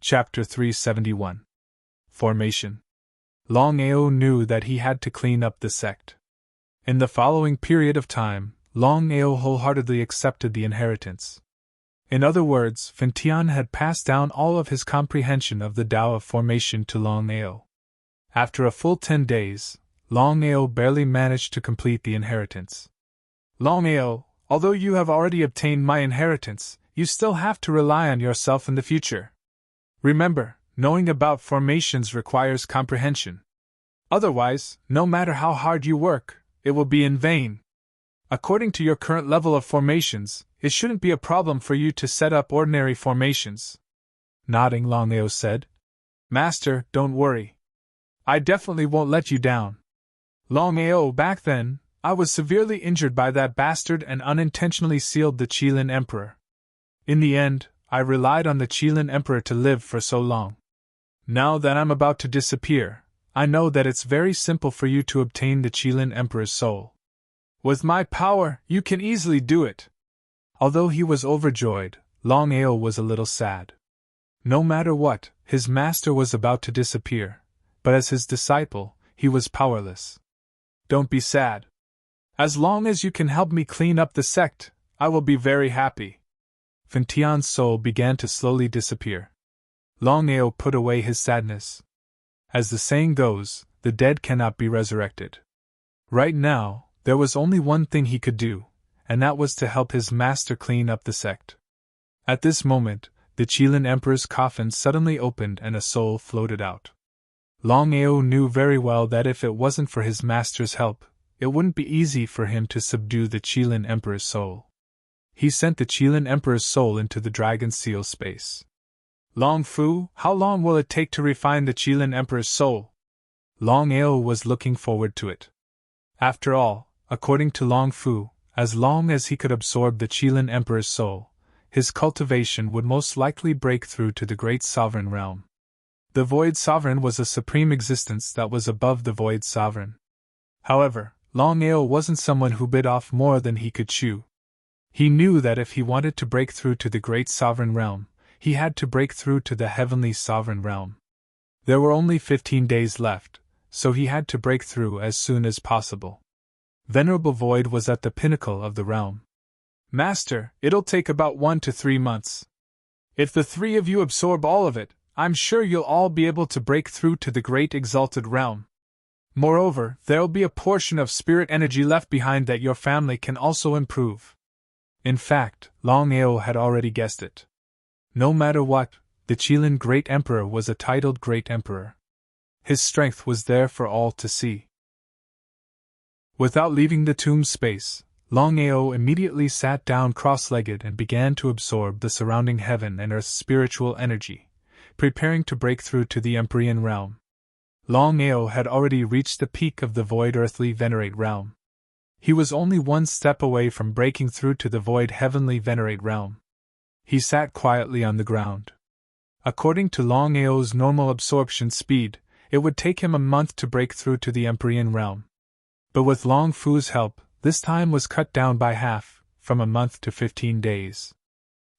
Chapter 371. Formation. Longao knew that he had to clean up the sect. In the following period of time, Longao wholeheartedly accepted the inheritance. In other words, Fintian had passed down all of his comprehension of the Tao of formation to Longao. After a full 10 days, Longao barely managed to complete the inheritance. Longao, although you have already obtained my inheritance, you still have to rely on yourself in the future. Remember, knowing about formations requires comprehension. Otherwise, no matter how hard you work, it will be in vain. According to your current level of formations, it shouldn't be a problem for you to set up ordinary formations. Nodding, Longao said, Master, don't worry. I definitely won't let you down. Longao, back then, I was severely injured by that bastard and unintentionally sealed the Qilin Emperor. In the end, I relied on the Qilin Emperor to live for so long. Now that I'm about to disappear, I know that it's very simple for you to obtain the Qilin Emperor's soul. With my power, you can easily do it. Although he was overjoyed, Longao was a little sad. No matter what, his master was about to disappear, but as his disciple, he was powerless. Don't be sad. As long as you can help me clean up the sect, I will be very happy. Fintian's soul began to slowly disappear. Longao put away his sadness. As the saying goes, the dead cannot be resurrected. Right now, there was only one thing he could do, and that was to help his master clean up the sect. At this moment, the Qilin Emperor's coffin suddenly opened and a soul floated out. Longao knew very well that if it wasn't for his master's help, it wouldn't be easy for him to subdue the Qilin Emperor's soul. He sent the Qilin Emperor's soul into the Dragon Seal space. Long Fu, how long will it take to refine the Qilin Emperor's soul? Longao was looking forward to it. After all, according to Long Fu, as long as he could absorb the Qilin Emperor's soul, his cultivation would most likely break through to the Great Sovereign Realm. The Void Sovereign was a supreme existence that was above the Void Sovereign. However, Longao wasn't someone who bit off more than he could chew. He knew that if he wanted to break through to the Great Sovereign Realm, he had to break through to the Heavenly Sovereign Realm. There were only 15 days left, so he had to break through as soon as possible. Venerable Void was at the pinnacle of the realm. Master, it'll take about 1 to 3 months. If the 3 of you absorb all of it, I'm sure you'll all be able to break through to the Great Exalted Realm. Moreover, there'll be a portion of spirit energy left behind that your family can also improve. In fact, Longao had already guessed it. No matter what, the Qilin Great Emperor was a titled Great Emperor. His strength was there for all to see. Without leaving the tomb space, Longao immediately sat down cross-legged and began to absorb the surrounding heaven and earth's spiritual energy, preparing to break through to the Empyrean realm. Longao had already reached the peak of the Void Earthly Venerate realm. He was only 1 step away from breaking through to the Void Heavenly Venerate realm. He sat quietly on the ground. According to Longao's normal absorption speed, it would take him a month to break through to the Empyrean realm. But with Long Fu's help, this time was cut down by half, from a month to 15 days.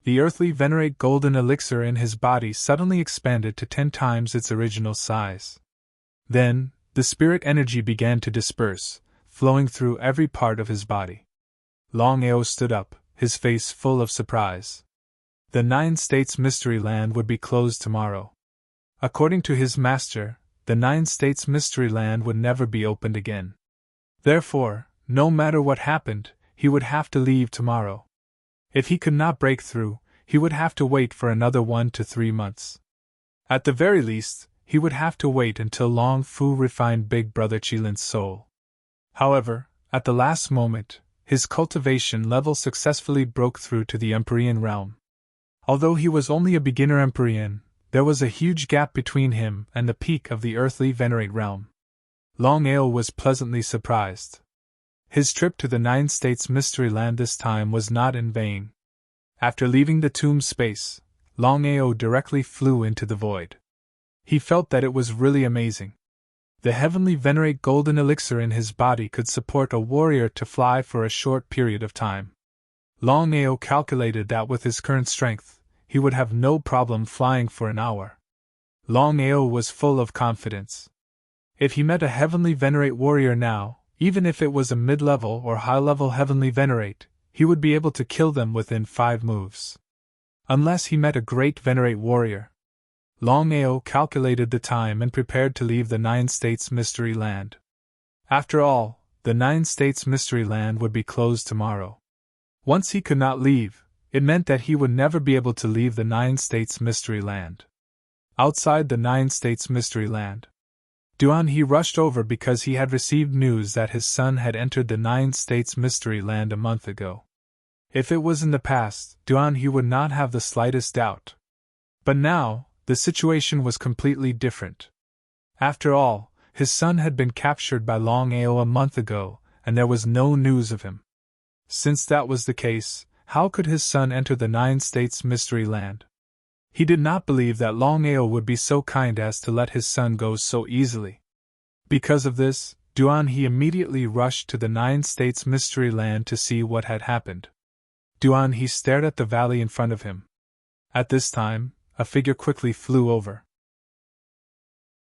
The earthly venerate golden elixir in his body suddenly expanded to 10 times its original size. Then, the spirit energy began to disperse, flowing through every part of his body. Longao stood up, his face full of surprise. The 9 States Mystery Land would be closed tomorrow. According to his master, the 9 States Mystery Land would never be opened again. Therefore, no matter what happened, he would have to leave tomorrow. If he could not break through, he would have to wait for another 1 to 3 months. At the very least, he would have to wait until Long Fu refined Big Brother Qilin's soul. However, at the last moment, his cultivation level successfully broke through to the Empyrean realm. Although he was only a beginner Empyrean, there was a huge gap between him and the peak of the earthly venerate realm. Longao was pleasantly surprised. His trip to the 9 States Mystery Land this time was not in vain. After leaving the tomb space, Longao directly flew into the void. He felt that it was really amazing. The heavenly venerate golden elixir in his body could support a warrior to fly for a short period of time. Longao calculated that with his current strength, he would have no problem flying for an hour. Longao was full of confidence. If he met a heavenly venerate warrior now, even if it was a mid-level or high-level heavenly venerate, he would be able to kill them within 5 moves. Unless he met a great venerate warrior. Longao calculated the time and prepared to leave the 9 States Mystery Land. After all, the 9 States Mystery Land would be closed tomorrow. Once he could not leave, it meant that he would never be able to leave the 9 States Mystery Land. Outside the 9 States Mystery Land, He rushed over because he had received news that his son had entered the 9 States Mystery Land a month ago. If it was in the past, he would not have the slightest doubt. But now, the situation was completely different. After all, his son had been captured by Longao a month ago, and there was no news of him. Since that was the case, how could his son enter the 9 States Mystery Land? He did not believe that Longao would be so kind as to let his son go so easily. Because of this, he immediately rushed to the 9 States Mystery Land to see what had happened. He stared at the valley in front of him. At this time, a figure quickly flew over.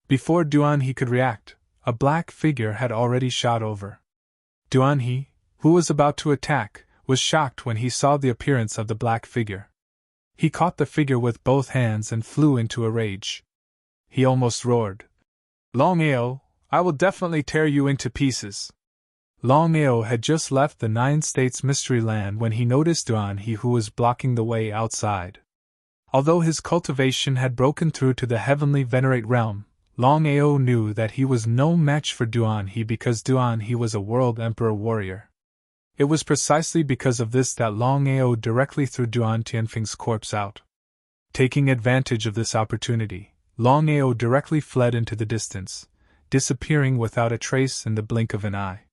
Before he could react, a black figure had already shot over. Who was about to attack, was shocked when he saw the appearance of the black figure. He caught the figure with both hands and flew into a rage. He almost roared, "Longao, I will definitely tear you into pieces." Longao had just left the 9 States Mystery Land when he noticed who was blocking the way outside. Although his cultivation had broken through to the heavenly venerate realm, Longao knew that he was no match for because he was a world emperor warrior. It was precisely because of this that Longao directly threw Tianfeng's corpse out. Taking advantage of this opportunity, Longao directly fled into the distance, disappearing without a trace in the blink of an eye.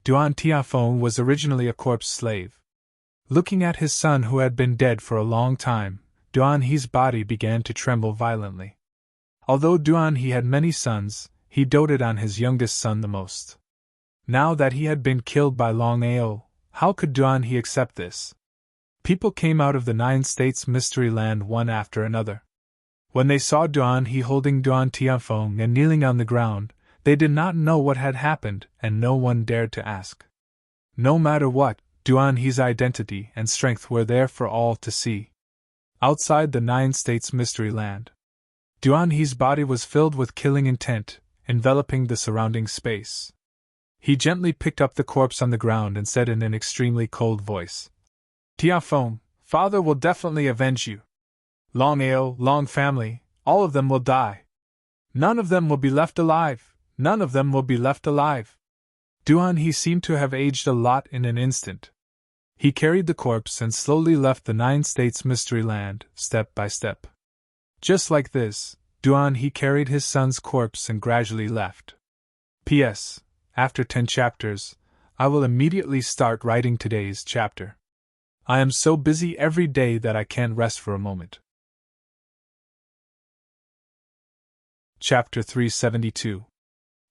Tianfeng was originally a corpse slave. Looking at his son who had been dead for a long time, He's body began to tremble violently. Although he had many sons, he doted on his youngest son the most. Now that he had been killed by Longao, how could he accept this? People came out of the 9 States Mystery Land one after another. When they saw he holding Tianfeng and kneeling on the ground, they did not know what had happened, and no one dared to ask. No matter what, his identity and strength were there for all to see. Outside the 9 States Mystery Land, his body was filled with killing intent, enveloping the surrounding space. He gently picked up the corpse on the ground and said in an extremely cold voice, "Tianfeng, father will definitely avenge you. Longao, Long family, all of them will die. None of them will be left alive, none of them will be left alive." He seemed to have aged a lot in an instant. He carried the corpse and slowly left the 9 States Mystery Land, step by step. Just like this, he carried his son's corpse and gradually left. P.S. After 10 chapters, I will immediately start writing today's chapter. I am so busy every day that I can't rest for a moment. Chapter 372.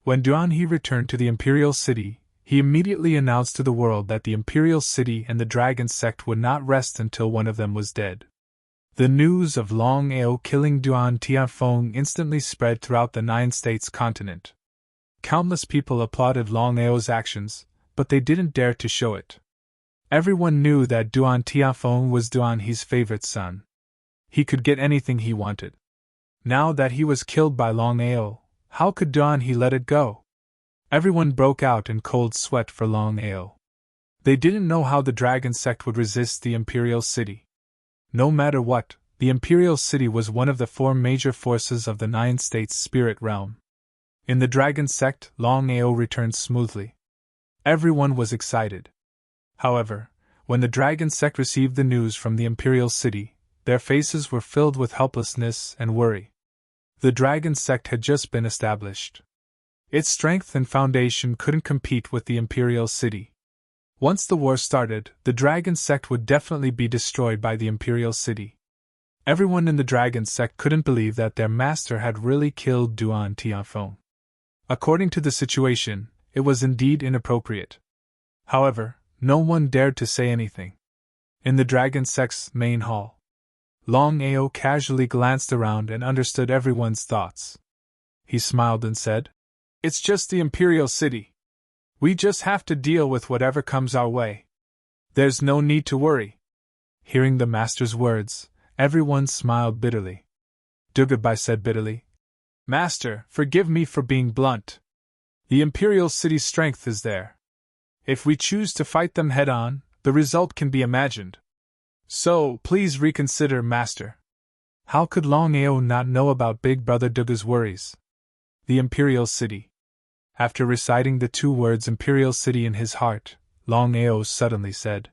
When he returned to the Imperial City, he immediately announced to the world that the Imperial City and the Dragon Sect would not rest until one of them was dead. The news of Longao killing Tianfeng instantly spread throughout the 9 States continent. Countless people applauded Longao's actions, but they didn't dare to show it. Everyone knew that Tianfeng was his favorite son. He could get anything he wanted. Now that he was killed by Longao, how could he let it go? Everyone broke out in cold sweat for Longao. They didn't know how the Dragon Sect would resist the Imperial City. No matter what, the Imperial City was one of the 4 major forces of the 9 States Spirit Realm. In the Dragon Sect, Longao returned smoothly. Everyone was excited. However, when the Dragon Sect received the news from the Imperial City, their faces were filled with helplessness and worry. The Dragon Sect had just been established. Its strength and foundation couldn't compete with the Imperial City. Once the war started, the Dragon Sect would definitely be destroyed by the Imperial City. Everyone in the Dragon Sect couldn't believe that their master had really killed Tianfeng. According to the situation, it was indeed inappropriate. However, no one dared to say anything. In the Dragon Sect's main hall, Longao casually glanced around and understood everyone's thoughts. He smiled and said, "It's just the Imperial City. We just have to deal with whatever comes our way. There's no need to worry." Hearing the master's words, everyone smiled bitterly. Dugabai said bitterly, "Master, forgive me for being blunt. The Imperial City's strength is there. If we choose to fight them head-on, the result can be imagined. So, please reconsider, Master." How could Longao not know about Big Brother Duga's worries? The Imperial City. After reciting the 2 words Imperial City in his heart, Longao suddenly said,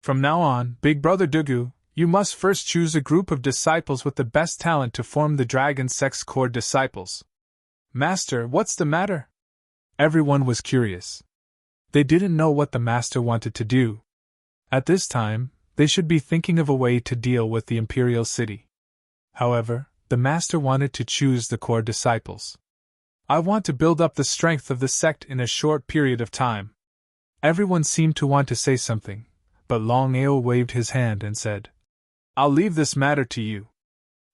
"From now on, Big Brother Dugu, you must first choose a group of disciples with the best talent to form the Dragon Sex Core disciples." "Master, what's the matter?" Everyone was curious. They didn't know what the master wanted to do. At this time, they should be thinking of a way to deal with the Imperial City. However, the master wanted to choose the core disciples. "I want to build up the strength of the sect in a short period of time." Everyone seemed to want to say something, but Longao waved his hand and said, "I'll leave this matter to you.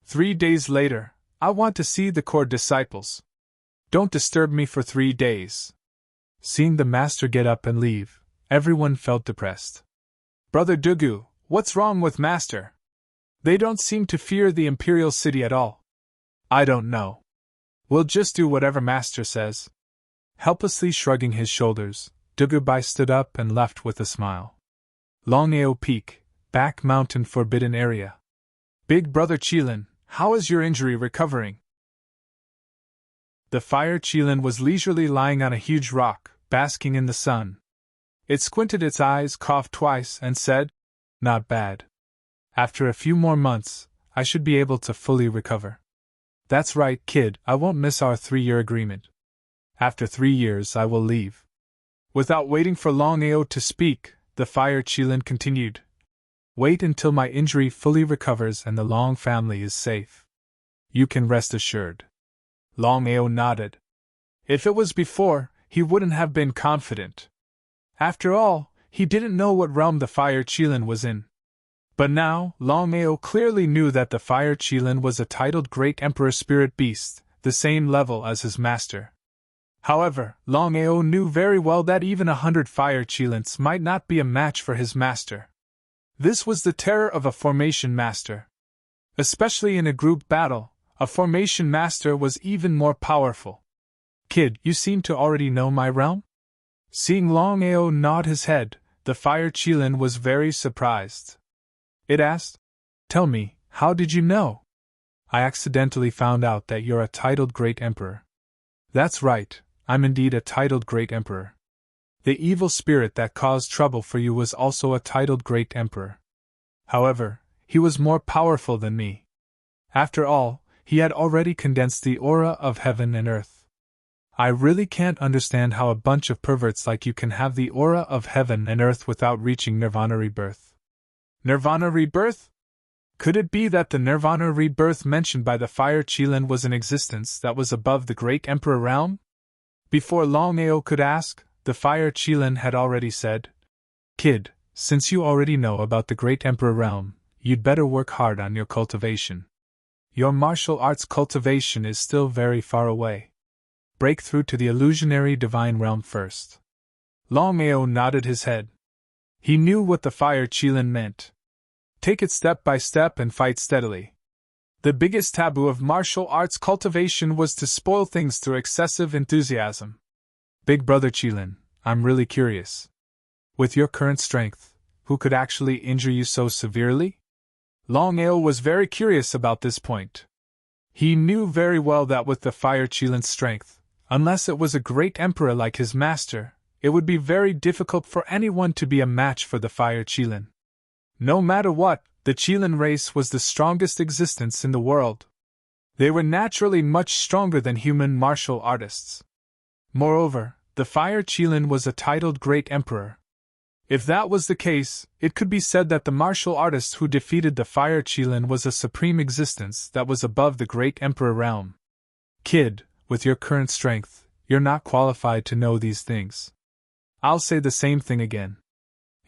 3 days later, I want to see the core disciples. Don't disturb me for 3 days." Seeing the master get up and leave, everyone felt depressed. "Brother Dugu, what's wrong with Master? They don't seem to fear the Imperial City at all." "I don't know. We'll just do whatever Master says." Helplessly shrugging his shoulders, Dugubai stood up and left with a smile. Longao Peak, Back Mountain Forbidden Area. "Big Brother Qilin, how is your injury recovering?" The fire Qilin was leisurely lying on a huge rock, basking in the sun. It squinted its eyes, coughed twice, and said, "Not bad. After a few more months, I should be able to fully recover." "That's right, kid, I won't miss our 3-year agreement. After 3 years I will leave." Without waiting for Longao to speak, the fire Qilin continued, "Wait until my injury fully recovers and the Long family is safe. You can rest assured." Longao nodded. If it was before, he wouldn't have been confident. After all, he didn't know what realm the fire Qilin was in. But now, Longao clearly knew that the fire Qilin was a titled Great Emperor Spirit Beast, the same level as his master. However, Longao knew very well that even 100 fire Qilins might not be a match for his master. This was the terror of a formation master. Especially in a group battle, a formation master was even more powerful. "Kid, you seem to already know my realm?" Seeing Longao nod his head, the fire Qilin was very surprised. It asked, "Tell me, how did you know?" "I accidentally found out that you're a titled Great Emperor." "That's right, I'm indeed a titled Great Emperor. The evil spirit that caused trouble for you was also a titled Great Emperor. However, he was more powerful than me. After all, he had already condensed the aura of heaven and earth. I really can't understand how a bunch of perverts like you can have the aura of heaven and earth without reaching Nirvana rebirth." Nirvana rebirth? Could it be that the Nirvana rebirth mentioned by the fire Qilin was an existence that was above the Great Emperor realm? Before Longao could ask, the fire Qilin had already said, "Kid, since you already know about the Great Emperor realm, you'd better work hard on your cultivation. Your martial arts cultivation is still very far away. Break through to the illusionary divine realm first." Longao nodded his head. He knew what the fire Qilin meant. Take it step by step and fight steadily. The biggest taboo of martial arts cultivation was to spoil things through excessive enthusiasm. "Big Brother Qilin, I'm really curious. With your current strength, who could actually injure you so severely?" Longao was very curious about this point. He knew very well that with the fire Qilin's strength, unless it was a great emperor like his master, it would be very difficult for anyone to be a match for the fire Qilin. No matter what, the Qilin race was the strongest existence in the world. They were naturally much stronger than human martial artists. Moreover, the fire Qilin was a titled great emperor. If that was the case, it could be said that the martial artist who defeated the fire Qilin was a supreme existence that was above the great emperor realm. Kid, with your current strength, you're not qualified to know these things. I'll say the same thing again.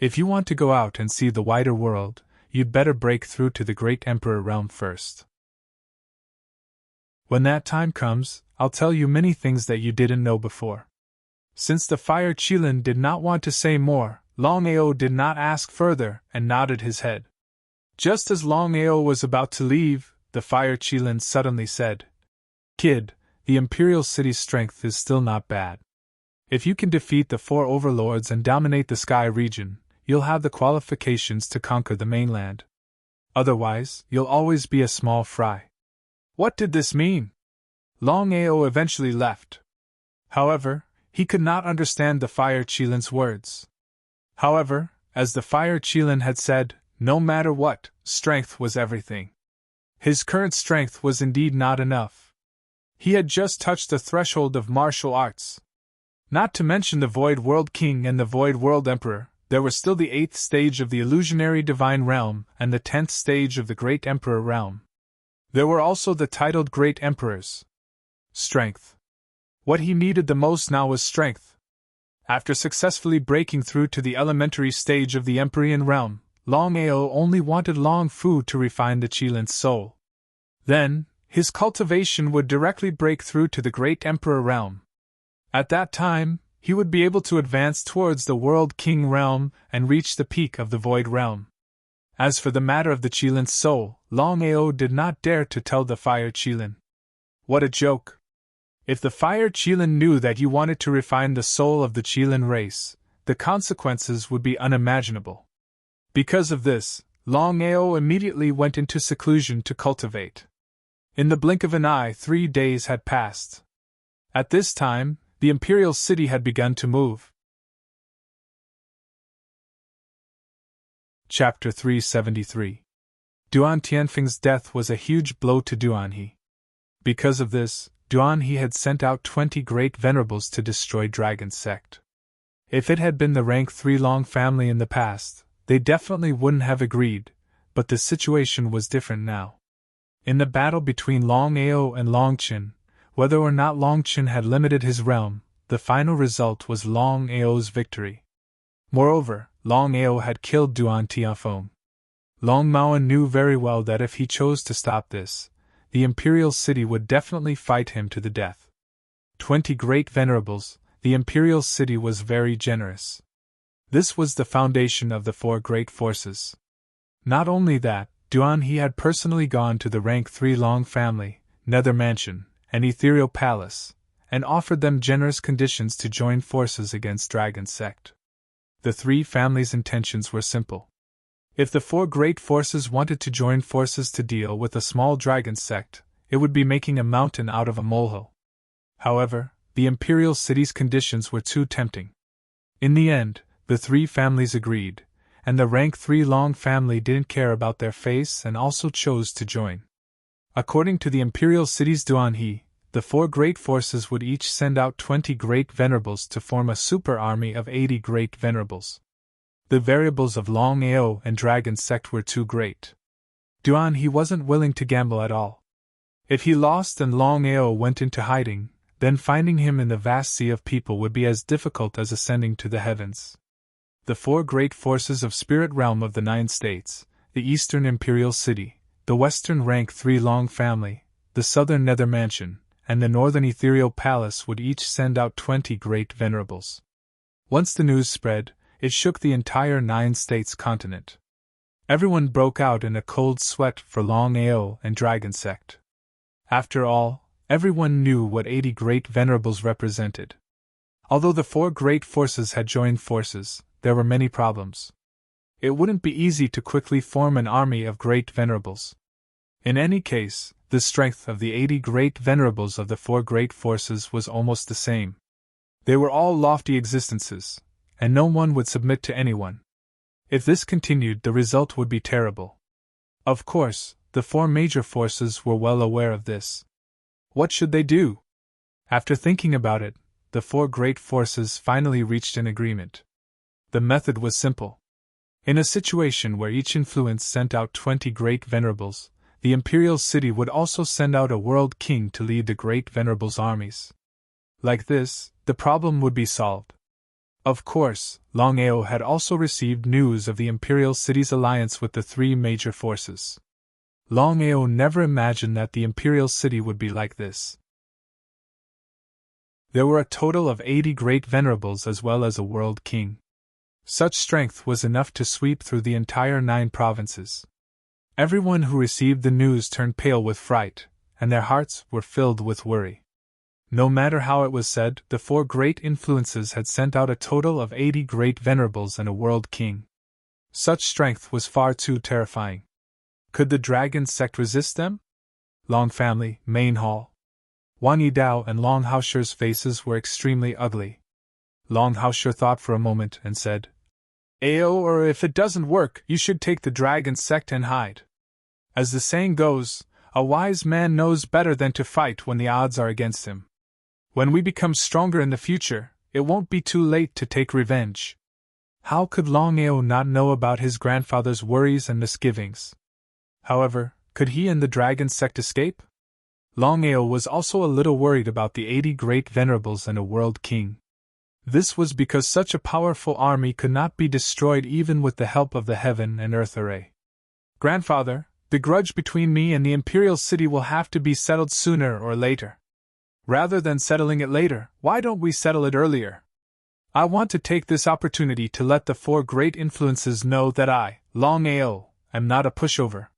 If you want to go out and see the wider world, you'd better break through to the Great Emperor realm first. When that time comes, I'll tell you many things that you didn't know before." Since the Fire Qilin did not want to say more, Longao did not ask further and nodded his head. Just as Longao was about to leave, the Fire Qilin suddenly said, "Kid, the Imperial City's strength is still not bad. If you can defeat the 4 overlords and dominate the Sky region, you'll have the qualifications to conquer the mainland. Otherwise, you'll always be a small fry." What did this mean? Longao eventually left. However, he could not understand the Fire Qilin's words. However, as the Fire Qilin had said, no matter what, strength was everything. His current strength was indeed not enough. He had just touched the threshold of martial arts. Not to mention the Void World King and the Void World Emperor, there was still the 8th stage of the Illusionary Divine Realm and the 10th stage of the Great Emperor Realm. There were also the titled Great Emperors. Strength. What he needed the most now was strength. After successfully breaking through to the elementary stage of the Empyrean realm, Longao only wanted long food to refine the Qilin's soul. Then, his cultivation would directly break through to the Great Emperor realm. At that time, he would be able to advance towards the World King realm and reach the peak of the Void realm. As for the matter of the Qilin's soul, Longao did not dare to tell the Fire Qilin. What a joke! If the Fire Qilin knew that you wanted to refine the soul of the Qilin race, the consequences would be unimaginable. Because of this, Longao immediately went into seclusion to cultivate. In the blink of an eye, 3 days had passed. At this time, the Imperial City had begun to move. Chapter 373. Duan Tianfeng's death was a huge blow to Duanhe. Because of this, Duanhe had sent out 20 great venerables to destroy Dragon Sect. If it had been the rank 3 Long family in the past, they definitely wouldn't have agreed, but the situation was different now. In the battle between Longao and Longqin, whether or not Longqin had limited his realm, the final result was Longao's victory. Moreover, Longao had killed Duan Tianfeng. Long Maoan knew very well that if he chose to stop this, the Imperial City would definitely fight him to the death. 20 great venerables, the Imperial City was very generous. This was the foundation of the 4 great forces. Not only that, Duanhe had personally gone to the rank 3 Long family, Nether Mansion, and Ethereal Palace, and offered them generous conditions to join forces against Dragon Sect. The 3 families' intentions were simple. If the 4 great forces wanted to join forces to deal with a small dragon sect, it would be making a mountain out of a molehill. However, the Imperial City's conditions were too tempting. In the end, the 3 families agreed, and the rank 3 Long family didn't care about their face and also chose to join. According to the Imperial City's Duanhe, the 4 great forces would each send out 20 great venerables to form a super army of 80 great venerables. The variables of Longao and Dragon Sect were too great. Duanhe wasn't willing to gamble at all. If he lost and Longao went into hiding, then finding him in the vast sea of people would be as difficult as ascending to the heavens. The 4 great forces of Spirit Realm of the 9 states, the Eastern Imperial City, the Western Rank 3 Long family, the Southern Nether Mansion, and the Northern Ethereal Palace would each send out 20 great venerables. Once the news spread, it shook the entire 9 states continent. Everyone broke out in a cold sweat for Longao and Dragon Sect. After all, everyone knew what 80 great venerables represented. Although the 4 great forces had joined forces, there were many problems. It wouldn't be easy to quickly form an army of great venerables. In any case, the strength of the 80 great venerables of the 4 great forces was almost the same. They were all lofty existences, and no one would submit to anyone. If this continued, the result would be terrible. Of course, the 4 major forces were well aware of this. What should they do? After thinking about it, the 4 great forces finally reached an agreement. The method was simple. In a situation where each influence sent out 20 great venerables, the Imperial City would also send out a World King to lead the great venerables' armies. Like this, the problem would be solved. Of course, Longao had also received news of the Imperial City's alliance with the three major forces. Longao never imagined that the Imperial City would be like this. There were a total of 80 great venerables as well as a world king. Such strength was enough to sweep through the entire 9 provinces. Everyone who received the news turned pale with fright, and their hearts were filled with worry. No matter how it was said, the 4 great influences had sent out a total of 80 great venerables and a world king. Such strength was far too terrifying. Could the dragon sect resist them? Long family, main hall. Wang Yidao and Long Haoshi's faces were extremely ugly. Long Haoshi thought for a moment and said, "Ao, or if it doesn't work, you should take the dragon sect and hide. As the saying goes, a wise man knows better than to fight when the odds are against him. When we become stronger in the future, it won't be too late to take revenge." How could Longao not know about his grandfather's worries and misgivings? However, could he and the dragon sect escape? Longao was also a little worried about the 80 great venerables and a world king. This was because such a powerful army could not be destroyed even with the help of the heaven and earth array. "Grandfather, the grudge between me and the Imperial City will have to be settled sooner or later. Rather than settling it later, why don't we settle it earlier? I want to take this opportunity to let the 4 great influences know that I, Longao, am not a pushover."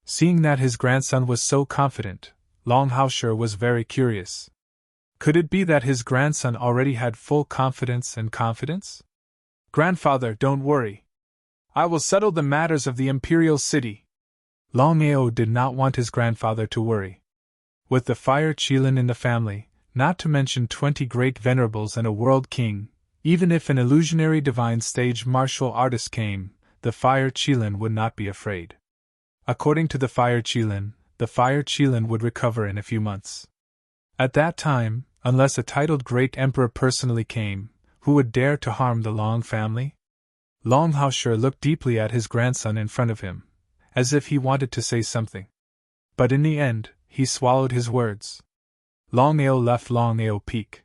Seeing that his grandson was so confident, Long Haoshi was very curious. Could it be that his grandson already had full confidence and confidence? "Grandfather, don't worry. I will settle the matters of the Imperial City." Longao did not want his grandfather to worry. With the fire Qilin in the family, not to mention 20 great venerables and a world king, even if an illusionary divine stage martial artist came, the fire Qilin would not be afraid. According to the fire Qilin would recover in a few months. At that time, unless a titled great emperor personally came, who would dare to harm the Long family? Long Haoshi looked deeply at his grandson in front of him, as if he wanted to say something. But in the end, he swallowed his words. Longao left Longao Peak.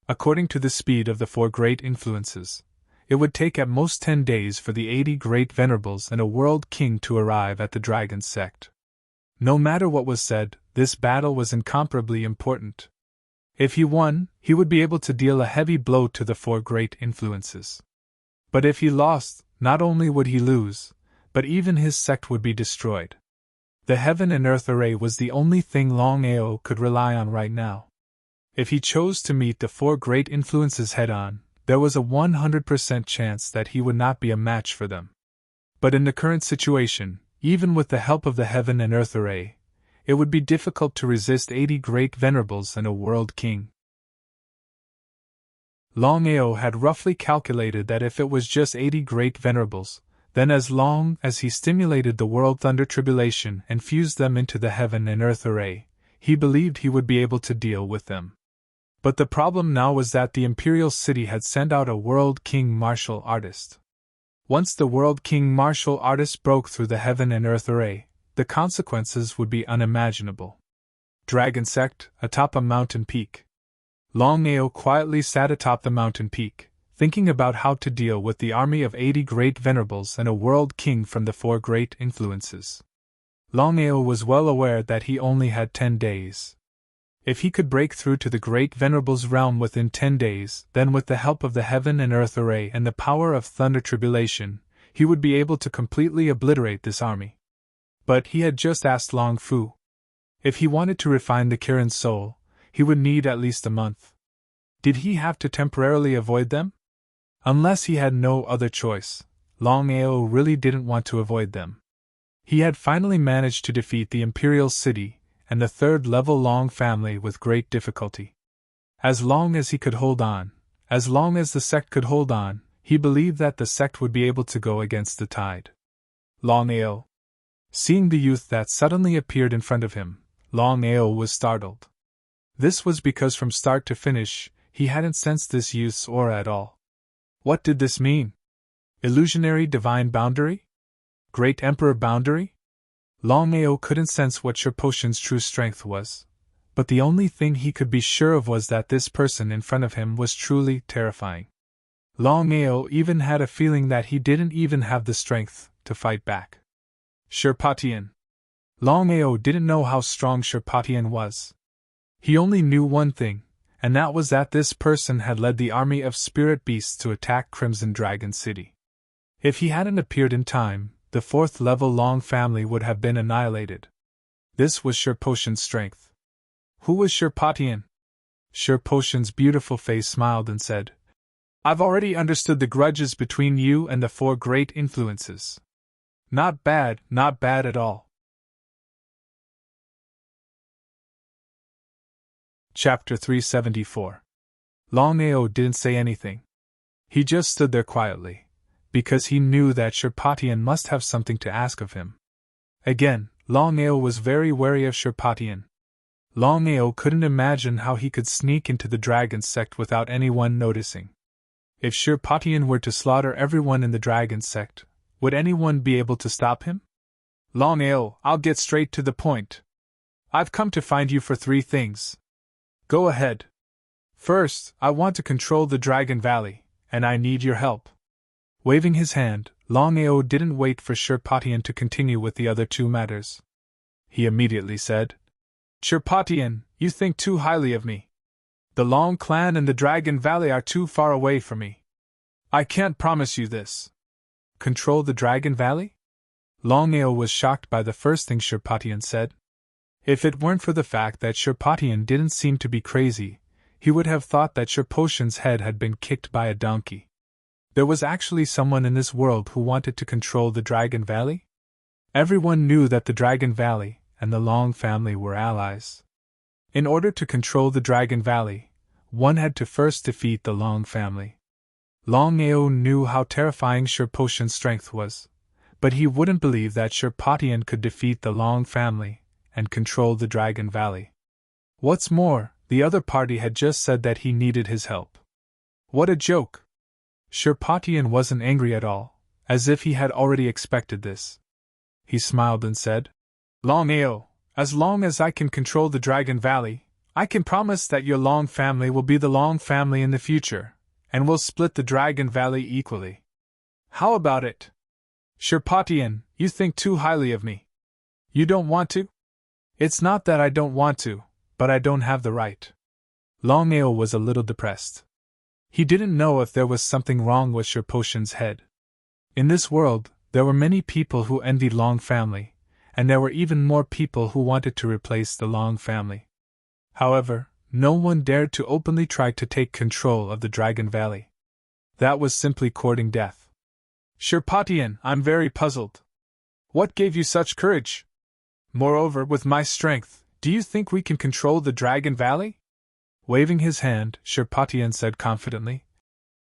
According to the speed of the 4 great influences, it would take at most 10 days for the 80 great venerables and a world king to arrive at the dragon sect. No matter what was said, this battle was incomparably important. If he won, he would be able to deal a heavy blow to the 4 great influences. But if he lost, not only would he lose, but even his sect would be destroyed. The heaven and earth array was the only thing Longao could rely on right now. If he chose to meet the 4 great influences head-on, there was a 100% chance that he would not be a match for them. But in the current situation, even with the help of the heaven and earth array, it would be difficult to resist 80 great venerables and a world king. Longao had roughly calculated that if it was just 80 great venerables, then as long as he stimulated the world thunder tribulation and fused them into the heaven and earth array, he believed he would be able to deal with them. But the problem now was that the Imperial City had sent out a World King martial artist. Once the World King martial artist broke through the heaven and earth array, the consequences would be unimaginable. Dragon sect, atop a mountain peak. Longao quietly sat atop the mountain peak, thinking about how to deal with the army of 80 great venerables and a World King from the 4 great influences. Longao was well aware that he only had 10 days. If he could break through to the great venerable's realm within 10 days, then with the help of the heaven and earth array and the power of thunder tribulation, he would be able to completely obliterate this army. But he had just asked Long Fu. If he wanted to refine the Kirin's soul, he would need at least a month. Did he have to temporarily avoid them? Unless he had no other choice, Longao really didn't want to avoid them. He had finally managed to defeat the Imperial City and the 3rd-level Long family with great difficulty. As long as he could hold on, as long as the sect could hold on, he believed that the sect would be able to go against the tide. Longao. Seeing the youth that suddenly appeared in front of him, Longao was startled. This was because from start to finish, he hadn't sensed this youth's aura at all. What did this mean? Illusionary divine boundary? Great Emperor boundary? Longao couldn't sense what Potion's true strength was, but the only thing he could be sure of was that this person in front of him was truly terrifying. Longao even had a feeling that he didn't even have the strength to fight back. Sherpatian. Longao didn't know how strong Sherpatian was. He only knew one thing, and that was that this person had led the army of spirit beasts to attack Crimson Dragon City. If he hadn't appeared in time, the 4th level Long family would have been annihilated. This was Sherpotion's strength. Who was Sherpatian? Sherpotion's beautiful face smiled and said, I've already understood the grudges between you and the 4 great influences. Not bad at all. Chapter 374. Longao didn't say anything. He just stood there quietly, because he knew that Sherpatian must have something to ask of him. Again, Longao was very wary of Sherpatian. Longao couldn't imagine how he could sneak into the dragon sect without anyone noticing. If Sherpatian were to slaughter everyone in the dragon sect, would anyone be able to stop him? Longao, I'll get straight to the point. I've come to find you for 3 things. Go ahead. First, I want to control the Dragon Valley, and I need your help. Waving his hand, Longao didn't wait for Sherpatian to continue with the other 2 matters. He immediately said, Sherpatian, you think too highly of me. The Long clan and the Dragon Valley are too far away for me. I can't promise you this. Control the Dragon Valley? Longao was shocked by the first thing Sherpatian said. If it weren't for the fact that Sherpatian didn't seem to be crazy, he would have thought that Sherpotion's head had been kicked by a donkey. There was actually someone in this world who wanted to control the Dragon Valley? Everyone knew that the Dragon Valley and the Long family were allies. In order to control the Dragon Valley, one had to first defeat the Long family. Longao knew how terrifying Sherpotion's strength was, but he wouldn't believe that Sherpatian could defeat the Long family and control the Dragon Valley. What's more, the other party had just said that he needed his help. What a joke! Sherpatian wasn't angry at all, as if he had already expected this. He smiled and said, Longao, as long as I can control the Dragon Valley, I can promise that your Long family will be the Long family in the future, and we'll split the Dragon Valley equally. How about it? Sherpatian, you think too highly of me. You don't want to? It's not that I don't want to, but I don't have the right. Longao was a little depressed. He didn't know if there was something wrong with Sherpotion's head. In this world, there were many people who envied Long family, and there were even more people who wanted to replace the Long family. However, no one dared to openly try to take control of the Dragon Valley. That was simply courting death. Sherpatian, I'm very puzzled. What gave you such courage? Moreover, with my strength, do you think we can control the Dragon Valley? Waving his hand, Sherpatian said confidently,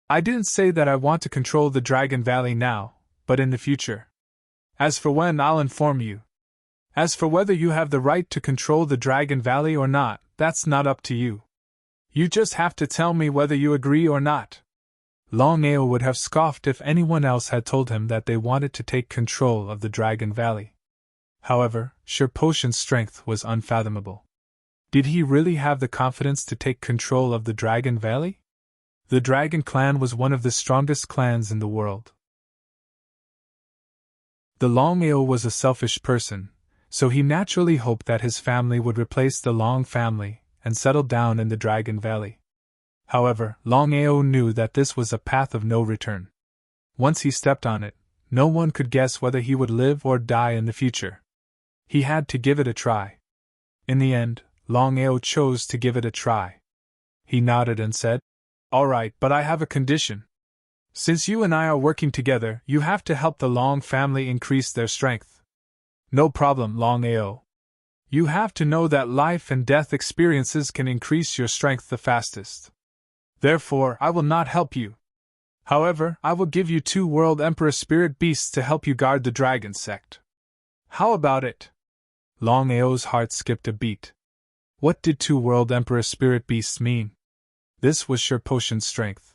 I didn't say that I want to control the Dragon Valley now, but in the future. As for when, I'll inform you. As for whether you have the right to control the Dragon Valley or not, that's not up to you. You just have to tell me whether you agree or not. Longao would have scoffed if anyone else had told him that they wanted to take control of the Dragon Valley. However, Sherpotion's strength was unfathomable. Did he really have the confidence to take control of the Dragon Valley? The Dragon Clan was one of the strongest clans in the world. The Longao was a selfish person, so he naturally hoped that his family would replace the Long family and settle down in the Dragon Valley. However, Longao knew that this was a path of no return. Once he stepped on it, no one could guess whether he would live or die in the future. He had to give it a try. In the end, Longao chose to give it a try. He nodded and said, All right, but I have a condition. Since you and I are working together, you have to help the Long family increase their strength. No problem, Longao. You have to know that life and death experiences can increase your strength the fastest. Therefore, I will not help you. However, I will give you 2 World Emperor Spirit Beasts to help you guard the Dragon Sect. How about it? Longao's heart skipped a beat. What did 2 World Emperor Spirit Beasts mean? This was Sherpotion's strength.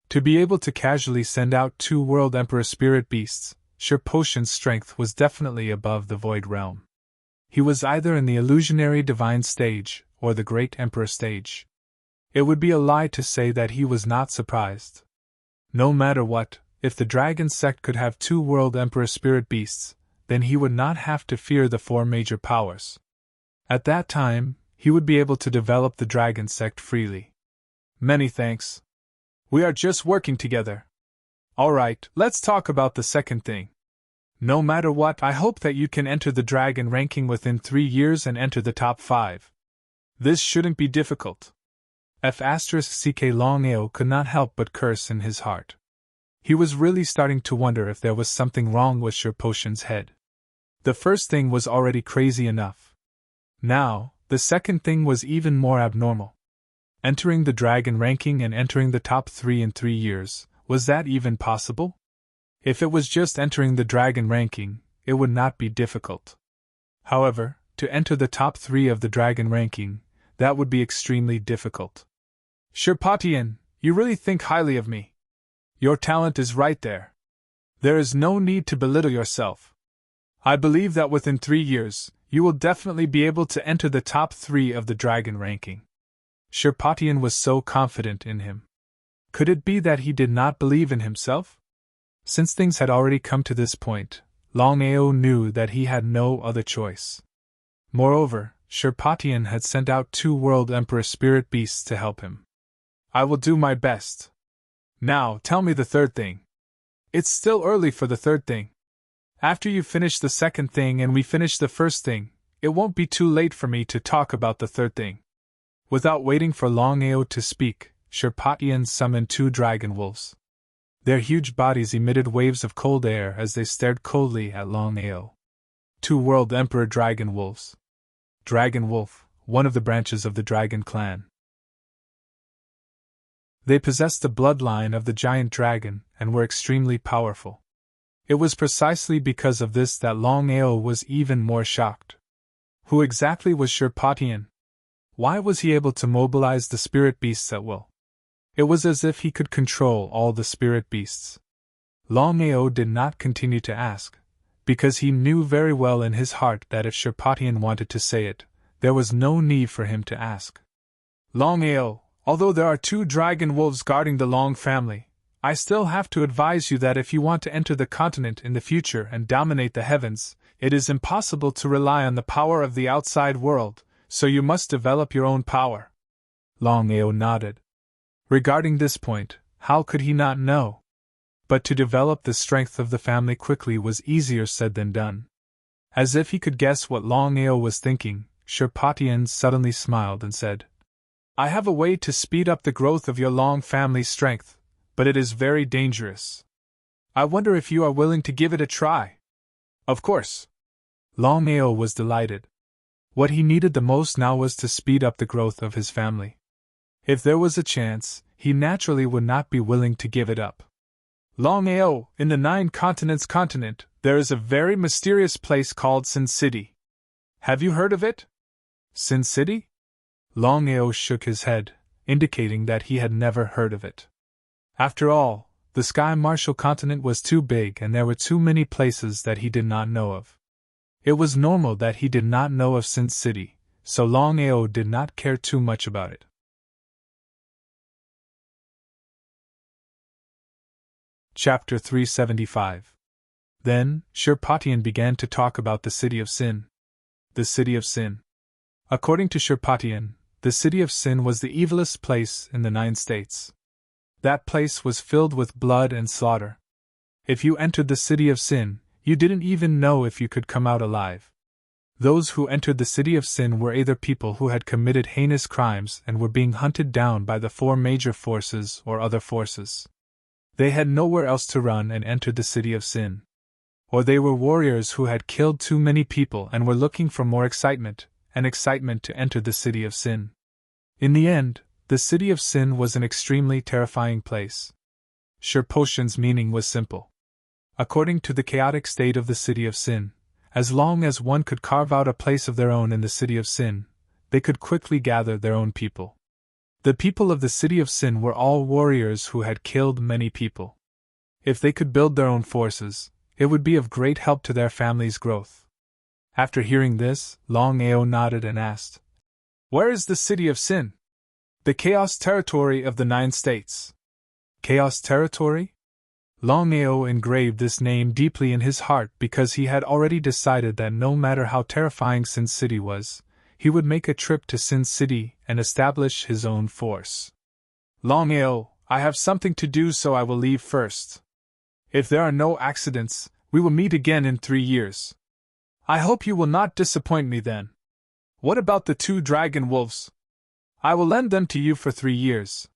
To be able to casually send out 2 World Emperor Spirit Beasts, Sherpotion's strength was definitely above the Void Realm. He was either in the Illusionary Divine stage or the Great Emperor stage. It would be a lie to say that he was not surprised. No matter what, if the dragon sect could have 2 world emperor spirit beasts, then he would not have to fear the 4 major powers. At that time, he would be able to develop the dragon sect freely. Many thanks. We are just working together. Alright, let's talk about the second thing. No matter what, I hope that you can enter the dragon ranking within 3 years and enter the top 5. This shouldn't be difficult. F***ck Longao could not help but curse in his heart. He was really starting to wonder if there was something wrong with Sir Potion's head. The first thing was already crazy enough. Now, the second thing was even more abnormal. Entering the dragon ranking and entering the top 3 in 3 years, was that even possible? If it was just entering the dragon ranking, it would not be difficult. However, to enter the top 3 of the dragon ranking, that would be extremely difficult. Sir Potion, you really think highly of me. Your talent is right there. There is no need to belittle yourself. I believe that within 3 years, you will definitely be able to enter the top 3 of the dragon ranking. Sir Potion was so confident in him. Could it be that he did not believe in himself? Since things had already come to this point, Longao knew that he had no other choice. Moreover, Sir Potion had sent out 2 World Emperor Spirit Beasts to help him. I will do my best. Now, tell me the third thing. It's still early for the third thing. After you finish the second thing and we finish the first thing, it won't be too late for me to talk about the third thing. Without waiting for Longao to speak, Sir Potion summoned 2 dragon wolves. Their huge bodies emitted waves of cold air as they stared coldly at Longao. 2 World Emperor Dragon Wolves. Dragon Wolf, one of the branches of the dragon clan. They possessed the bloodline of the giant dragon and were extremely powerful. It was precisely because of this that Longao was even more shocked. Who exactly was Sir Potion? Why was he able to mobilize the spirit beasts at will? It was as if he could control all the spirit beasts. Longao did not continue to ask, because he knew very well in his heart that if Sir Potion wanted to say it, there was no need for him to ask. Longao, although there are 2 dragon wolves guarding the Long family, I still have to advise you that if you want to enter the continent in the future and dominate the heavens, it is impossible to rely on the power of the outside world, so you must develop your own power. Longao nodded. Regarding this point, how could he not know? But to develop the strength of the family quickly was easier said than done. As if he could guess what Longao was thinking, Sir Potion suddenly smiled and said, I have a way to speed up the growth of your Long family strength, but it is very dangerous. I wonder if you are willing to give it a try. Of course. Longao was delighted. What he needed the most now was to speed up the growth of his family. If there was a chance, he naturally would not be willing to give it up. Longao, in the 9 continents continent, there is a very mysterious place called Sin City. Have you heard of it? Sin City? Longao shook his head, indicating that he had never heard of it. After all, the Sky Martial continent was too big and there were too many places that he did not know of. It was normal that he did not know of Sin City, so Longao did not care too much about it. Chapter 375. Then, Sir Potion began to talk about the City of Sin. The City of Sin. According to Sir Potion, the City of Sin was the evilest place in the 9 states. That place was filled with blood and slaughter. If you entered the City of Sin, you didn't even know if you could come out alive. Those who entered the City of Sin were either people who had committed heinous crimes and were being hunted down by the 4 major forces or other forces. They had nowhere else to run and entered the City of Sin. Or they were warriors who had killed too many people and were looking for more excitement to enter the City of Sin. In the end, the City of Sin was an extremely terrifying place. Sir Potion's meaning was simple. According to the chaotic state of the City of Sin, as long as one could carve out a place of their own in the City of Sin, they could quickly gather their own people. The people of the City of Sin were all warriors who had killed many people. If they could build their own forces, it would be of great help to their family's growth. After hearing this, Longao nodded and asked, Where is the City of Sin? The Chaos territory of the 9 states. Chaos Territory? Longao engraved this name deeply in his heart because he had already decided that no matter how terrifying Sin City was, he would make a trip to Sin City and establish his own force. Longao, I have something to do, so I will leave first. If there are no accidents, we will meet again in 3 years. I hope you will not disappoint me then. What about the 2 dragon wolves? I will lend them to you for 3 years.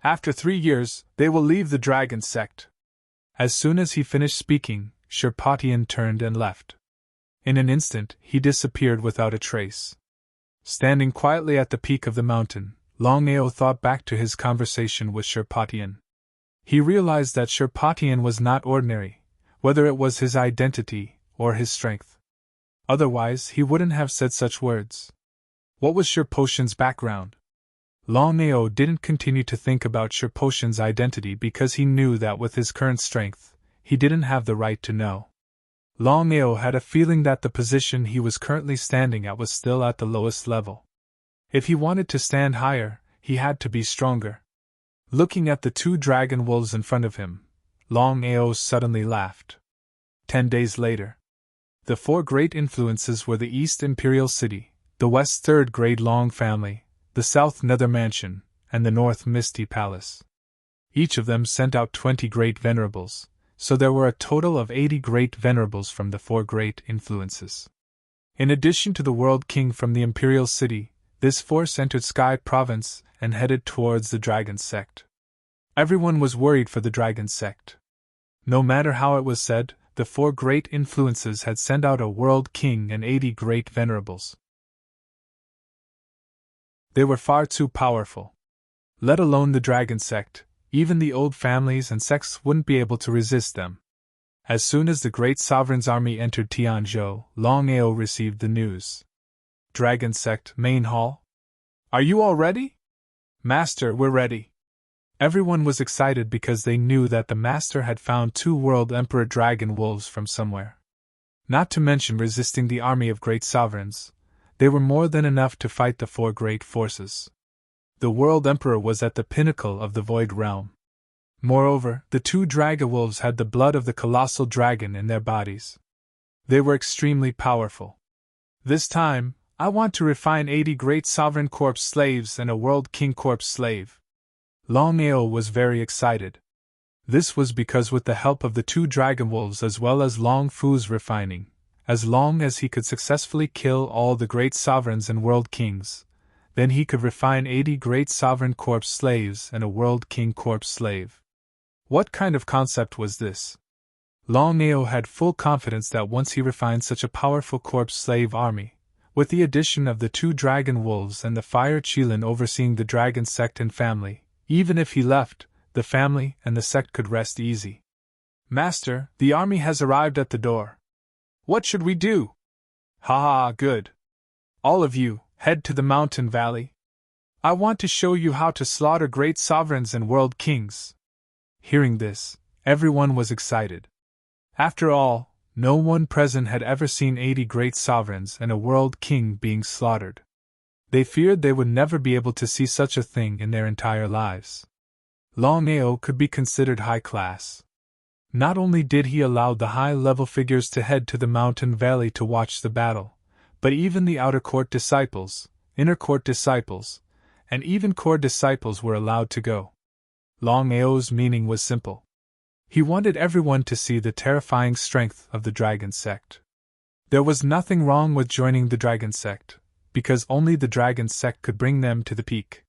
After 3 years, they will leave the dragon sect. As soon as he finished speaking, Sherpatian turned and left. In an instant, he disappeared without a trace. Standing quietly at the peak of the mountain, Longao thought back to his conversation with Sherpatian. He realized that Sherpatian was not ordinary, whether it was his identity or his strength. Otherwise, he wouldn't have said such words. What was Sherpatian's background? Longao didn't continue to think about Sherpatian's identity because he knew that with his current strength, he didn't have the right to know. Longao had a feeling that the position he was currently standing at was still at the lowest level. If he wanted to stand higher, he had to be stronger. Looking at the 2 dragon wolves in front of him, Longao suddenly laughed. 10 days later. The 4 great influences were the East Imperial City, the West Third Grade Long family, the South Nether Mansion, and the North Misty Palace. Each of them sent out 20 great venerables, so there were a total of 80 great venerables from the 4 great influences. In addition to the World King from the Imperial City, this force entered Sky Province and headed towards the Dragon Sect. Everyone was worried for the Dragon Sect. No matter how it was said, the 4 great influences had sent out a World King and 80 great venerables. They were far too powerful. Let alone the Dragon Sect, even the old families and sects wouldn't be able to resist them. As soon as the great sovereign's army entered Tianzhou, Longao received the news. Dragon Sect Main Hall? Are you all ready? Master, we're ready. Everyone was excited because they knew that the Master had found 2 World Emperor Dragon Wolves from somewhere. Not to mention resisting the army of great sovereigns, they were more than enough to fight the 4 great forces. The World Emperor was at the pinnacle of the Void Realm. Moreover, the 2 Dragon Wolves had the blood of the colossal dragon in their bodies. They were extremely powerful. This time, I want to refine 80 great sovereign corpse slaves and a World King corpse slave. Longao was very excited. This was because with the help of the 2 Dragon Wolves as well as Long Fu's refining, as long as he could successfully kill all the great sovereigns and world kings, then he could refine 80 great sovereign corpse slaves and a World King corpse slave. What kind of concept was this? Longao had full confidence that once he refined such a powerful corpse slave army, with the addition of the 2 Dragon Wolves and the Fire Qilin overseeing the Dragon Sect and family, even if he left, the family and the sect could rest easy. Master, the army has arrived at the door. What should we do? Ha ha, good. All of you, head to the mountain valley. I want to show you how to slaughter great sovereigns and world kings. Hearing this, everyone was excited. After all, no one present had ever seen 80 great sovereigns and a world king being slaughtered. They feared they would never be able to see such a thing in their entire lives. Longao could be considered high class. Not only did he allow the high-level figures to head to the mountain valley to watch the battle, but even the outer court disciples, inner court disciples, and even core disciples were allowed to go. Longao's meaning was simple. He wanted everyone to see the terrifying strength of the Dragon Sect. There was nothing wrong with joining the Dragon Sect, because only the Dragon Sect could bring them to the peak.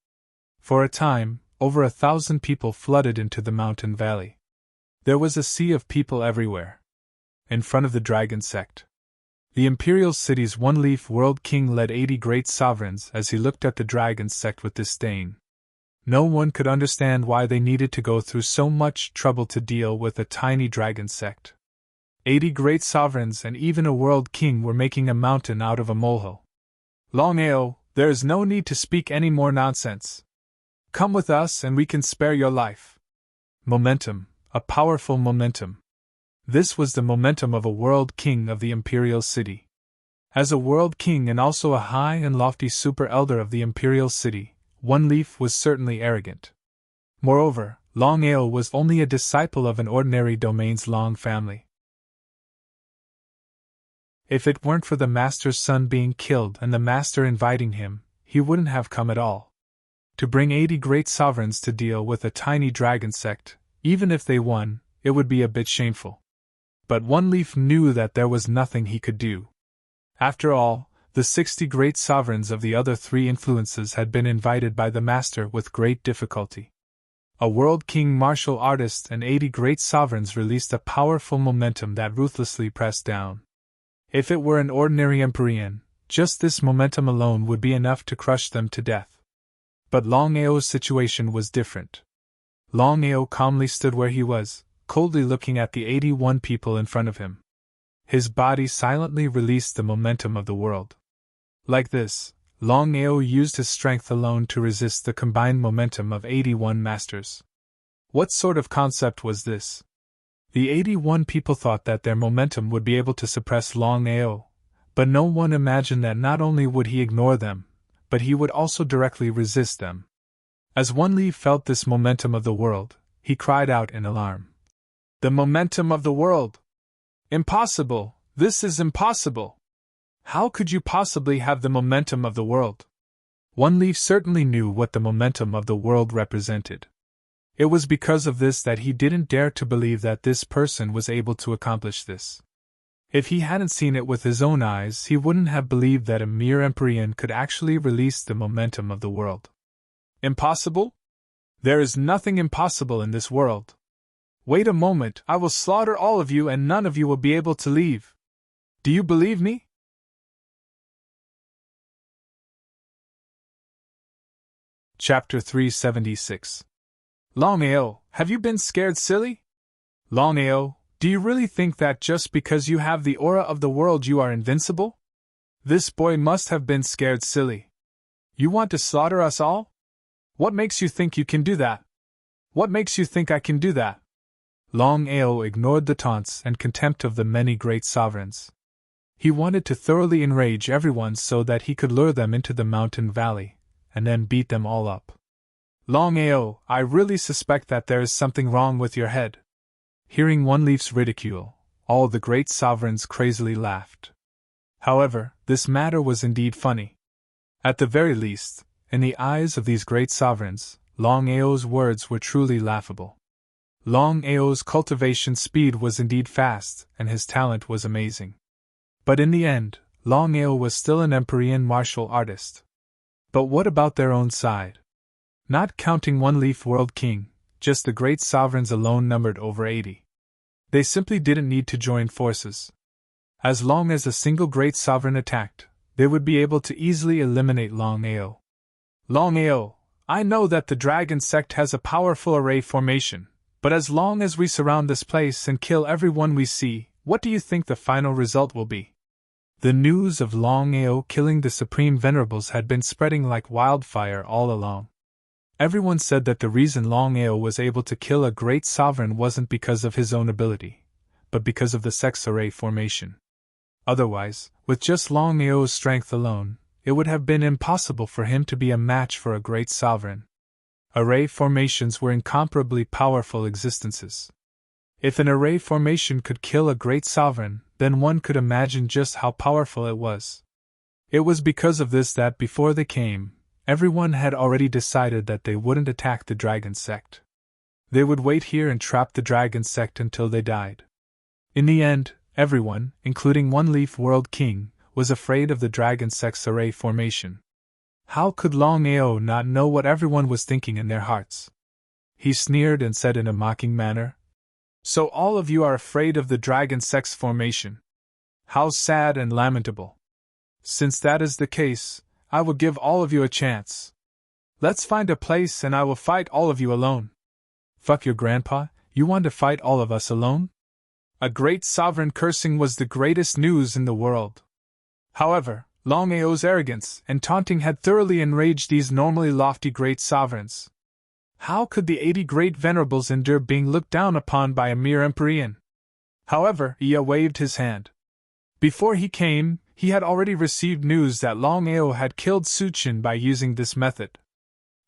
For a time, over 1,000 people flooded into the mountain valley. There was a sea of people everywhere. In front of the Dragon Sect, the Imperial City's one-leaf World King led 80 great sovereigns as he looked at the Dragon Sect with disdain. No one could understand why they needed to go through so much trouble to deal with a tiny Dragon Sect. 80 great sovereigns and even a World King were making a mountain out of a molehill. Longao, there is no need to speak any more nonsense. Come with us and we can spare your life. Momentum. A powerful momentum. This was the momentum of a World King of the Imperial City. As a World King and also a high and lofty Super Elder of the Imperial City, One Leaf was certainly arrogant. Moreover, Longao was only a disciple of an ordinary domain's Long family. If it weren't for the master's son being killed and the master inviting him, he wouldn't have come at all. To bring 80 great sovereigns to deal with a tiny dragon sect, even if they won, it would be a bit shameful. But One Leaf knew that there was nothing he could do. After all, the 60 great sovereigns of the other 3 influences had been invited by the master with great difficulty. A world king martial artist and 80 great sovereigns released a powerful momentum that ruthlessly pressed down. If it were an ordinary Empyrean, just this momentum alone would be enough to crush them to death. But Longao's situation was different. Longao calmly stood where he was, coldly looking at the 81 people in front of him. His body silently released the momentum of the world. Like this, Longao used his strength alone to resist the combined momentum of 81 masters. What sort of concept was this? The 81 people thought that their momentum would be able to suppress Longao, but no one imagined that not only would he ignore them, but he would also directly resist them. As One Leaf felt this momentum of the world, he cried out in alarm. The momentum of the world! Impossible! This is impossible! How could you possibly have the momentum of the world? One Leaf certainly knew what the momentum of the world represented. It was because of this that he didn't dare to believe that this person was able to accomplish this. If he hadn't seen it with his own eyes, he wouldn't have believed that a mere Empyrean could actually release the momentum of the world. Impossible? There is nothing impossible in this world. Wait a moment, I will slaughter all of you and none of you will be able to leave. Do you believe me? Chapter 376. Longao, have you been scared silly? Longao, do you really think that just because you have the aura of the world you are invincible? This boy must have been scared silly. You want to slaughter us all? What makes you think you can do that? What makes you think I can do that? Longao ignored the taunts and contempt of the many great sovereigns. He wanted to thoroughly enrage everyone so that he could lure them into the mountain valley, and then beat them all up. Longao, I really suspect that there is something wrong with your head. Hearing One Leaf's ridicule, all the great sovereigns crazily laughed. However, this matter was indeed funny. At the very least, in the eyes of these great sovereigns, Longao's words were truly laughable. Longao's cultivation speed was indeed fast, and his talent was amazing. But in the end, Longao was still an Empyrean martial artist. But what about their own side? Not counting One Leaf World King, just the great sovereigns alone numbered over 80. They simply didn't need to join forces. As long as a single great sovereign attacked, they would be able to easily eliminate Longao. Longao, I know that the dragon sect has a powerful array formation, but as long as we surround this place and kill everyone we see, what do you think the final result will be? The news of Longao killing the Supreme Venerables had been spreading like wildfire all along. Everyone said that the reason Longao was able to kill a great sovereign wasn't because of his own ability, but because of the sect's array formation. Otherwise, with just Longao's strength alone, it would have been impossible for him to be a match for a great sovereign. Array formations were incomparably powerful existences. If an array formation could kill a great sovereign, then one could imagine just how powerful it was. It was because of this that before they came, everyone had already decided that they wouldn't attack the dragon sect. They would wait here and trap the dragon sect until they died. In the end, everyone, including One Leaf World King, was afraid of the dragon sect's array formation. How could Longao not know what everyone was thinking in their hearts? He sneered and said in a mocking manner, "So all of you are afraid of the dragon sect's formation? How sad and lamentable. Since that is the case, I will give all of you a chance. Let's find a place and I will fight all of you alone." Fuck your grandpa, you want to fight all of us alone? A great sovereign cursing was the greatest news in the world. However, Longao's arrogance and taunting had thoroughly enraged these normally lofty great sovereigns. How could the 80 great venerables endure being looked down upon by a mere Empyrean? However, Ia waved his hand. Before he came, he had already received news that Longao had killed Suchin by using this method.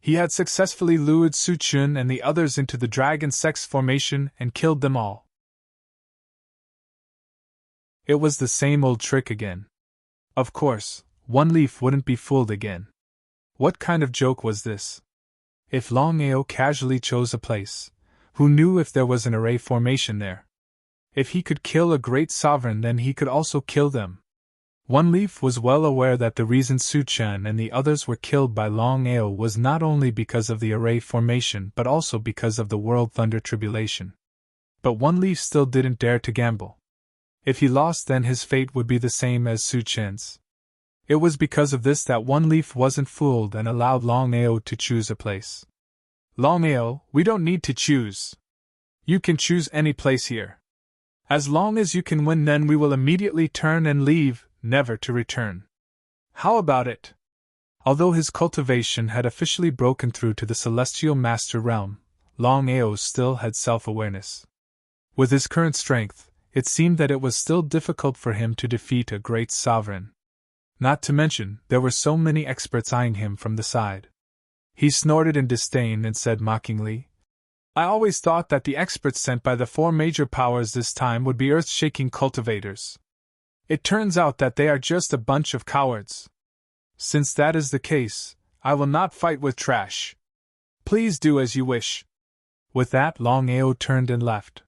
He had successfully lured Su Chun and the others into the Dragon Sex formation and killed them all. It was the same old trick again. Of course, One Leaf wouldn't be fooled again. What kind of joke was this? If Longao casually chose a place, who knew if there was an array formation there? If he could kill a great sovereign, then he could also kill them. One Leaf was well aware that the reason Su Chan and the others were killed by Longao was not only because of the array formation but also because of the World Thunder Tribulation. But One Leaf still didn't dare to gamble. If he lost, then his fate would be the same as Su Chan's. It was because of this that One Leaf wasn't fooled and allowed Longao to choose a place. Longao, we don't need to choose. You can choose any place here. As long as you can win, then we will immediately turn and leave, never to return. How about it? Although his cultivation had officially broken through to the Celestial Master Realm, Longao still had self-awareness. With his current strength, it seemed that it was still difficult for him to defeat a great sovereign. Not to mention, there were so many experts eyeing him from the side. He snorted in disdain and said mockingly, I always thought that the experts sent by the 4 major powers this time would be earth-shaking cultivators. It turns out that they are just a bunch of cowards. Since that is the case, I will not fight with trash. Please do as you wish. With that, Longao turned and left.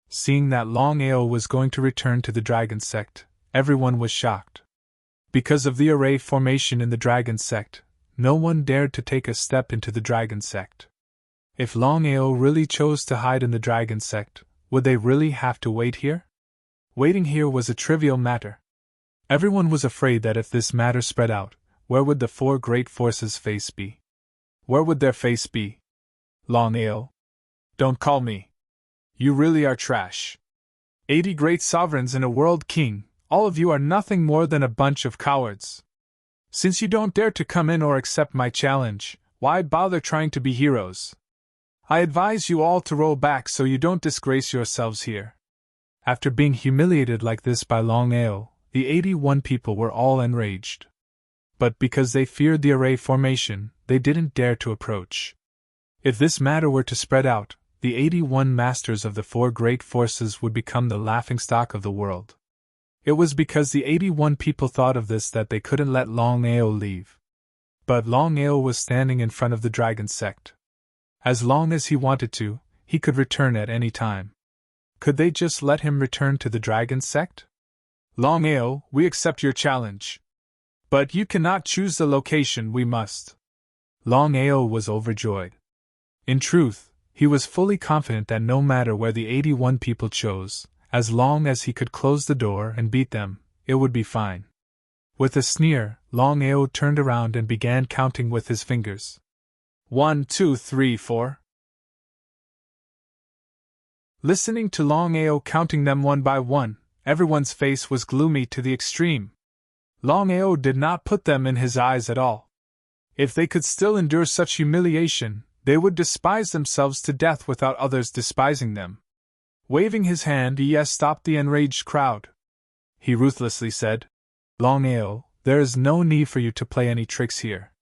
Seeing that Longao was going to return to the Dragon Sect, everyone was shocked. Because of the array formation in the Dragon Sect, no one dared to take a step into the Dragon Sect. If Longao really chose to hide in the Dragon Sect, would they really have to wait here? Waiting here was a trivial matter. Everyone was afraid that if this matter spread out, where would the 4 great forces' face be? Where would their face be? Longao? Don't call me. You really are trash. 80 great sovereigns and a world king, all of you are nothing more than a bunch of cowards. Since you don't dare to come in or accept my challenge, why bother trying to be heroes? I advise you all to roll back so you don't disgrace yourselves here. After being humiliated like this by Longao, the 81 people were all enraged. But because they feared the array formation, they didn't dare to approach. If this matter were to spread out, the 81 masters of the 4 great forces would become the laughingstock of the world. It was because the 81 people thought of this that they couldn't let Longao leave. But Longao was standing in front of the Dragon Sect. As long as he wanted to, he could return at any time. Could they just let him return to the Dragon Sect? Longao, we accept your challenge. But you cannot choose the location, we must. Longao was overjoyed. In truth, he was fully confident that no matter where the 81 people chose, as long as he could close the door and beat them, it would be fine. With a sneer, Longao turned around and began counting with his fingers. 1, 2, 3, 4. Listening to Longao counting them one by one, everyone's face was gloomy to the extreme. Longao did not put them in his eyes at all. If they could still endure such humiliation, they would despise themselves to death without others despising them. Waving his hand, he stopped the enraged crowd. He ruthlessly said, Longao, there is no need for you to play any tricks here.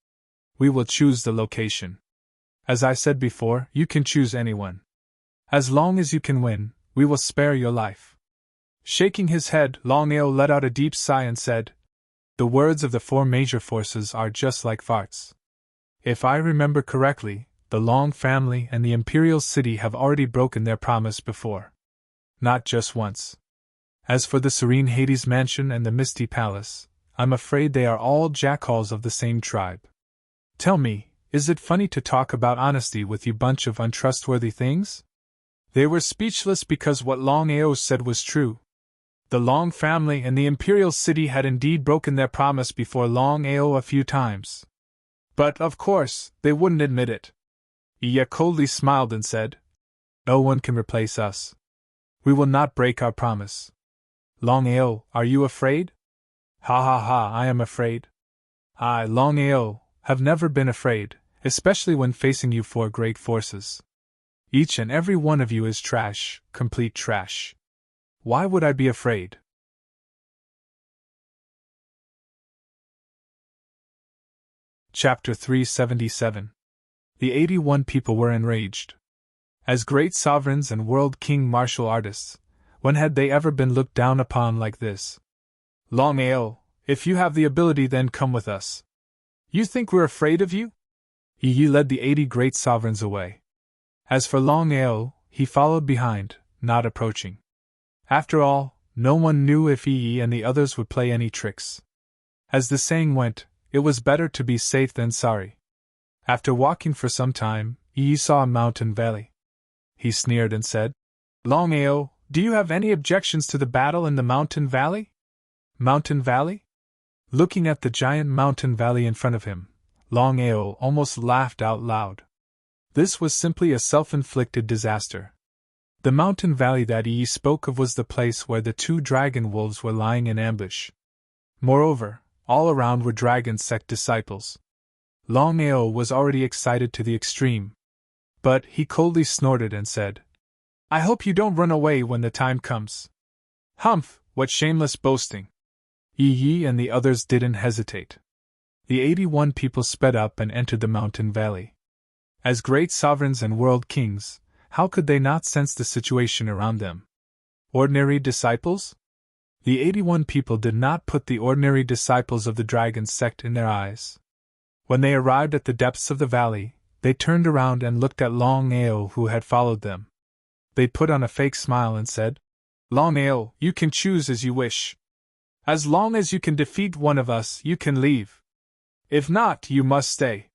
We will choose the location. As I said before, you can choose anyone. As long as you can win, we will spare your life. Shaking his head, Longao let out a deep sigh and said, The words of the 4 major forces are just like farts. If I remember correctly, the Long family and the Imperial City have already broken their promise before. Not just once. As for the Serene Hades Mansion and the Misty Palace, I'm afraid they are all jackals of the same tribe. Tell me, is it funny to talk about honesty with you bunch of untrustworthy things? They were speechless because what Longao said was true. The Long family and the Imperial City had indeed broken their promise before Longao a few times. But, of course, they wouldn't admit it. Iya coldly smiled and said, No one can replace us. We will not break our promise. Longao, are you afraid? Ha ha ha, I am afraid. I, Longao, have never been afraid, especially when facing you 4 great forces. Each and every one of you is trash, complete trash. Why would I be afraid? Chapter 377. The 81 people were enraged. As great sovereigns and world king martial artists, when had they ever been looked down upon like this? Longao, if you have the ability, then come with us. You think we're afraid of you? Yi led the 80 great sovereigns away. As for Longao, he followed behind, not approaching. After all, no one knew if Yi and the others would play any tricks. As the saying went, it was better to be safe than sorry. After walking for some time, Yi saw a mountain valley. He sneered and said, Longao, do you have any objections to the battle in the mountain valley? Mountain valley? Looking at the giant mountain valley in front of him, Longao almost laughed out loud. This was simply a self-inflicted disaster. The mountain valley that Yi spoke of was the place where the 2 dragon wolves were lying in ambush. Moreover, all around were dragon sect disciples. Longao was already excited to the extreme. But he coldly snorted and said, I hope you don't run away when the time comes. Humph, what shameless boasting. Yi and the others didn't hesitate. The 81 people sped up and entered the mountain valley. As great sovereigns and world kings, how could they not sense the situation around them? Ordinary disciples? The 81 people did not put the ordinary disciples of the dragon sect in their eyes. When they arrived at the depths of the valley, they turned around and looked at Longao, who had followed them. They put on a fake smile and said, Longao, you can choose as you wish. As long as you can defeat one of us, you can leave. If not, you must stay.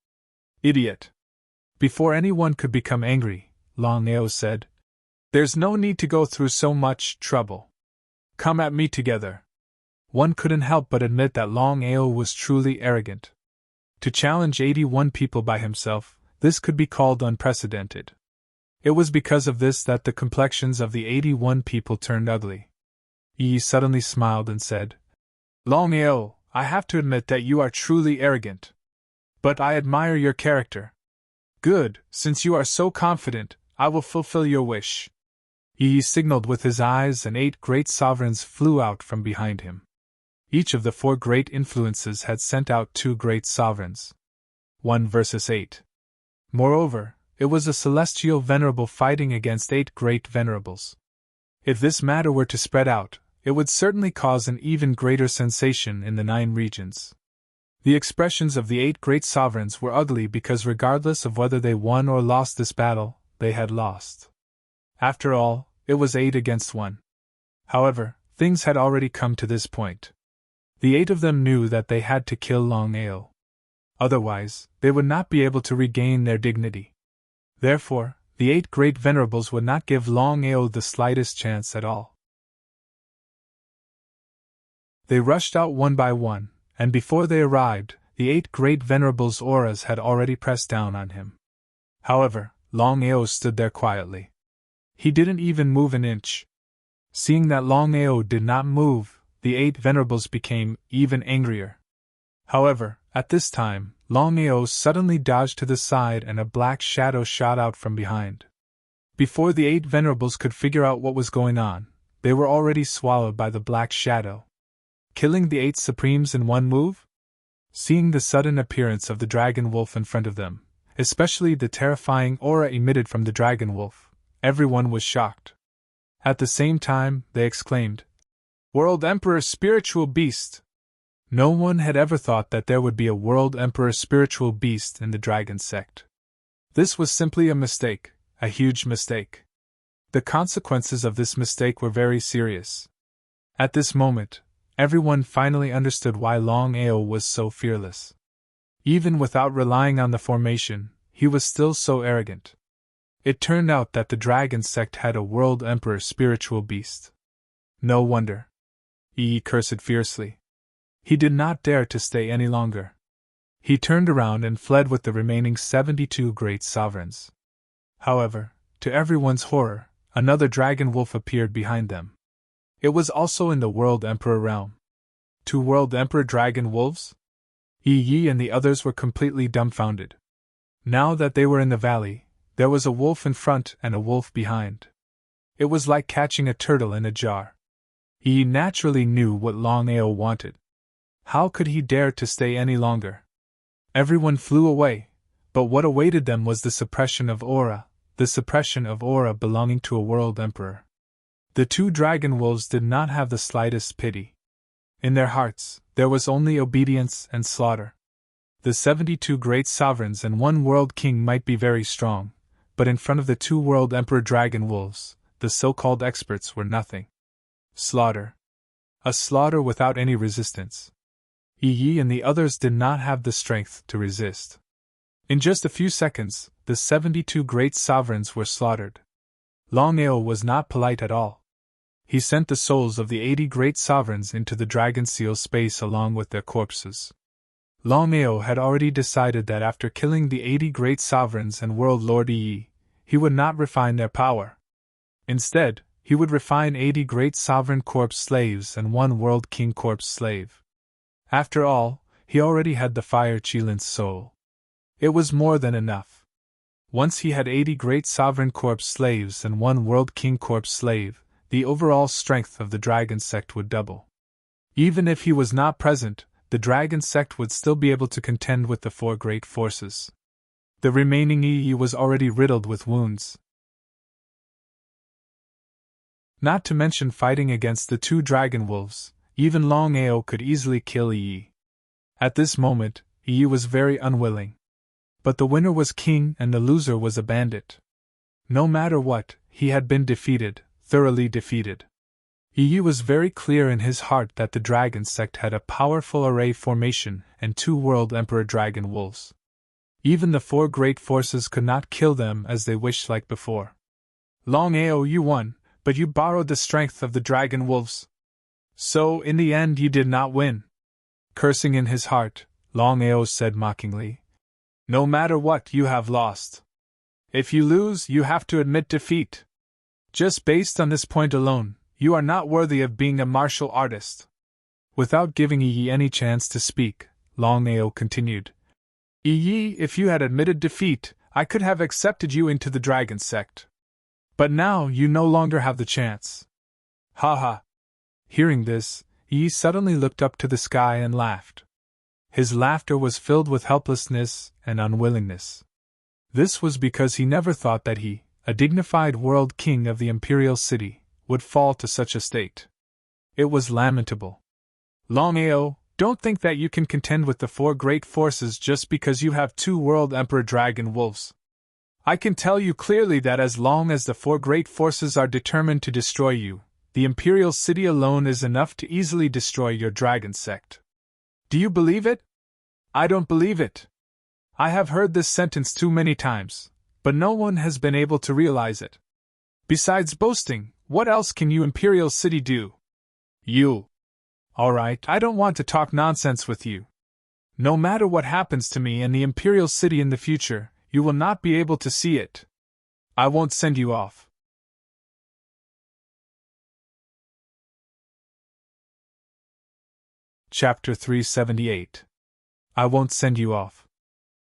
Idiot. Before anyone could become angry, Longao said, There's no need to go through so much trouble. Come at me together. One couldn't help but admit that Longao was truly arrogant. To challenge 81 people by himself, this could be called unprecedented. It was because of this that the complexions of the 81 people turned ugly. Yi suddenly smiled and said, Longao, I have to admit that you are truly arrogant. But I admire your character. Good, since you are so confident, I will fulfill your wish. Yi signaled with his eyes and 8 great sovereigns flew out from behind him. Each of the 4 great influences had sent out 2 great sovereigns. 1 versus 8. Moreover, it was a celestial venerable fighting against 8 great venerables. If this matter were to spread out, it would certainly cause an even greater sensation in the 9 regions. The expressions of the 8 great sovereigns were ugly because regardless of whether they won or lost this battle, they had lost. After all, it was 8 against 1. However, things had already come to this point. The 8 of them knew that they had to kill Longao. Otherwise, they would not be able to regain their dignity. Therefore, the 8 great venerables would not give Longao the slightest chance at all. They rushed out one by one, and before they arrived, the 8 great venerables' auras had already pressed down on him. However, Longao stood there quietly. He didn't even move an inch. Seeing that Longao did not move, the 8 venerables became even angrier. However, at this time, Longao suddenly dodged to the side and a black shadow shot out from behind. Before the 8 venerables could figure out what was going on, they were already swallowed by the black shadow. Killing the 8 supremes in one move? Seeing the sudden appearance of the dragon wolf in front of them, especially the terrifying aura emitted from the dragon wolf, everyone was shocked. At the same time, they exclaimed, World Emperor Spiritual Beast! No one had ever thought that there would be a World Emperor Spiritual Beast in the dragon sect. This was simply a mistake, a huge mistake. The consequences of this mistake were very serious. At this moment, everyone finally understood why Longao was so fearless. Even without relying on the formation, he was still so arrogant. It turned out that the dragon sect had a World Emperor Spiritual Beast. No wonder. Yi cursed fiercely. He did not dare to stay any longer. He turned around and fled with the remaining 72 great sovereigns. However, to everyone's horror, another dragon wolf appeared behind them. It was also in the World Emperor realm. 2 World Emperor dragon wolves? Yi and the others were completely dumbfounded. Now that they were in the valley, there was a wolf in front and a wolf behind. It was like catching a turtle in a jar. Yi naturally knew what Longao wanted. How could he dare to stay any longer? Everyone flew away, But what awaited them was the suppression of aura belonging to a world emperor. The two dragon wolves did not have the slightest pity. In their hearts, there was only obedience and slaughter. The 72 great sovereigns and one world king might be very strong, but in front of the two world emperor dragon wolves, the so-called experts were nothing. Slaughter. A slaughter without any resistance. Yi and the others did not have the strength to resist. In just a few seconds, the 72 great sovereigns were slaughtered. Longao was not polite at all. He sent the souls of the 80 great sovereigns into the dragon seal space along with their corpses. Longao had already decided that after killing the 80 great sovereigns and world lord Yi, he would not refine their power. Instead, he would refine 80 great sovereign corpse slaves and one world king corpse slave. After all, he already had the fire Qilin's soul. It was more than enough. Once he had 80 great sovereign corpse slaves and one world king corpse slave, the overall strength of the dragon sect would double. Even if he was not present, the dragon sect would still be able to contend with the four great forces. The remaining Yi was already riddled with wounds. Not to mention fighting against the two dragon wolves, even Longao could easily kill Yi. At this moment, Yi was very unwilling. But the winner was king and the loser was a bandit. No matter what, he had been defeated, thoroughly defeated. Yi was very clear in his heart that the dragon sect had a powerful array formation and two world emperor dragon wolves. Even the four great forces could not kill them as they wished like before. Longao, you won, but you borrowed the strength of the dragon wolves. So, in the end, you did not win. Cursing in his heart, Longao said mockingly, "No matter what, you have lost. If you lose, you have to admit defeat. Just based on this point alone, you are not worthy of being a martial artist." Without giving Yi any chance to speak, Longao continued, "Yi, if you had admitted defeat, I could have accepted you into the dragon sect. But now you no longer have the chance." Ha ha! Hearing this, Yi suddenly looked up to the sky and laughed. His laughter was filled with helplessness and unwillingness. This was because he never thought that he, a dignified world king of the imperial city, would fall to such a state. It was lamentable. Longao, don't think that you can contend with the four great forces just because you have two world emperor dragon wolves. I can tell you clearly that as long as the four great forces are determined to destroy you, the imperial city alone is enough to easily destroy your dragon sect. Do you believe it? I don't believe it. I have heard this sentence too many times, but no one has been able to realize it. Besides boasting, what else can you imperial city do? You. Alright, I don't want to talk nonsense with you. No matter what happens to me and the imperial city in the future, you will not be able to see it. I won't send you off. Chapter 378. I won't send you off.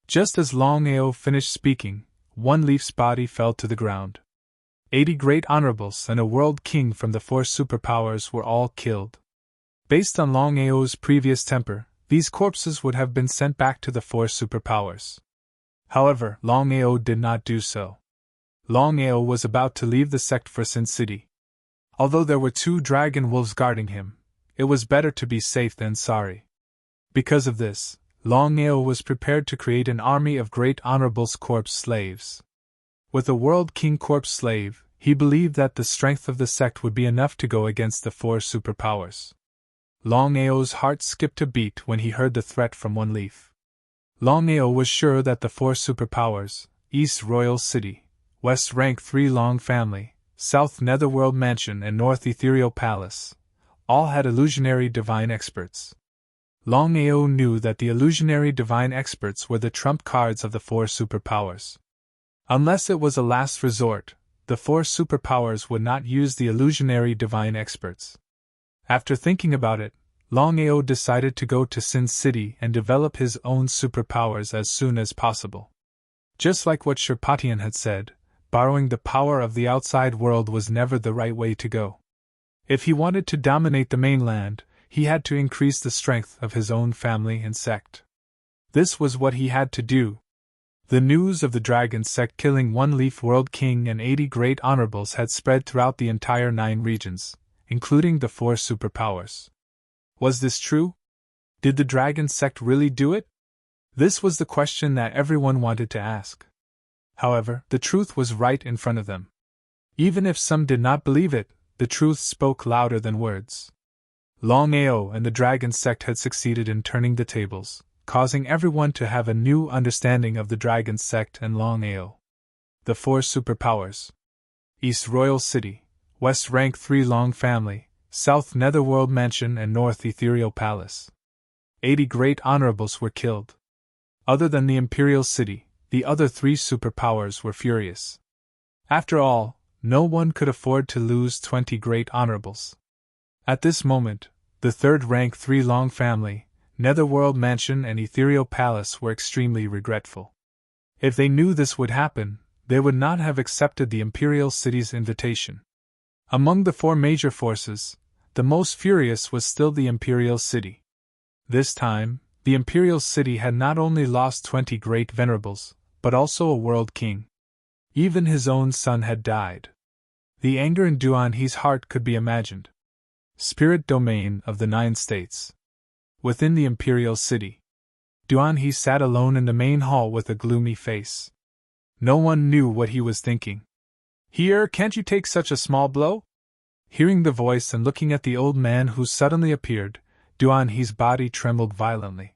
Just as Longao finished speaking, one leaf's body fell to the ground. 80 great honorables and a world king from the four superpowers were all killed. Based on Longao's previous temper, these corpses would have been sent back to the four superpowers. However, Longao did not do so. Longao was about to leave the sect for Sin City. Although there were two dragon wolves guarding him, it was better to be safe than sorry. Because of this, Longao was prepared to create an army of great honorables corpse slaves. With a world king corpse slave, he believed that the strength of the sect would be enough to go against the four superpowers. Longao's heart skipped a beat when he heard the threat from one leaf. Longao was sure that the four superpowers, East Royal City, West Rank 3 Long Family, South Netherworld Mansion and North Ethereal Palace, all had illusionary divine experts. Longao knew that the illusionary divine experts were the trump cards of the four superpowers. Unless it was a last resort, the four superpowers would not use the illusionary divine experts. After thinking about it, Longao decided to go to Sin City and develop his own superpowers as soon as possible. Just like what Sherpatian had said, borrowing the power of the outside world was never the right way to go. If he wanted to dominate the mainland, he had to increase the strength of his own family and sect. This was what he had to do. The news of the dragon sect killing one Leaf World King and 80 great honorables had spread throughout the entire 9 regions, including the 4 superpowers. Was this true? Did the dragon sect really do it? This was the question that everyone wanted to ask. However, the truth was right in front of them. Even if some did not believe it, the truth spoke louder than words. Longao and the dragon sect had succeeded in turning the tables, causing everyone to have a new understanding of the dragon sect and Longao. The 4 superpowers: East Royal City, West Rank 3 Long Family, South Netherworld Mansion and North Ethereal Palace. 80 great honorables were killed. Other than the Imperial City, the other 3 superpowers were furious. After all, no one could afford to lose 20 great honorables. At this moment, the 3rd rank 3 Long Family, Netherworld Mansion and Ethereal Palace were extremely regretful. If they knew this would happen, they would not have accepted the Imperial City's invitation. Among the 4 major forces, the most furious was still the Imperial City. This time, the Imperial City had not only lost 20 great venerables, but also a world king. Even his own son had died. The anger in Duan He's heart could be imagined. Spirit domain of the 9 states. Within the Imperial City, Duan He sat alone in the main hall with a gloomy face. No one knew what he was thinking. "Here, can't you take such a small blow?" Hearing the voice and looking at the old man who suddenly appeared, Duan He's body trembled violently.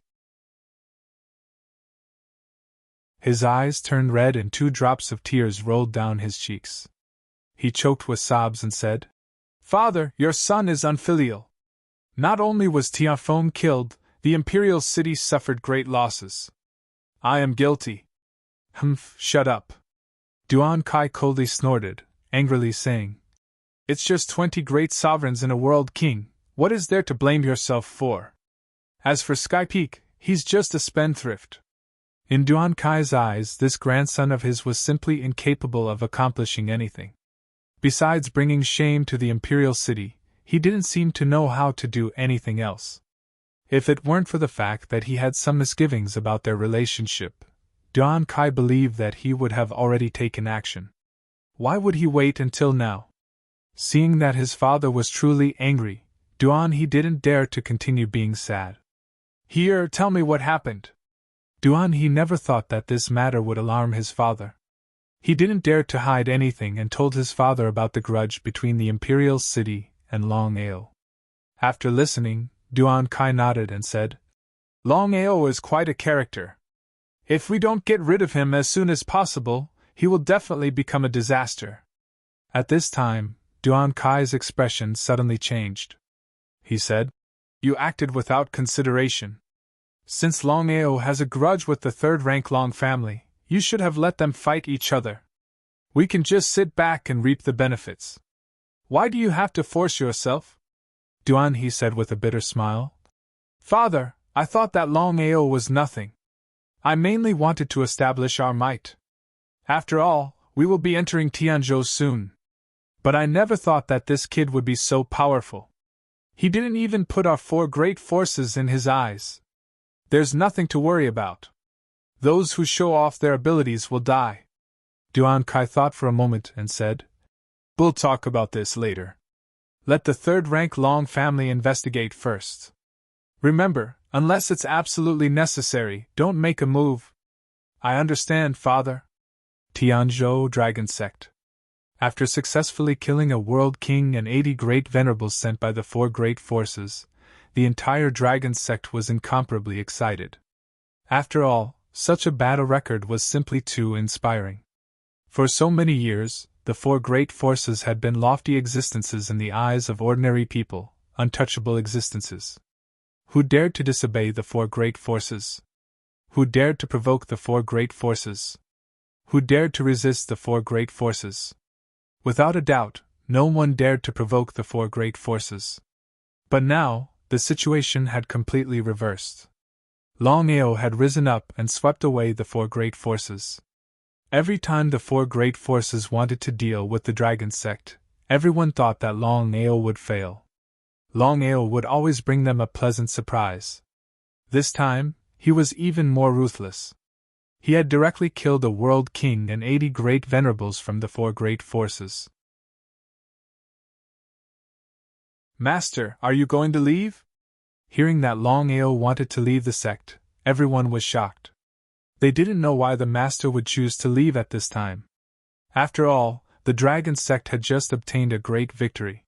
His eyes turned red and 2 drops of tears rolled down his cheeks. He choked with sobs and said, "Father, your son is unfilial. Not only was Tianfeng killed, the Imperial City suffered great losses. I am guilty." "Humph, shut up." Duan Kai coldly snorted, angrily saying, "It's just 20 great sovereigns and a world king, what is there to blame yourself for? As for Sky Peak, he's just a spendthrift." In Duan Kai's eyes, this grandson of his was simply incapable of accomplishing anything. Besides bringing shame to the Imperial City, he didn't seem to know how to do anything else. If it weren't for the fact that he had some misgivings about their relationship, Duan Kai believed that he would have already taken action. Why would he wait until now? Seeing that his father was truly angry, Duan He didn't dare to continue being sad. "Here, tell me what happened." Duan He never thought that this matter would alarm his father. He didn't dare to hide anything and told his father about the grudge between the Imperial City and Longao. After listening, Duan Kai nodded and said, "Longao is quite a character. If we don't get rid of him as soon as possible, he will definitely become a disaster." At this time, Duan Kai's expression suddenly changed. He said, "You acted without consideration. Since Longao has a grudge with the 3rd rank Long family, you should have let them fight each other. We can just sit back and reap the benefits. Why do you have to force yourself?" Duan He said with a bitter smile. "Father, I thought that Longao was nothing. I mainly wanted to establish our might. After all, we will be entering Tianzhou soon. But I never thought that this kid would be so powerful. He didn't even put our 4 great forces in his eyes. There's nothing to worry about. Those who show off their abilities will die." Duan Kai thought for a moment and said, "We'll talk about this later. Let the 3rd rank Long family investigate first. Remember, unless it's absolutely necessary, don't make a move." "I understand, father." Tianzhou Dragon Sect. After successfully killing a world king and 80 great venerables sent by the 4 great forces, the entire dragon sect was incomparably excited. After all, such a battle record was simply too inspiring. For so many years, the 4 great forces had been lofty existences in the eyes of ordinary people, untouchable existences. Who dared to disobey the 4 great forces? Who dared to provoke the 4 great forces? Who dared to resist the 4 great forces? Without a doubt, no one dared to provoke the 4 great forces. But now, the situation had completely reversed. Longao had risen up and swept away the 4 great forces. Every time the 4 great forces wanted to deal with the dragon sect, everyone thought that Longao would fail. Longao would always bring them a pleasant surprise. This time, he was even more ruthless. He had directly killed a world king and 80 great venerables from the 4 great forces. Master, are you going to leave? Hearing that Longao wanted to leave the sect, everyone was shocked. They didn't know why the master would choose to leave at this time. After all, the dragon sect had just obtained a great victory.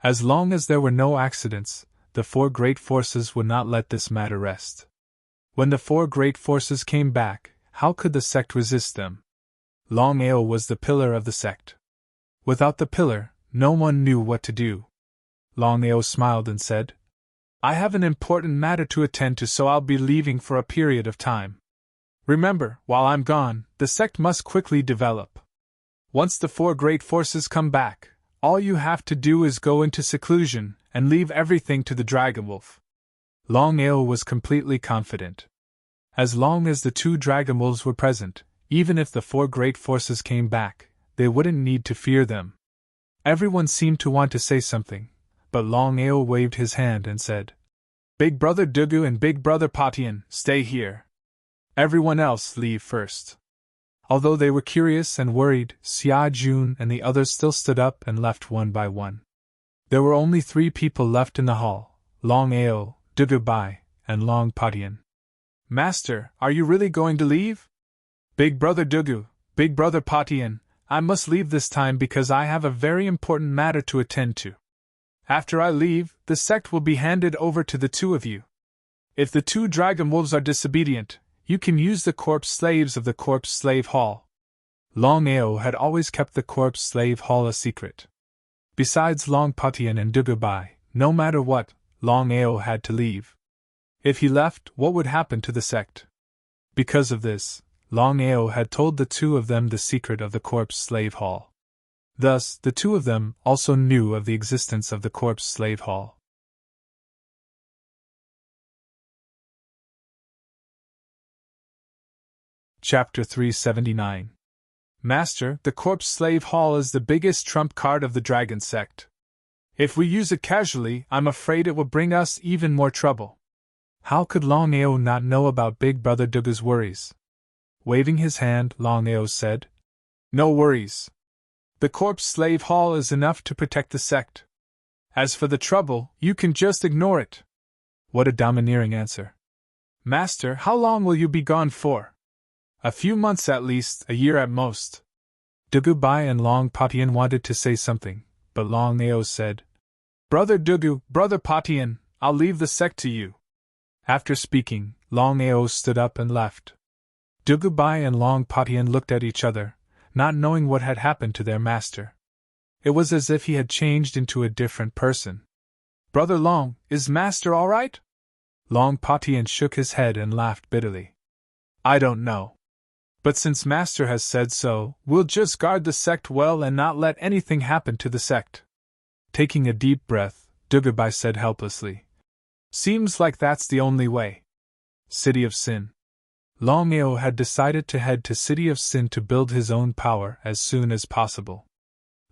As long as there were no accidents, the 4 great forces would not let this matter rest. When the 4 great forces came back, how could the sect resist them? Longao was the pillar of the sect. Without the pillar, no one knew what to do. Longao smiled and said, I have an important matter to attend to, so I'll be leaving for a period of time. Remember, while I'm gone, the sect must quickly develop. Once the 4 great forces come back, all you have to do is go into seclusion and leave everything to the Dragon Wolf. Longao was completely confident. As long as the 2 Dragon Wolves were present, even if the 4 great forces came back, they wouldn't need to fear them. Everyone seemed to want to say something, but Longao waved his hand and said, Big Brother Dugu and Big Brother Patian, stay here. Everyone else leave first. Although they were curious and worried, Xia Jun and the others still stood up and left one by one. There were only 3 people left in the hall, Longao, Dugu Bai, and Long Patian. Master, are you really going to leave? Big Brother Dugu, Big Brother Patian, I must leave this time because I have a very important matter to attend to. After I leave, the sect will be handed over to the 2 of you. If the 2 Dragon Wolves are disobedient, you can use the corpse slaves of the Corpse Slave Hall. Longao had always kept the Corpse Slave Hall a secret. Besides Long Patian and Dugu Bai, no matter what, Longao had to leave. If he left, what would happen to the sect? Because of this, Longao had told the 2 of them the secret of the Corpse Slave Hall. Thus, the 2 of them also knew of the existence of the Corpse Slave Hall. Chapter 379. Master, the Corpse Slave Hall is the biggest trump card of the Dragon Sect. If we use it casually, I'm afraid it will bring us even more trouble. How could Longao not know about Big Brother Dugu's worries? Waving his hand, Longao said, No worries. The Corpse Slave Hall is enough to protect the sect. As for the trouble, you can just ignore it. What a domineering answer. Master, how long will you be gone for? A few months at least, a year at most. Dugu Bai and Long Patian wanted to say something, but Longao said, Brother Dugu, Brother Patian, I'll leave the sect to you. After speaking, Longao stood up and left. Dugu Bai and Long Patian looked at each other, not knowing what had happened to their master. It was as if he had changed into a different person. Brother Long, is master all right? Long Patian shook his head and laughed bitterly. I don't know. But since master has said so, we'll just guard the sect well and not let anything happen to the sect. Taking a deep breath, Dugu Bai said helplessly, Seems like that's the only way. City of Sin. Longao had decided to head to City of Sin to build his own power as soon as possible.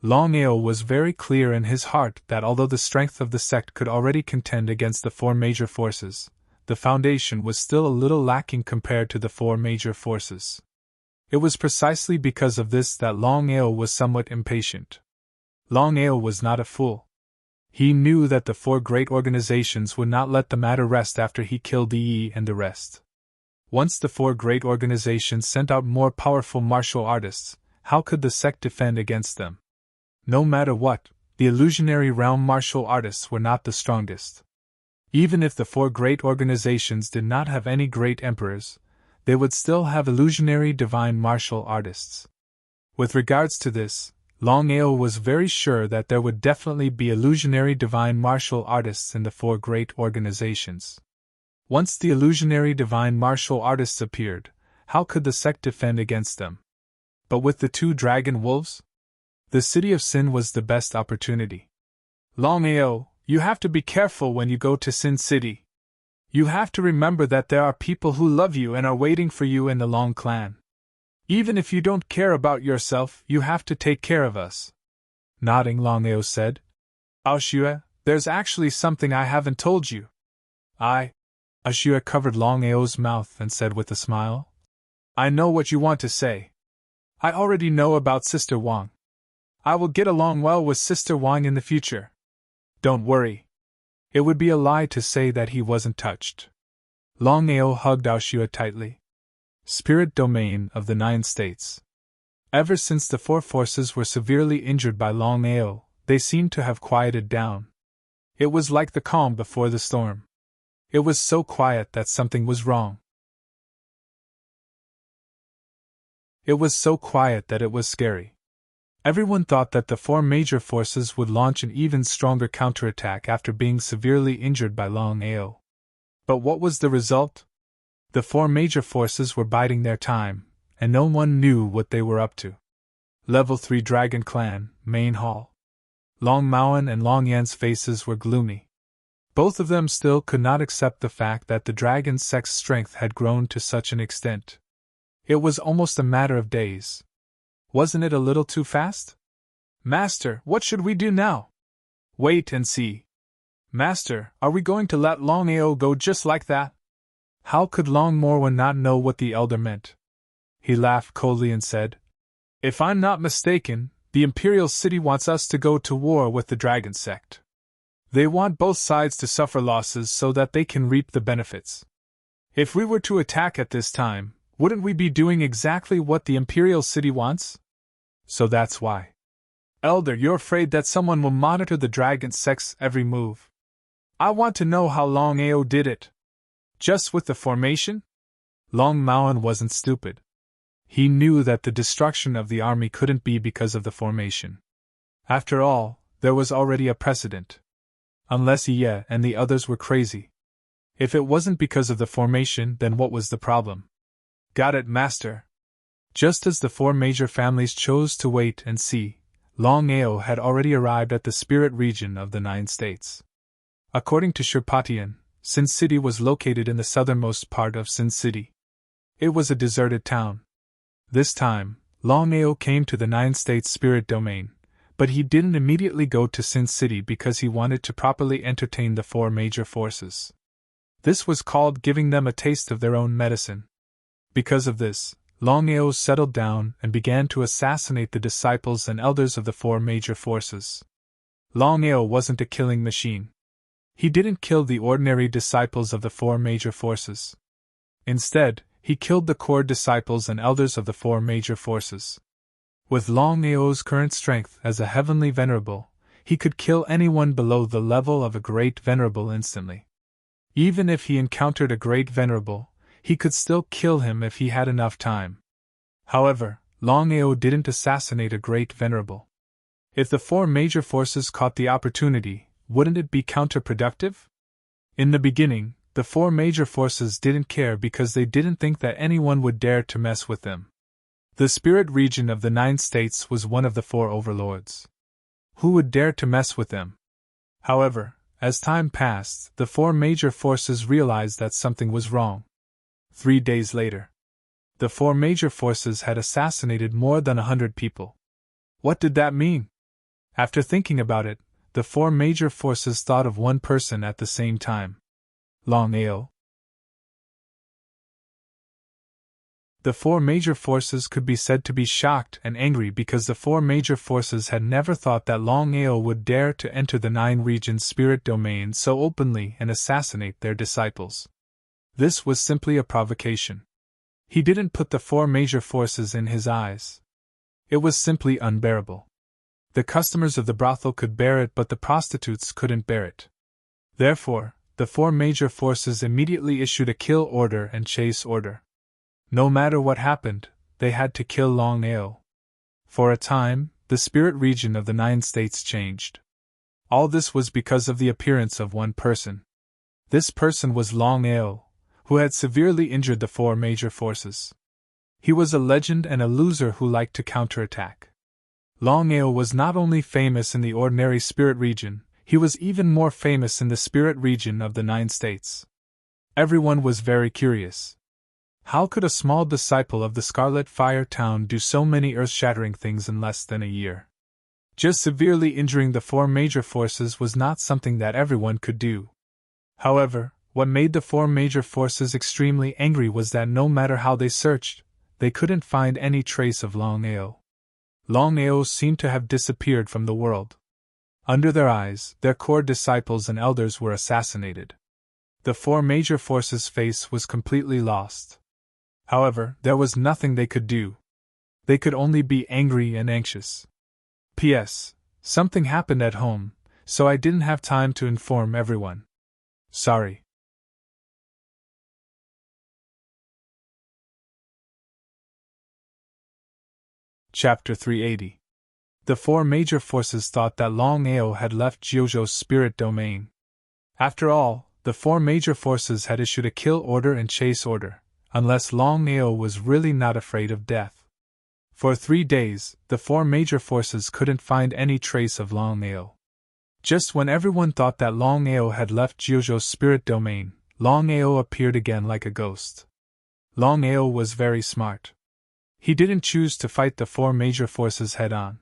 Longao was very clear in his heart that although the strength of the sect could already contend against the 4 major forces, the foundation was still a little lacking compared to the 4 major forces. It was precisely because of this that Longao was somewhat impatient. Longao was not a fool. He knew that the 4 great organizations would not let the matter rest after he killed Yi and the rest. Once the 4 great organizations sent out more powerful martial artists, how could the sect defend against them? No matter what, the illusionary realm martial artists were not the strongest. Even if the 4 great organizations did not have any great emperors, they would still have illusionary divine martial artists. With regards to this, Longao was very sure that there would definitely be illusionary divine martial artists in the 4 great organizations. Once the illusionary divine martial artists appeared, how could the sect defend against them? But with the 2 dragon wolves? The City of Sin was the best opportunity. Longao, you have to be careful when you go to Sin City. You have to remember that there are people who love you and are waiting for you in the Long clan. Even if you don't care about yourself, you have to take care of us. Nodding, Longao said, Aoshue, there's actually something I haven't told you. Aoshue covered Longao's mouth and said with a smile, I know what you want to say. I already know about Sister Wang. I will get along well with Sister Wang in the future. Don't worry. It would be a lie to say that he wasn't touched. Longao hugged Aoshua tightly. Spirit domain of the 9 states. Ever since the 4 forces were severely injured by Longao, they seemed to have quieted down. It was like the calm before the storm. It was so quiet that something was wrong. It was so quiet that it was scary. Everyone thought that the 4 major forces would launch an even stronger counterattack after being severely injured by Longao. But what was the result? The 4 major forces were biding their time, and no one knew what they were up to. Level 3 Dragon Clan, Main Hall. Long Maoan and Long Yan's faces were gloomy. Both of them still could not accept the fact that the dragon sect's strength had grown to such an extent. It was almost a matter of days. Wasn't it a little too fast? Master, what should we do now? Wait and see. Master, are we going to let Longao go just like that? How could Long Morwen not know what the elder meant? He laughed coldly and said, If I'm not mistaken, the Imperial City wants us to go to war with the Dragon Sect. They want both sides to suffer losses so that they can reap the benefits. If we were to attack at this time, wouldn't we be doing exactly what the Imperial City wants? So that's why. Elder, you're afraid that someone will monitor the Dragon Sect's every move. I want to know how Longao did it. Just with the formation? Long Maoan wasn't stupid. He knew that the destruction of the army couldn't be because of the formation. After all, there was already a precedent. Unless Ye and the others were crazy. If it wasn't because of the formation, then what was the problem? Got it, Master. Just as the 4 major families chose to wait and see, Longao had already arrived at the spirit region of the 9 states. According to Shirpatian, Sin City was located in the southernmost part of Sin City. It was a deserted town. This time, Longao came to the 9 states spirit domain, but he didn't immediately go to Sin City because he wanted to properly entertain the 4 major forces. This was called giving them a taste of their own medicine. Because of this, Longao settled down and began to assassinate the disciples and elders of the 4 major forces. Longao wasn't a killing machine. He didn't kill the ordinary disciples of the 4 major forces. Instead, he killed the core disciples and elders of the 4 major forces. With Longao's current strength as a heavenly venerable, he could kill anyone below the level of a great venerable instantly. Even if he encountered a great venerable, he could still kill him if he had enough time. However, Longao didn't assassinate a great venerable. If the 4 major forces caught the opportunity, wouldn't it be counterproductive? In the beginning, the 4 major forces didn't care because they didn't think that anyone would dare to mess with them. The spirit region of the 9 states was one of the 4 overlords. Who would dare to mess with them? However, as time passed, the 4 major forces realized that something was wrong. 3 days later, the 4 major forces had assassinated more than 100 people. What did that mean? After thinking about it, the 4 major forces thought of one person at the same time. Longao. The 4 major forces could be said to be shocked and angry because the 4 major forces had never thought that Longao would dare to enter the 9 regions' spirit domain so openly and assassinate their disciples. This was simply a provocation. He didn't put the 4 major forces in his eyes. It was simply unbearable. The customers of the brothel could bear it, but the prostitutes couldn't bear it. Therefore, the 4 major forces immediately issued a kill order and chase order. No matter what happened, they had to kill Longao. For a time, the spirit region of the 9 states changed. All this was because of the appearance of one person. This person was Longao, who had severely injured the 4 major forces. He was a legend and a loser who liked to counterattack. Longao was not only famous in the ordinary spirit region, he was even more famous in the spirit region of the 9 states. Everyone was very curious. How could a small disciple of the Scarlet Fire Town do so many earth-shattering things in less than a year? Just severely injuring the 4 major forces was not something that everyone could do. However, what made the 4 major forces extremely angry was that no matter how they searched, they couldn't find any trace of Longao. Longao seemed to have disappeared from the world. Under their eyes, their core disciples and elders were assassinated. The four major forces' face was completely lost. However, there was nothing they could do. They could only be angry and anxious. P.S. Something happened at home, so I didn't have time to inform everyone. Sorry. Chapter 380. The four major forces thought that Longao had left Jiuzhou's spirit domain. After all, the four major forces had issued a kill order and chase order, unless Longao was really not afraid of death. For 3 days, the four major forces couldn't find any trace of Longao. Just when everyone thought that Longao had left Jiuzhou's spirit domain, Longao appeared again like a ghost. Longao was very smart. He didn't choose to fight the four major forces head-on.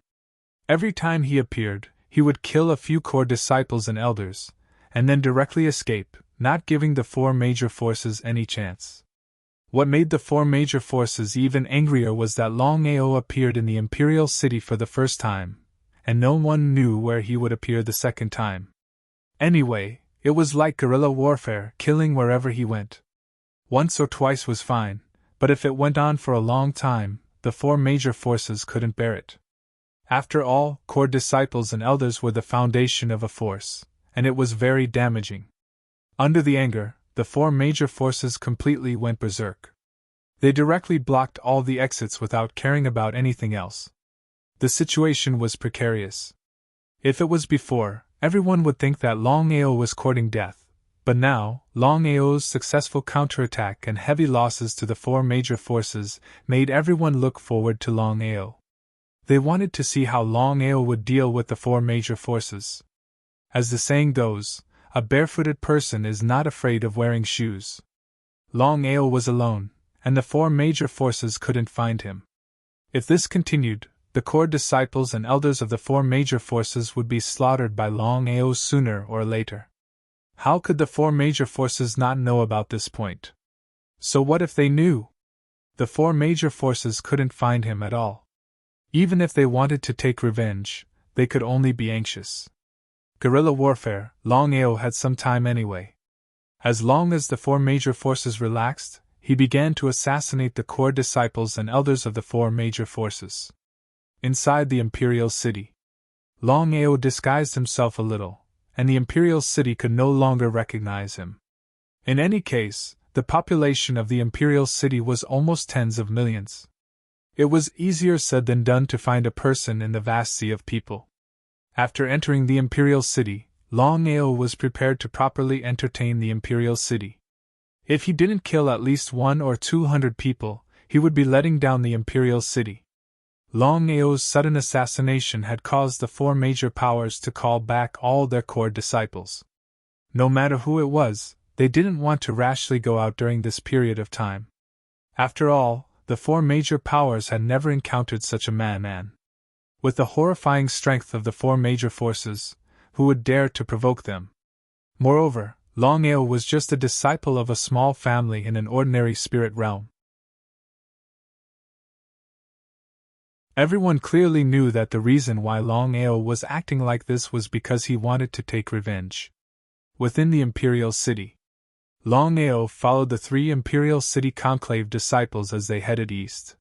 Every time he appeared, he would kill a few core disciples and elders, and then directly escape, not giving the four major forces any chance. What made the four major forces even angrier was that Longao appeared in the Imperial City for the first time, and no one knew where he would appear the second time. Anyway, it was like guerrilla warfare, killing wherever he went. Once or twice was fine, but if it went on for a long time, the four major forces couldn't bear it. After all, core disciples and elders were the foundation of a force, and it was very damaging. Under the anger, the four major forces completely went berserk. They directly blocked all the exits without caring about anything else. The situation was precarious. If it was before, everyone would think that Longao was courting death. But now, Longao's successful counterattack and heavy losses to the four major forces made everyone look forward to Longao. They wanted to see how Longao would deal with the four major forces. As the saying goes, a barefooted person is not afraid of wearing shoes. Longao was alone, and the four major forces couldn't find him. If this continued, the core disciples and elders of the four major forces would be slaughtered by Longao sooner or later. How could the four major forces not know about this point? So what if they knew? The four major forces couldn't find him at all. Even if they wanted to take revenge, they could only be anxious. Guerrilla warfare, Longao had some time anyway. As long as the four major forces relaxed, he began to assassinate the core disciples and elders of the four major forces. Inside the Imperial City, Longao disguised himself a little, and the Imperial City could no longer recognize him. In any case, the population of the Imperial City was almost tens of millions. It was easier said than done to find a person in the vast sea of people. After entering the Imperial City, Longao was prepared to properly entertain the Imperial City. If he didn't kill at least 100 or 200 people, he would be letting down the Imperial City. Longao's sudden assassination had caused the four major powers to call back all their core disciples. No matter who it was, they didn't want to rashly go out during this period of time. After all, the four major powers had never encountered such a man. With the horrifying strength of the four major forces, who would dare to provoke them? Moreover, Longao was just a disciple of a small family in an ordinary spirit realm. Everyone clearly knew that the reason why Longao was acting like this was because he wanted to take revenge. Within the Imperial City, Longao followed the 3 Imperial City Conclave disciples as they headed east.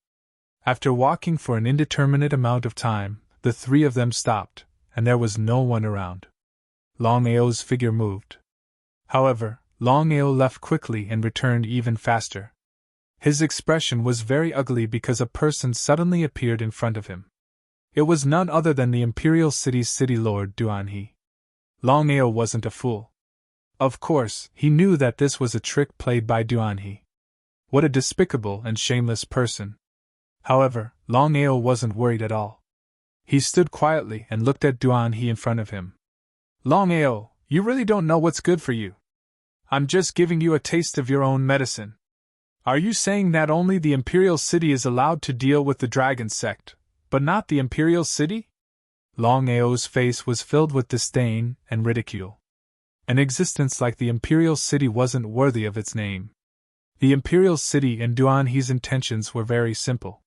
After walking for an indeterminate amount of time, the 3 of them stopped, and there was no one around. Longao's figure moved. However, Longao left quickly and returned even faster. His expression was very ugly because a person suddenly appeared in front of him. It was none other than the Imperial City's City Lord Duanhe. Longao wasn't a fool. Of course, he knew that this was a trick played by Duanhe. What a despicable and shameless person. However, Longao wasn't worried at all. He stood quietly and looked at Duanhe in front of him. Longao, you really don't know what's good for you. I'm just giving you a taste of your own medicine. Are you saying that only the Imperial City is allowed to deal with the Dragon Sect, but not the Imperial City? Longao's face was filled with disdain and ridicule. An existence like the Imperial City wasn't worthy of its name. The imperial city and Duanhe's intentions were very simple.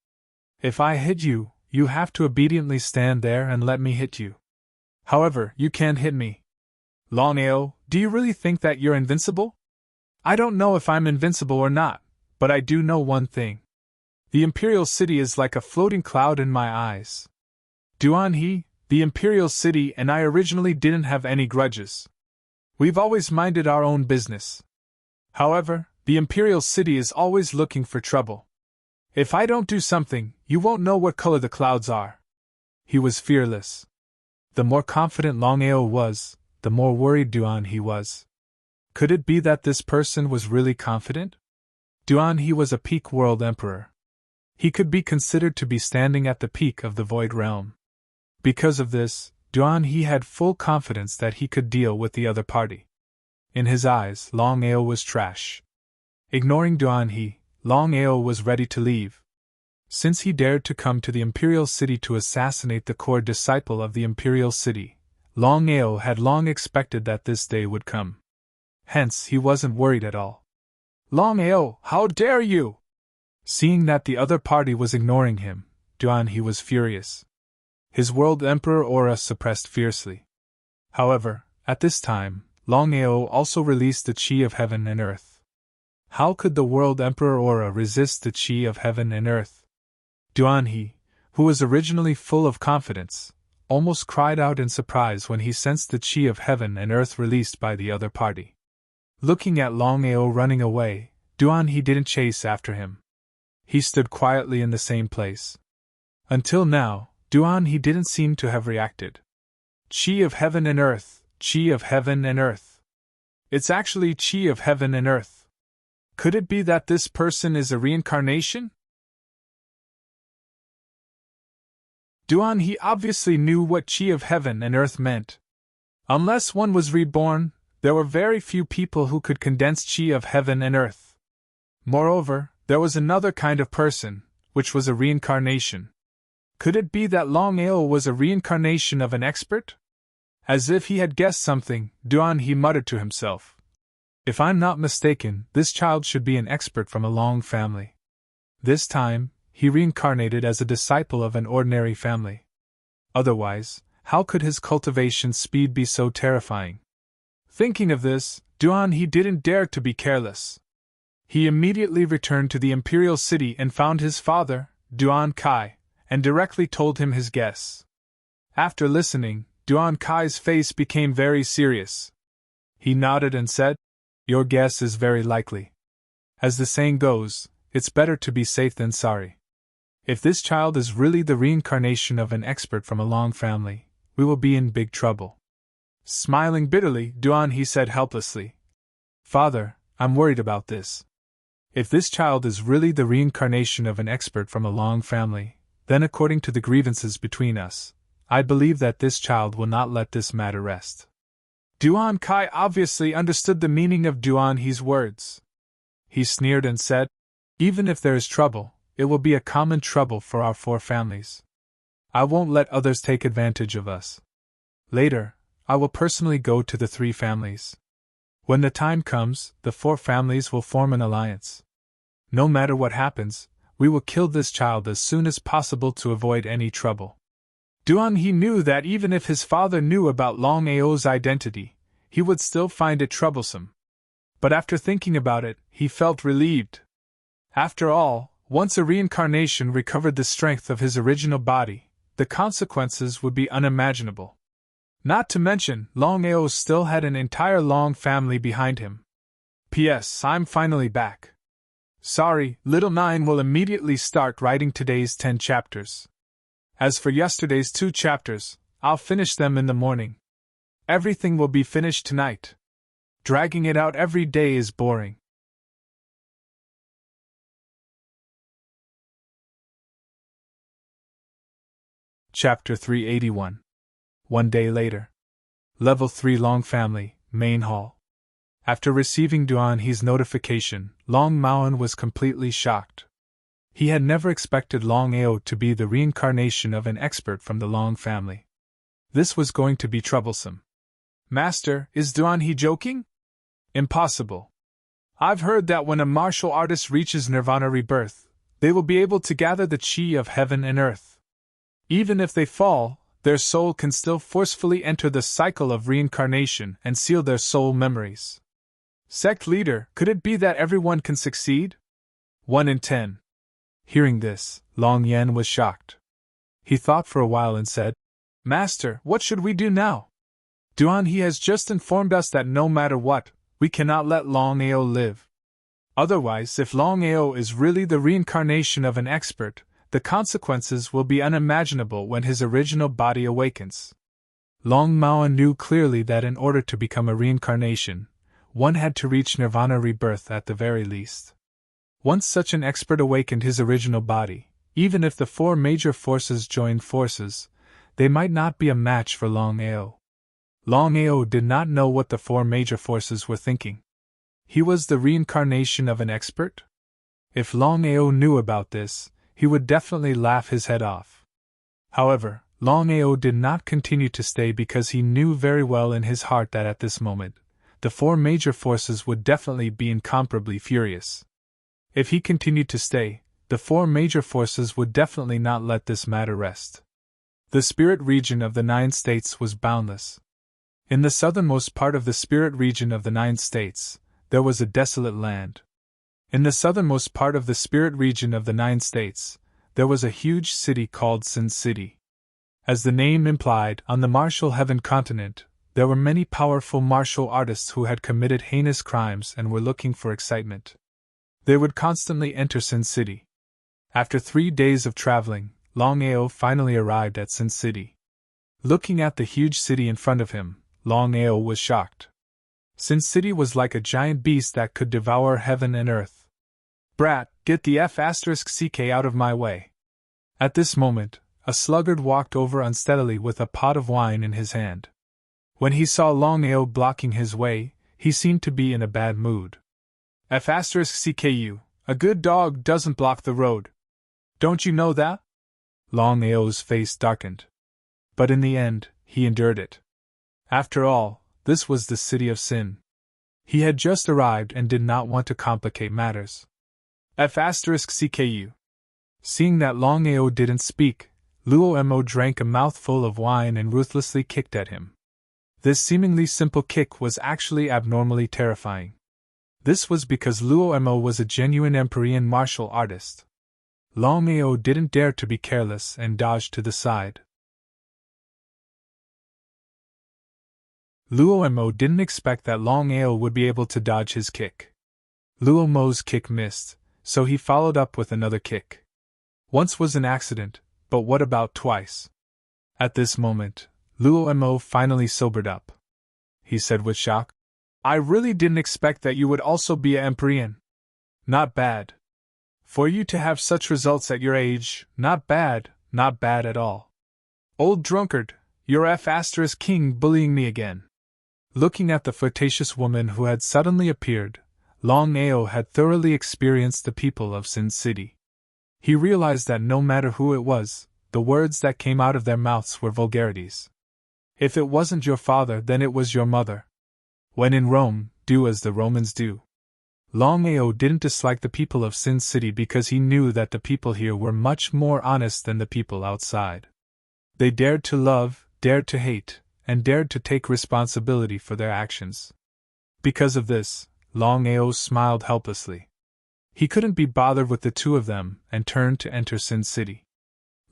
If I hit you, you have to obediently stand there and let me hit you. However, you can't hit me. Longao, do you really think that you're invincible? I don't know if I'm invincible or not, but I do know one thing. The imperial city is like a floating cloud in my eyes. Duanhe, the imperial city and I originally didn't have any grudges. We've always minded our own business. However, the imperial city is always looking for trouble. If I don't do something, you won't know what color the clouds are. He was fearless. The more confident Longao was, the more worried Duanhe was. Could it be that this person was really confident? Duanhe was a peak world emperor. He could be considered to be standing at the peak of the Void Realm. Because of this, Duanhe had full confidence that he could deal with the other party. In his eyes, Longao was trash. Ignoring Duanhe, Longao was ready to leave. Since he dared to come to the Imperial City to assassinate the core disciple of the Imperial City, Longao had long expected that this day would come. Hence, he wasn't worried at all. Longao, how dare you! Seeing that the other party was ignoring him, Duanhe was furious. His World Emperor aura suppressed fiercely. However, at this time, Longao also released the Chi of Heaven and Earth. How could the World Emperor aura resist the Chi of Heaven and Earth? Duanhe, who was originally full of confidence, almost cried out in surprise when he sensed the Chi of Heaven and Earth released by the other party. Looking at Longao running away, Duanhe didn't chase after him. He stood quietly in the same place. Until now, Duanhe didn't seem to have reacted. Chi of Heaven and Earth, Chi of Heaven and Earth. It's actually Chi of Heaven and Earth. Could it be that this person is a reincarnation? Duanhe obviously knew what Chi of Heaven and Earth meant. Unless one was reborn, there were very few people who could condense Chi of Heaven and Earth. Moreover, there was another kind of person, which was a reincarnation. Could it be that Longao was a reincarnation of an expert? As if he had guessed something, Duanhe muttered to himself. If I'm not mistaken, this child should be an expert from a Long family. This time, he reincarnated as a disciple of an ordinary family. Otherwise, how could his cultivation speed be so terrifying? Thinking of this, Duanhe didn't dare to be careless. He immediately returned to the Imperial City and found his father, Duan Kai, and directly told him his guess. After listening, Duan Kai's face became very serious. He nodded and said, "Your guess is very likely. As the saying goes, it's better to be safe than sorry. If this child is really the reincarnation of an expert from a Long family, we will be in big trouble." Smiling bitterly, Duanhe said helplessly, "Father, I'm worried about this. If this child is really the reincarnation of an expert from a Long family, then according to the grievances between us, I believe that this child will not let this matter rest." Duan Kai obviously understood the meaning of Duanhe's words. He sneered and said, "Even if there is trouble, it will be a common trouble for our 4 families. I won't let others take advantage of us. Later, I will personally go to the 3 families. When the time comes, the 4 families will form an alliance. No matter what happens, we will kill this child as soon as possible to avoid any trouble." Duanhe knew that even if his father knew about Longao's identity, he would still find it troublesome. But after thinking about it, he felt relieved. After all, once a reincarnation recovered the strength of his original body, the consequences would be unimaginable. Not to mention, Longao still had an entire Long family behind him. P.S. I'm finally back. Sorry, Little Nine will immediately start writing today's 10 chapters. As for yesterday's 2 chapters, I'll finish them in the morning. Everything will be finished tonight. Dragging it out every day is boring. Chapter 381. One day later. Level 3 Long Family, Main Hall. After receiving Duanhe's notification, Long Maoan was completely shocked. He had never expected Longao to be the reincarnation of an expert from the Long family. This was going to be troublesome. "Master, is Duanhe joking?" "Impossible. I've heard that when a martial artist reaches nirvana rebirth, they will be able to gather the chi of heaven and earth. Even if they fall, their soul can still forcefully enter the cycle of reincarnation and seal their soul memories. Sect leader, could it be that everyone can succeed? 1 in 10. Hearing this, Long Yan was shocked. He thought for a while and said, Master, what should we do now? Duan He has just informed us that no matter what, we cannot let Longao live. Otherwise, if Longao is really the reincarnation of an expert, the consequences will be unimaginable when his original body awakens. Long Mao knew clearly that in order to become a reincarnation, one had to reach nirvana rebirth at the very least. Once such an expert awakened his original body, even if the four major forces joined forces, they might not be a match for Longao. Longao did not know what the four major forces were thinking. He was the reincarnation of an expert? If Longao knew about this, he would definitely laugh his head off. However, Longao did not continue to stay because he knew very well in his heart that at this moment, the four major forces would definitely be incomparably furious. If he continued to stay, the four major forces would definitely not let this matter rest. The spirit region of the 9 states was boundless. In the southernmost part of the spirit region of the 9 states, there was a desolate land. In the southernmost part of the spirit region of the 9 states, there was a huge city called Sin City. As the name implied, on the martial heaven continent, there were many powerful martial artists who had committed heinous crimes and were looking for excitement. They would constantly enter Sin City. After 3 days of traveling, Longao finally arrived at Sin City. Looking at the huge city in front of him, Longao was shocked. Sin City was like a giant beast that could devour heaven and earth. Brat, get the F***ck out of my way. At this moment, a sluggard walked over unsteadily with a pot of wine in his hand. When he saw Longao blocking his way, he seemed to be in a bad mood. F***ck, a good dog doesn't block the road. Don't you know that? Longao's face darkened. But in the end, he endured it. After all, this was the city of sin. He had just arrived and did not want to complicate matters. F***ck. Seeing that Longao didn't speak, Luo drank a mouthful of wine and ruthlessly kicked at him. This seemingly simple kick was actually abnormally terrifying. This was because Luo was a genuine Empyrean martial artist. Longao didn't dare to be careless and dodged to the side. Luo didn't expect that Longao would be able to dodge his kick. Luo's kick missed, so he followed up with another kick. Once was an accident, but what about twice? At this moment, Luo finally sobered up. He said with shock, I really didn't expect that you would also be an Empyrean. Not bad. For you to have such results at your age, not bad at all. Old drunkard, you're F***king bullying me again. Looking at the flirtatious woman who had suddenly appeared, Longao had thoroughly experienced the people of Sin City. He realized that no matter who it was, the words that came out of their mouths were vulgarities. If it wasn't your father, then it was your mother. When in Rome, do as the Romans do. Longao didn't dislike the people of Sin City because he knew that the people here were much more honest than the people outside. They dared to love, dared to hate, and dared to take responsibility for their actions. Because of this, Longao smiled helplessly. He couldn't be bothered with the two of them and turned to enter Sin City.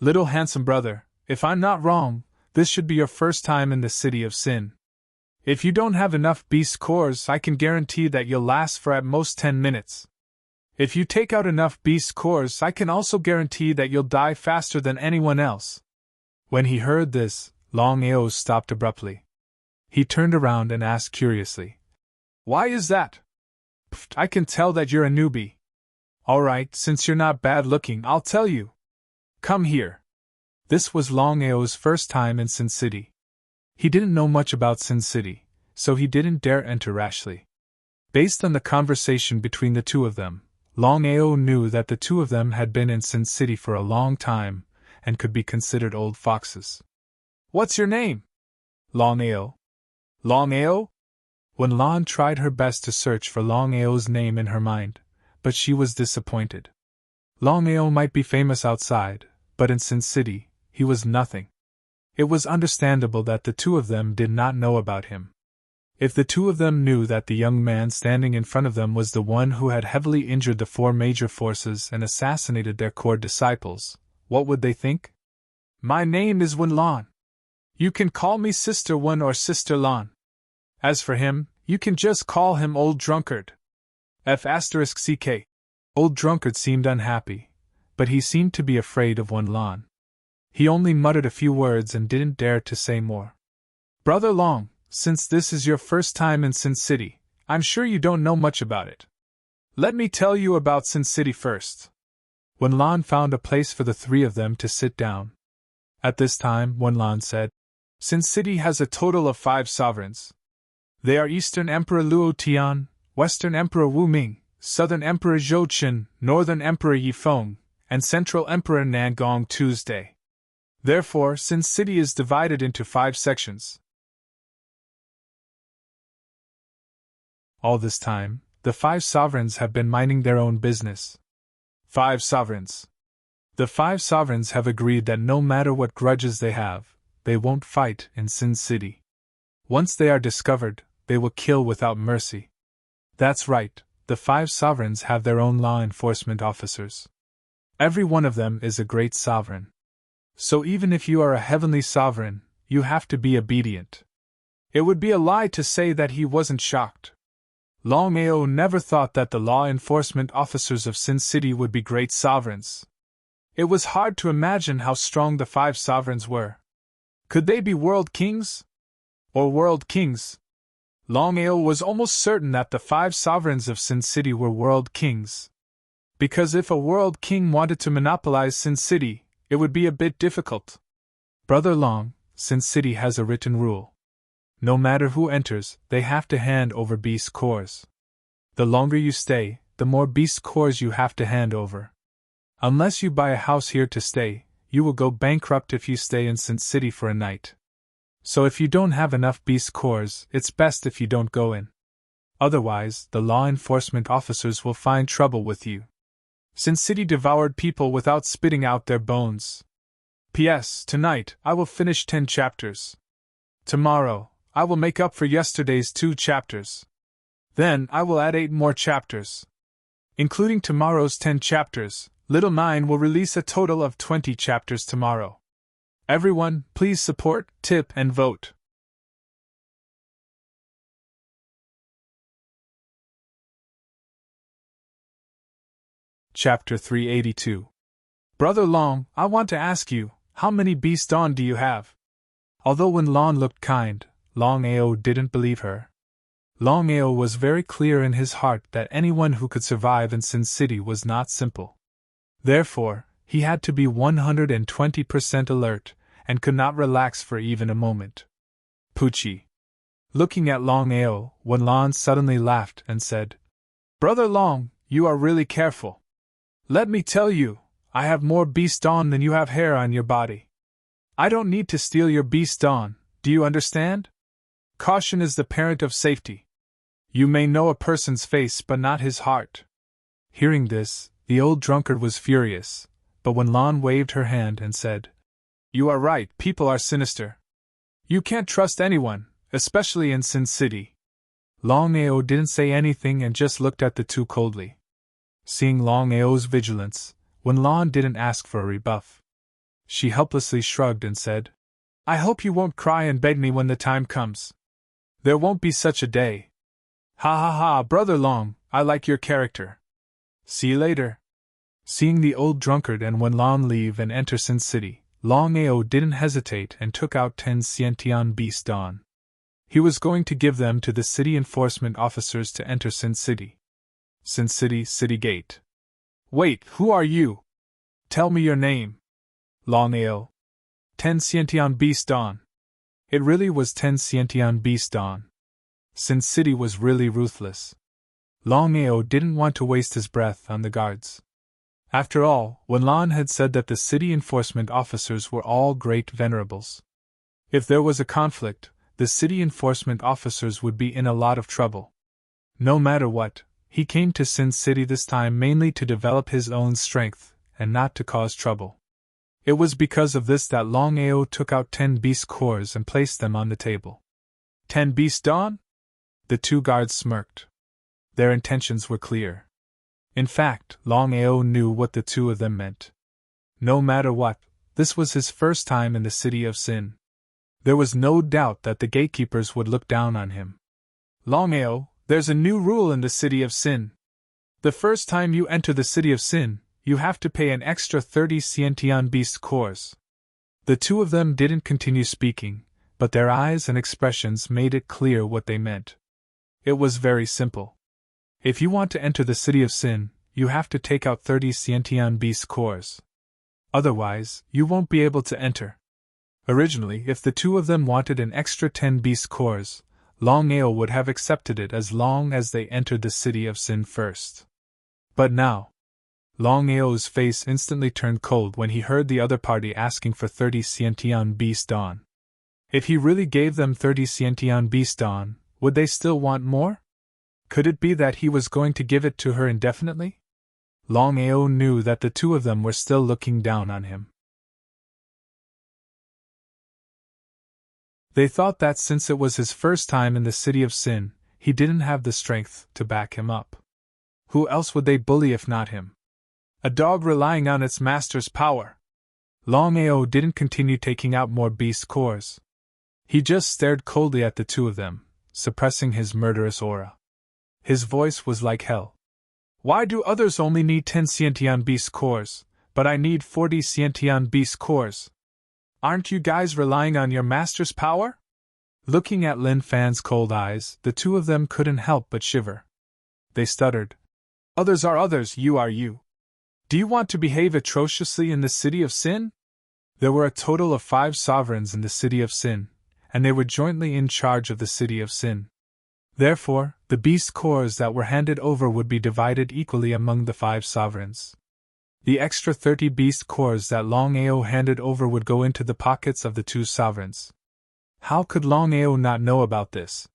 Little handsome brother, if I'm not wrong, this should be your first time in the city of Sin. If you don't have enough beast cores, I can guarantee that you'll last for at most 10 minutes. If you take out enough beast cores, I can also guarantee that you'll die faster than anyone else. When he heard this, Longao stopped abruptly. He turned around and asked curiously, Why is that? Pfft, I can tell that you're a newbie. Alright, since you're not bad looking, I'll tell you. Come here. This was Longao's first time in Sin City. He didn't know much about Sin City, so he didn't dare enter rashly. Based on the conversation between the two of them, Longao knew that the two of them had been in Sin City for a long time, and could be considered old foxes. What's your name? Longao. Longao? Wenlan tried her best to search for Longao's name in her mind, but she was disappointed. Longao might be famous outside, but in Sin City, he was nothing. It was understandable that the two of them did not know about him. If the two of them knew that the young man standing in front of them was the one who had heavily injured the four major forces and assassinated their core disciples, what would they think? My name is Wenlan. You can call me Sister Wen or Sister Lan. As for him, you can just call him Old Drunkard. F***ck. Old Drunkard seemed unhappy, but he seemed to be afraid of Wenlan. He only muttered a few words and didn't dare to say more. Brother Long, since this is your first time in Sin City, I'm sure you don't know much about it. Let me tell you about Sin City first. Wenlan found a place for the three of them to sit down. At this time, Wenlan said, Sin City has a total of 5 sovereigns. They are Eastern Emperor Luo Tian, Western Emperor Wu Ming, Southern Emperor Zhou Qin, Northern Emperor Yi Feng, and Central Emperor Nangong Tuesday. Therefore, Sin City is divided into 5 sections. All this time, the 5 sovereigns have been minding their own business. 5 sovereigns. The 5 sovereigns have agreed that no matter what grudges they have, they won't fight in Sin City. Once they are discovered, they will kill without mercy. That's right, the 5 sovereigns have their own law enforcement officers. Every one of them is a great sovereign. So even if you are a heavenly sovereign, you have to be obedient. It would be a lie to say that he wasn't shocked. Longao never thought that the law enforcement officers of Sin City would be great sovereigns. It was hard to imagine how strong the 5 sovereigns were. Could they be world kings? Or world kings? Longao was almost certain that the 5 sovereigns of Sin City were world kings. Because if a world king wanted to monopolize Sin City, it would be a bit difficult. Brother Long, Sin City has a written rule. No matter who enters, they have to hand over beast cores. The longer you stay, the more beast cores you have to hand over. Unless you buy a house here to stay, you will go bankrupt if you stay in Sin City for a night. So if you don't have enough beast cores, it's best if you don't go in. Otherwise, the law enforcement officers will find trouble with you. Sin City devoured people without spitting out their bones. P.S. Tonight, I will finish 10 chapters. Tomorrow, I will make up for yesterday's 2 chapters. Then, I will add 8 more chapters. Including tomorrow's 10 chapters, Little Nine will release a total of 20 chapters tomorrow. Everyone, please support, tip, and vote. Chapter 382. Brother Long, I want to ask you, how many beast dawn do you have? Although Wenlan looked kind, Longao didn't believe her. Longao was very clear in his heart that anyone who could survive in Sin City was not simple. Therefore, he had to be 120% alert, and could not relax for even a moment. Poochie. Looking at Longao, Wenlan suddenly laughed and said, Brother Long, you are really careful. Let me tell you, I have more beast dawn than you have hair on your body. I don't need to steal your beast dawn, do you understand? Caution is the parent of safety. You may know a person's face but not his heart. Hearing this, the old drunkard was furious, but Wenlan waved her hand and said, You are right, people are sinister. You can't trust anyone, especially in Sin City. Longao didn't say anything and just looked at the two coldly. Seeing Longao's vigilance, Wenlan didn't ask for a rebuff. She helplessly shrugged and said, I hope you won't cry and beg me when the time comes. There won't be such a day. Ha ha ha, Brother Long, I like your character. See you later. Seeing the old drunkard and Wenlan leave and enter Sin City, Longao didn't hesitate and took out 10 Xiantian beast dawn. He was going to give them to the city enforcement officers to enter Sin City. Sin City, City Gate. Wait, who are you? Tell me your name. Longao. 10 Xiantian beast dawn. It really was 10 Xiantian beast dawn. Sin City was really ruthless. Longao didn't want to waste his breath on the guards. After all, Wenlan had said that the city enforcement officers were all great venerables. If there was a conflict, the city enforcement officers would be in a lot of trouble. No matter what, he came to Sin City this time mainly to develop his own strength, and not to cause trouble. It was because of this that Longao took out 10 beast cores and placed them on the table. 10 beast dawn? The two guards smirked. Their intentions were clear. In fact, Longao knew what the two of them meant. No matter what, this was his first time in the city of Sin. There was no doubt that the gatekeepers would look down on him. Longao, there's a new rule in the city of Sin. The first time you enter the city of Sin, you have to pay an extra 30 Scientian beast cores. The two of them didn't continue speaking, but their eyes and expressions made it clear what they meant. It was very simple. If you want to enter the city of Sin, you have to take out 30 Scientian beast cores. Otherwise, you won't be able to enter. Originally, if the two of them wanted an extra 10 beast cores, Longao would have accepted it as long as they entered the city of Sin first. But now, Longao's face instantly turned cold when he heard the other party asking for 30 Scientian beast dawn. If he really gave them 30 Scientian beast dawn, would they still want more? Could it be that he was going to give it to her indefinitely? Longao knew that the two of them were still looking down on him. They thought that since it was his first time in the city of Sin, he didn't have the strength to back him up. Who else would they bully if not him? A dog relying on its master's power. Longao didn't continue taking out more beast cores. He just stared coldly at the two of them, suppressing his murderous aura. His voice was like hell. Why do others only need 10 Scientian beast cores, but I need 40 Scientian beast cores? Aren't you guys relying on your master's power? Looking at Lin Fan's cold eyes, the two of them couldn't help but shiver. They stuttered. Others are others, you are you. Do you want to behave atrociously in the city of Sin? There were a total of 5 sovereigns in the city of Sin, and they were jointly in charge of the city of Sin. Therefore, the beast cores that were handed over would be divided equally among the 5 sovereigns. The extra 30 beast cores that Longao handed over would go into the pockets of the 2 sovereigns. How could Longao not know about this?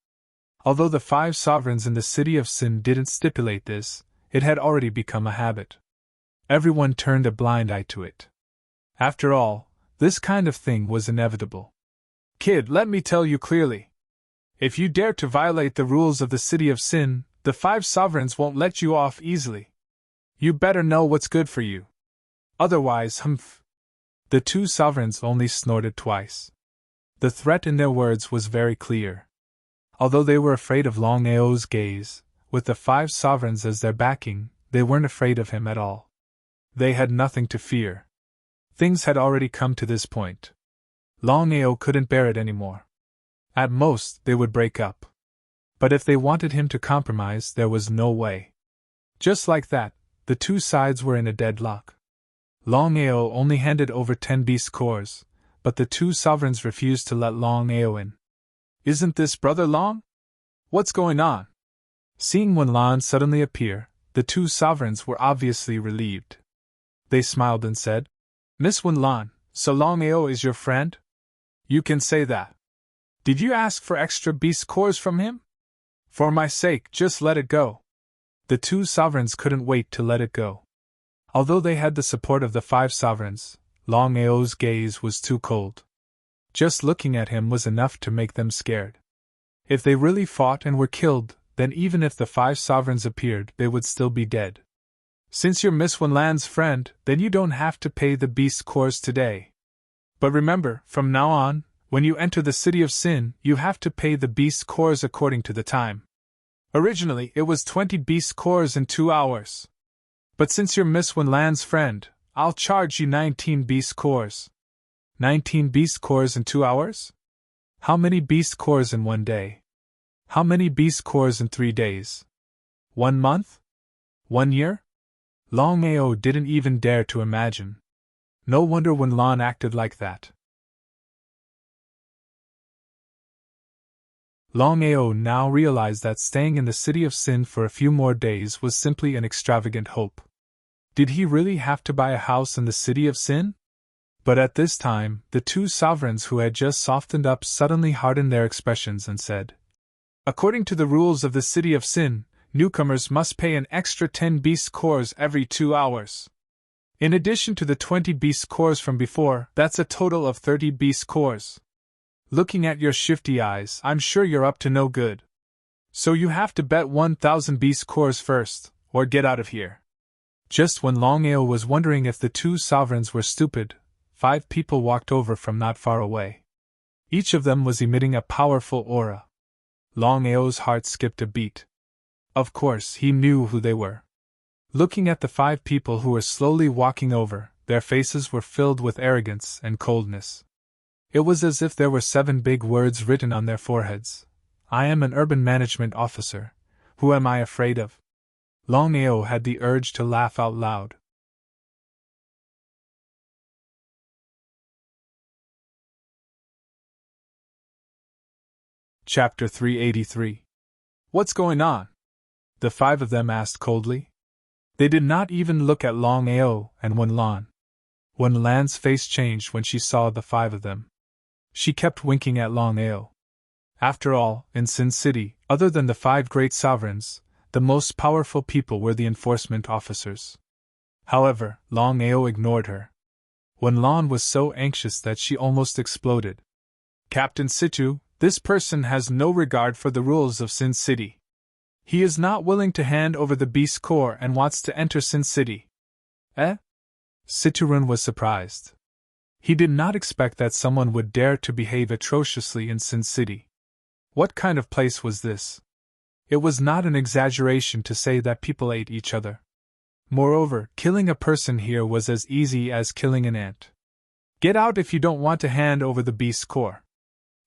Although the 5 sovereigns in the city of Sin didn't stipulate this, it had already become a habit. Everyone turned a blind eye to it. After all, this kind of thing was inevitable. Kid, let me tell you clearly. If you dare to violate the rules of the city of Sin, the 5 sovereigns won't let you off easily. You better know what's good for you. Otherwise, humph. The 2 sovereigns only snorted twice. The threat in their words was very clear. Although they were afraid of Longao's gaze, with the 5 sovereigns as their backing, they weren't afraid of him at all. They had nothing to fear. Things had already come to this point. Longao couldn't bear it anymore. At most, they would break up. But if they wanted him to compromise, there was no way. Just like that, the 2 sides were in a deadlock. Longao only handed over 10 beast cores, but the 2 sovereigns refused to let Longao in. Isn't this Brother Long? What's going on? Seeing Wenlan suddenly appear, the 2 sovereigns were obviously relieved. They smiled and said, Miss Wenlan, so Longao is your friend? You can say that. Did you ask for extra beast cores from him? For my sake, just let it go. The 2 sovereigns couldn't wait to let it go. Although they had the support of the 5 sovereigns, Longao's gaze was too cold. Just looking at him was enough to make them scared. If they really fought and were killed, then even if the 5 sovereigns appeared, they would still be dead. Since you're Miss Wenlan's friend, then you don't have to pay the beast cores today. But remember, from now on, when you enter the city of Sin, you have to pay the beast cores according to the time. Originally, it was 20 beast cores in 2 hours. But since you're Miss Wenlan's friend, I'll charge you 19 beast cores. 19 beast cores in 2 hours? How many beast cores in 1 day? How many beast cores in 3 days? 1 month? 1 year? Longao didn't even dare to imagine. No wonder Wenlan acted like that. Longao now realized that staying in the city of Sin for a few more days was simply an extravagant hope. Did he really have to buy a house in the city of Sin? But at this time, the two sovereigns who had just softened up suddenly hardened their expressions and said, "According to the rules of the City of Sin, newcomers must pay an extra 10 beast cores every 2 hours. In addition to the 20 beast cores from before, that's a total of 30 beast cores. Looking at your shifty eyes, I'm sure you're up to no good. So you have to bet 1,000 beast cores first, or get out of here." Just when Longao was wondering if the two sovereigns were stupid, 5 people walked over from not far away. Each of them was emitting a powerful aura. Longao's heart skipped a beat. Of course, he knew who they were. Looking at the 5 people who were slowly walking over, their faces were filled with arrogance and coldness. It was as if there were 7 big words written on their foreheads. "I am an urban management officer. Who am I afraid of?" Longao had the urge to laugh out loud. Chapter 383. What's going on? The 5 of them asked coldly. They did not even look at Longao and Wen Lan's face changed when she saw the 5 of them. She kept winking at Longao. After all, in Sin City, other than the 5 great sovereigns, the most powerful people were the enforcement officers. However, Longao ignored her. Wen Lan was so anxious that she almost exploded. "Captain Situ, this person has no regard for the rules of Sin City. He is not willing to hand over the Beast Core and wants to enter Sin City." Eh? Siturun was surprised. He did not expect that someone would dare to behave atrociously in Sin City. What kind of place was this? It was not an exaggeration to say that people ate each other. Moreover, killing a person here was as easy as killing an ant. "Get out if you don't want to hand over the Beast Core.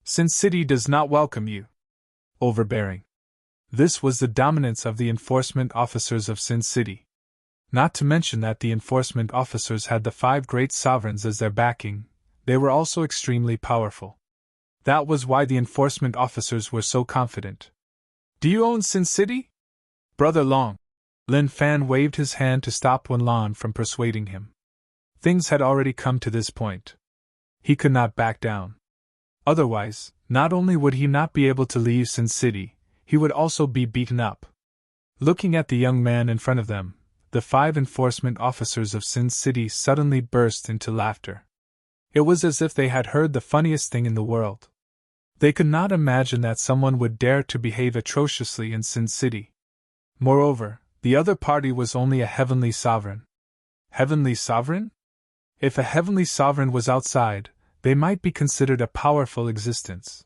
Sin City does not welcome you." Overbearing. This was the dominance of the enforcement officers of Sin City. Not to mention that the enforcement officers had the 5 great sovereigns as their backing, they were also extremely powerful. That was why the enforcement officers were so confident. "Do you own Sin City?" "Brother Long." Lin Fan waved his hand to stop Wen Lan from persuading him. Things had already come to this point. He could not back down. Otherwise, not only would he not be able to leave Sin City, he would also be beaten up. Looking at the young man in front of them, the 5 enforcement officers of Sin City suddenly burst into laughter. It was as if they had heard the funniest thing in the world. They could not imagine that someone would dare to behave atrociously in Sin City. Moreover, the other party was only a heavenly sovereign. Heavenly sovereign? If a heavenly sovereign was outside, they might be considered a powerful existence.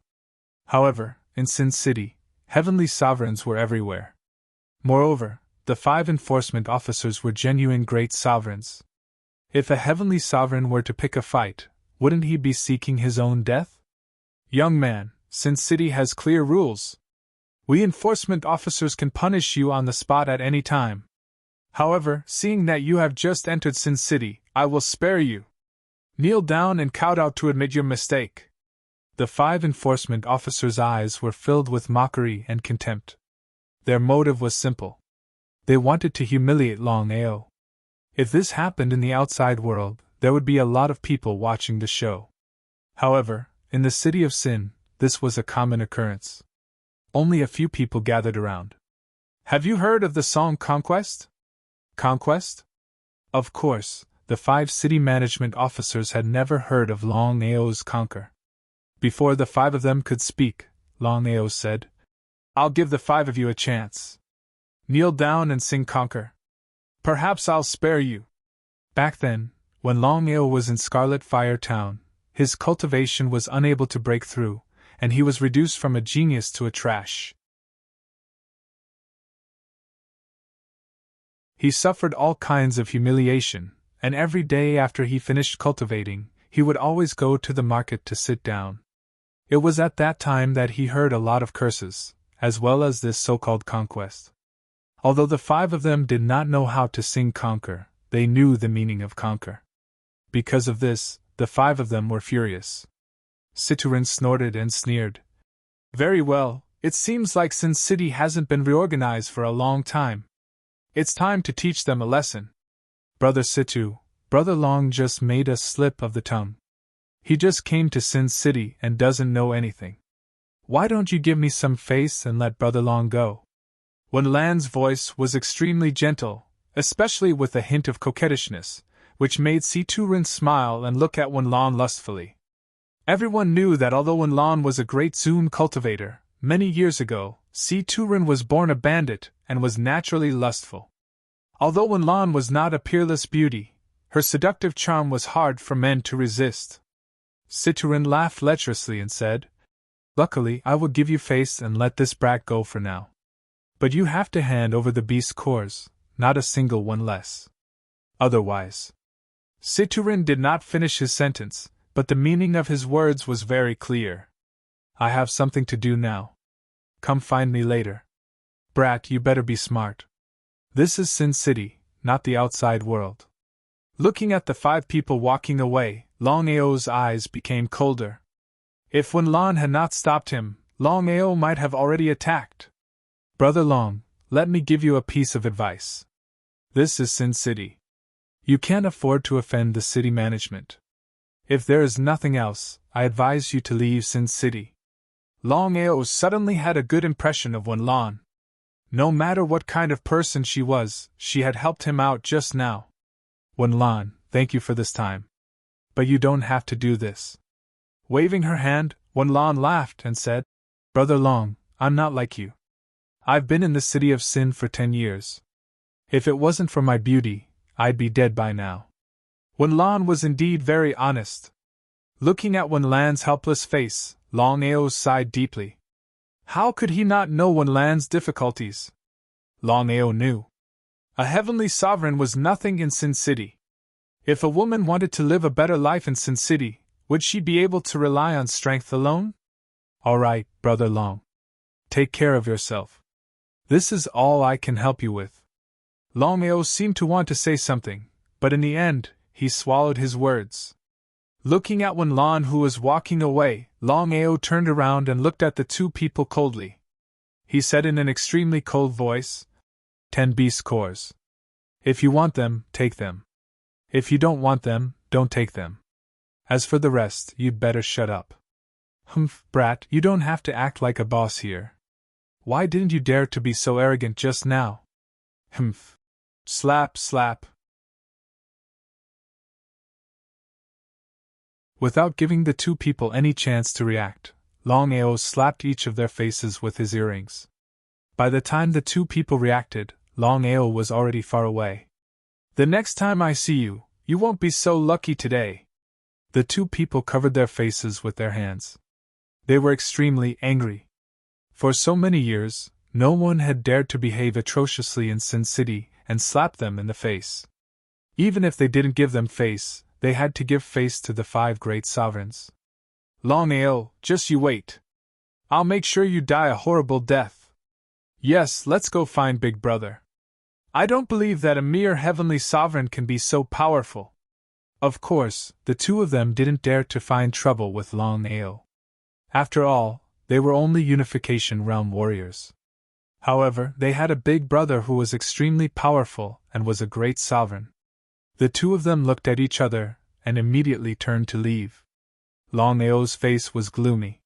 However, in Sin City, heavenly sovereigns were everywhere. Moreover, the 5 enforcement officers were genuine great sovereigns. If a heavenly sovereign were to pick a fight, wouldn't he be seeking his own death? "Young man, Sin City has clear rules. We enforcement officers can punish you on the spot at any time. However, seeing that you have just entered Sin City, I will spare you. Kneel down and kowtow to admit your mistake." The 5 enforcement officers' eyes were filled with mockery and contempt. Their motive was simple. They wanted to humiliate Longao. If this happened in the outside world, there would be a lot of people watching the show. However, in the City of Sin, this was a common occurrence. Only a few people gathered around. "Have you heard of the song Conquest?" Conquest? Of course, the 5 city management officers had never heard of Longao's Conquer. Before the 5 of them could speak, Longao said, "I'll give the 5 of you a chance. Kneel down and sing Conquer. Perhaps I'll spare you." Back then, when Longao was in Scarlet Fire Town, his cultivation was unable to break through, and he was reduced from a genius to a trash. He suffered all kinds of humiliation, and every day after he finished cultivating, he would always go to the market to sit down. It was at that time that he heard a lot of curses, as well as this so-called conquest. Although the 5 of them did not know how to sing Conquer, they knew the meaning of conquer. Because of this, the 5 of them were furious. Siturin snorted and sneered. "Very well, it seems like Sin City hasn't been reorganized for a long time. It's time to teach them a lesson. Brother Situ, Brother Long just made a slip of the tongue. He just came to Sin City and doesn't know anything. Why don't you give me some face and let Brother Long go? Wen Lan's voice was extremely gentle, especially with a hint of coquettishness, which made Si Turin smile and look at Wen Lan lustfully. Everyone knew that although Wen Lan was a great Zoom cultivator, many years ago, Si Turin was born a bandit and was naturally lustful. Although Wen Lan was not a peerless beauty, her seductive charm was hard for men to resist. Si Turin laughed lecherously and said, "Luckily, I will give you face and let this brat go for now. But you have to hand over the beast's cores, not a single one less. Otherwise." Si Turin did not finish his sentence, but the meaning of his words was very clear. "I have something to do now. Come find me later. Brat, you better be smart. This is Sin City, not the outside world." Looking at the 5 people walking away, Longao's eyes became colder. If Wen Lan had not stopped him, Longao might have already attacked. "Brother Long, let me give you a piece of advice. This is Sin City. You can't afford to offend the city management. If there is nothing else, I advise you to leave Sin City." Longao suddenly had a good impression of Wen Lan. No matter what kind of person she was, she had helped him out just now. "Wen Lan, thank you for this time. But you don't have to do this." Waving her hand, Wen Lan laughed and said, "Brother Long, I'm not like you. I've been in the city of Sin for 10 years. If it wasn't for my beauty, I'd be dead by now." Wen Lan was indeed very honest. Looking at Wen Lan's helpless face, Longao sighed deeply. How could he not know Wen Lan's difficulties? Longao knew. A heavenly sovereign was nothing in Sin City. If a woman wanted to live a better life in Sin City, would she be able to rely on strength alone? "All right, Brother Long. Take care of yourself. This is all I can help you with." Longao seemed to want to say something, but in the end, he swallowed his words. Looking at Wen Lan who was walking away, Longao turned around and looked at the 2 people coldly. He said in an extremely cold voice, 10 beast cores. If you want them, take them. If you don't want them, don't take them. As for the rest, you'd better shut up. Humph, brat, you don't have to act like a boss here. Why didn't you dare to be so arrogant just now? Humph. Slap, slap. Without giving the 2 people any chance to react, Longao slapped each of their faces with his earrings. By the time the 2 people reacted, Longao was already far away. "The next time I see you, you won't be so lucky today." The 2 people covered their faces with their hands. They were extremely angry. For so many years, no one had dared to behave atrociously in Sin City and slap them in the face. Even if they didn't give them face, they had to give face to the 5 great sovereigns. "Longao, just you wait. I'll make sure you die a horrible death. Yes, let's go find Big Brother. I don't believe that a mere heavenly sovereign can be so powerful." Of course, the 2 of them didn't dare to find trouble with Longao. After all, they were only Unification Realm warriors. However, they had a big brother who was extremely powerful and was a great sovereign. The 2 of them looked at each other and immediately turned to leave. Longao's face was gloomy.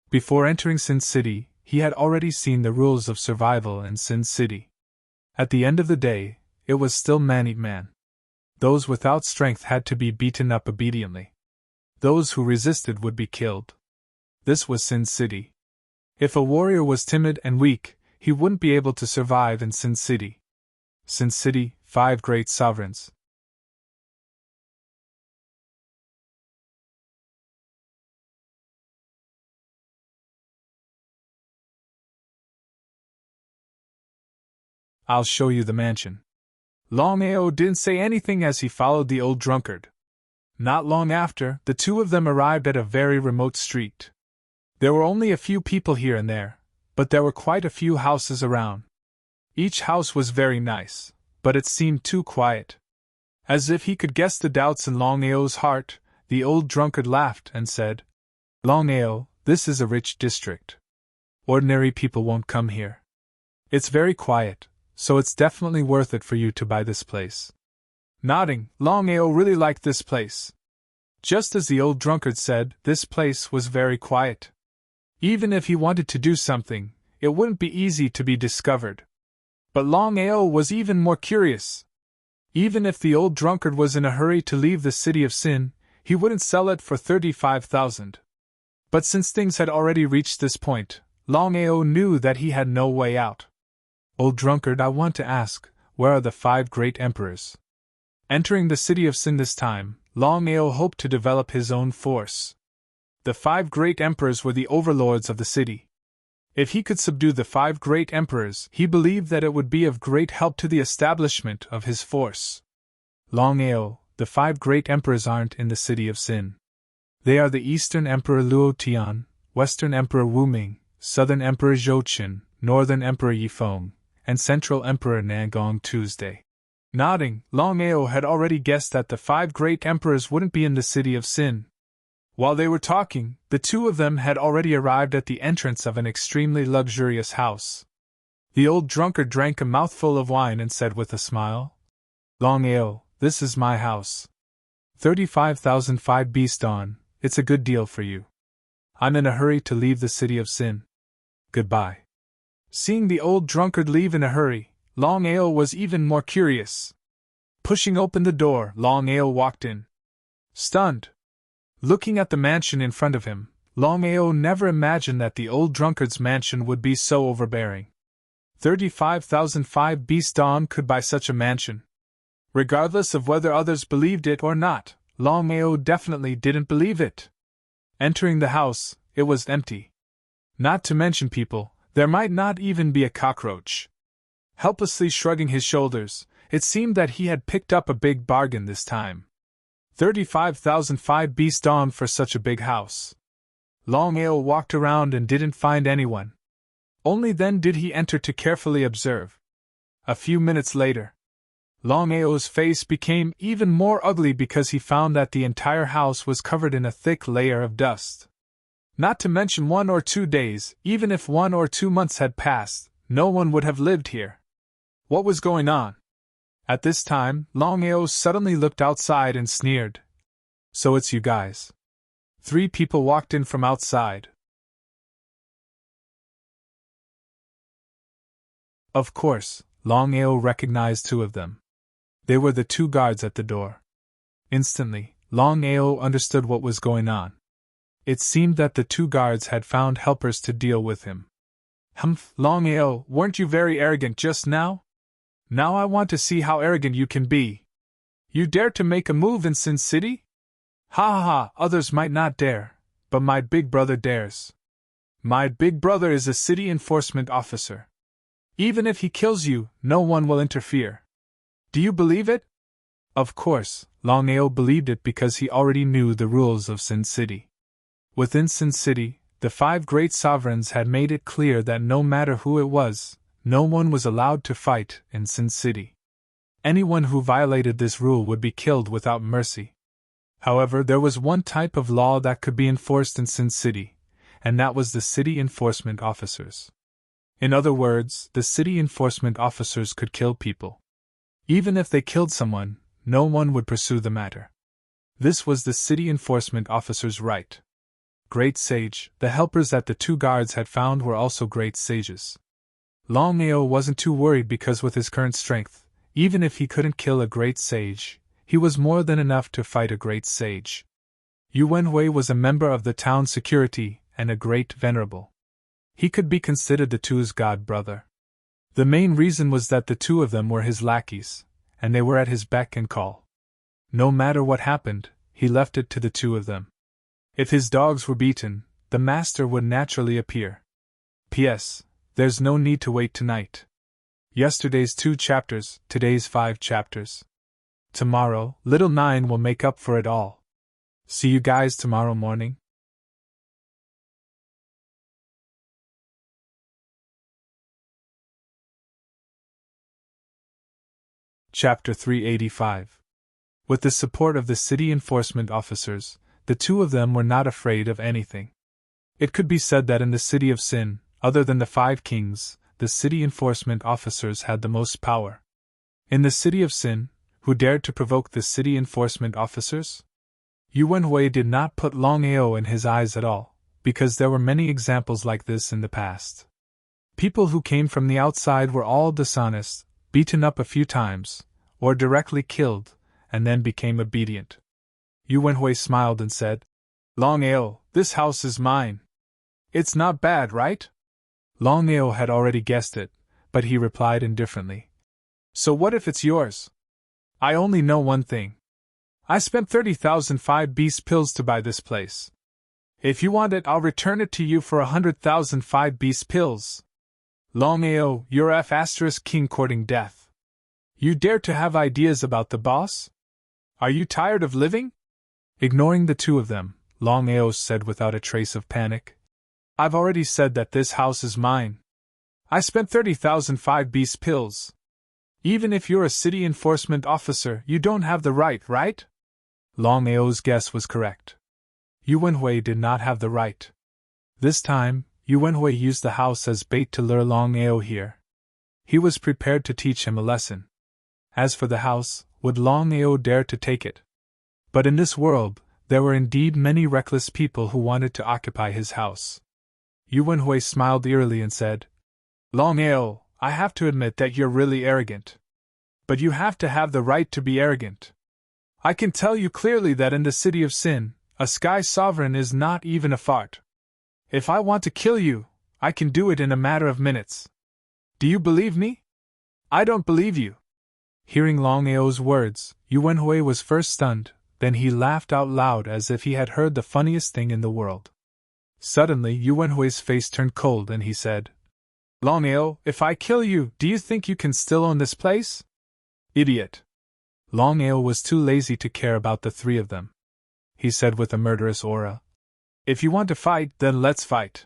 Before entering Sin City, he had already seen the rules of survival in Sin City. At the end of the day, it was still man eat man. Those without strength had to be beaten up obediently. Those who resisted would be killed. This was Sin City. If a warrior was timid and weak, he wouldn't be able to survive in Sin City. Sin City, 5 great sovereigns. I'll show you the mansion. Longao didn't say anything as he followed the old drunkard. Not long after, the 2 of them arrived at a very remote street. There were only a few people here and there, but there were quite a few houses around. Each house was very nice, but it seemed too quiet. As if he could guess the doubts in Longao's heart, the old drunkard laughed and said, "Longao, this is a rich district. Ordinary people won't come here. It's very quiet, so it's definitely worth it for you to buy this place. Nodding, Longao really liked this place. Just as the old drunkard said, this place was very quiet. Even if he wanted to do something, it wouldn't be easy to be discovered. But Longao was even more curious. Even if the old drunkard was in a hurry to leave the city of sin, he wouldn't sell it for 35,000. But since things had already reached this point, Longao knew that he had no way out. Old drunkard, I want to ask, where are the 5 great emperors? Entering the city of sin this time, Longao hoped to develop his own force. The 5 great emperors were the overlords of the city. If he could subdue the 5 great emperors, he believed that it would be of great help to the establishment of his force. Longao, the 5 great emperors aren't in the city of sin. They are the Eastern Emperor Luo Tian, Western Emperor Wu Ming, Southern Emperor Zhou Qin, Northern Emperor Yi Feng, and Central Emperor Nangong Tuesday. Nodding, Longao had already guessed that the 5 great emperors wouldn't be in the city of sin. While they were talking, the 2 of them had already arrived at the entrance of an extremely luxurious house. The old drunkard drank a mouthful of wine and said with a smile, Longao, this is my house. 35,005 beast on, it's a good deal for you. I'm in a hurry to leave the city of sin. Goodbye. Seeing the old drunkard leave in a hurry, Longao was even more curious. Pushing open the door, Longao walked in. Stunned. Looking at the mansion in front of him, Longao never imagined that the old drunkard's mansion would be so overbearing. 35,005 beast on could buy such a mansion. Regardless of whether others believed it or not, Longao definitely didn't believe it. Entering the house, it was empty. Not to mention people, there might not even be a cockroach. Helplessly shrugging his shoulders, it seemed that he had picked up a big bargain this time. 35,005 beast on for such a big house. Longao walked around and didn't find anyone. Only then did he enter to carefully observe. A few minutes later, Longao's face became even more ugly because he found that the entire house was covered in a thick layer of dust. Not to mention 1 or 2 days, even if 1 or 2 months had passed, no one would have lived here. What was going on? At this time, Longao suddenly looked outside and sneered. So it's you guys. 3 people walked in from outside. Of course, Longao recognized 2 of them. They were the 2 guards at the door. Instantly, Longao understood what was going on. It seemed that the 2 guards had found helpers to deal with him. Humph, Longao, weren't you very arrogant just now? Now I want to see how arrogant you can be. You dare to make a move in Sin City? Ha ha ha, others might not dare, but my big brother dares. My big brother is a city enforcement officer. Even if he kills you, no one will interfere. Do you believe it? Of course, Longao believed it because he already knew the rules of Sin City. Within Sin City, the 5 great sovereigns had made it clear that no matter who it was, no one was allowed to fight in Sin City. Anyone who violated this rule would be killed without mercy. However, there was one type of law that could be enforced in Sin City, and that was the city enforcement officers. In other words, the city enforcement officers could kill people. Even if they killed someone, no one would pursue the matter. This was the city enforcement officer's right. Great Sage, the helpers that the 2 guards had found were also great sages. Longao wasn't too worried because with his current strength, even if he couldn't kill a great sage, he was more than enough to fight a great sage. Yu Wenhui was a member of the town security and a great venerable. He could be considered the 2's god brother. The main reason was that the 2 of them were his lackeys, and they were at his beck and call. No matter what happened, he left it to the 2 of them. If his dogs were beaten, the master would naturally appear. P.S. There's no need to wait tonight. Yesterday's 2 chapters, today's 5 chapters. Tomorrow, little 9 will make up for it all. See you guys tomorrow morning. Chapter 385. With the support of the city enforcement officers, the 2 of them were not afraid of anything. It could be said that in the city of Sin, other than the 5 kings, the city enforcement officers had the most power. In the city of Sin, who dared to provoke the city enforcement officers? Yu Wenhui did not put Longao in his eyes at all, because there were many examples like this in the past. People who came from the outside were all dishonest, beaten up a few times, or directly killed, and then became obedient. Yu Wenhui smiled and said, "Longao, this house is mine. It's not bad, right?" Longao had already guessed it, but he replied indifferently, "So what if it's yours? I only know one thing. I spent 30,000 5 beast pills to buy this place. If you want it, I'll return it to you for 100,000 5 beast pills. Longao, you're F*king courting death. You dare to have ideas about the boss? Are you tired of living?" Ignoring the two of them, Longao said without a trace of panic, "I've already said that this house is mine. I spent 30,000 5 beast pills. Even if you're a city enforcement officer, you don't have the right? Longao's guess was correct. Yu Wenhui did not have the right. This time, Yu Wenhui used the house as bait to lure Longao here. He was prepared to teach him a lesson. As for the house, would Longao dare to take it? But in this world, there were indeed many reckless people who wanted to occupy his house. Yu Wenhui smiled eerily and said, "Longao, I have to admit that you're really arrogant. But you have to have the right to be arrogant. I can tell you clearly that in the city of Sin, a sky sovereign is not even a fart. If I want to kill you, I can do it in a matter of minutes. Do you believe me?" "I don't believe you." Hearing Longao's words, Yu Wenhui was first stunned, then he laughed out loud as if he had heard the funniest thing in the world. Suddenly Yu Wenhui's face turned cold and he said, "Longao, if I kill you, do you think you can still own this place?" "Idiot." Longao was too lazy to care about the three of them. He said with a murderous aura, "If you want to fight, then let's fight.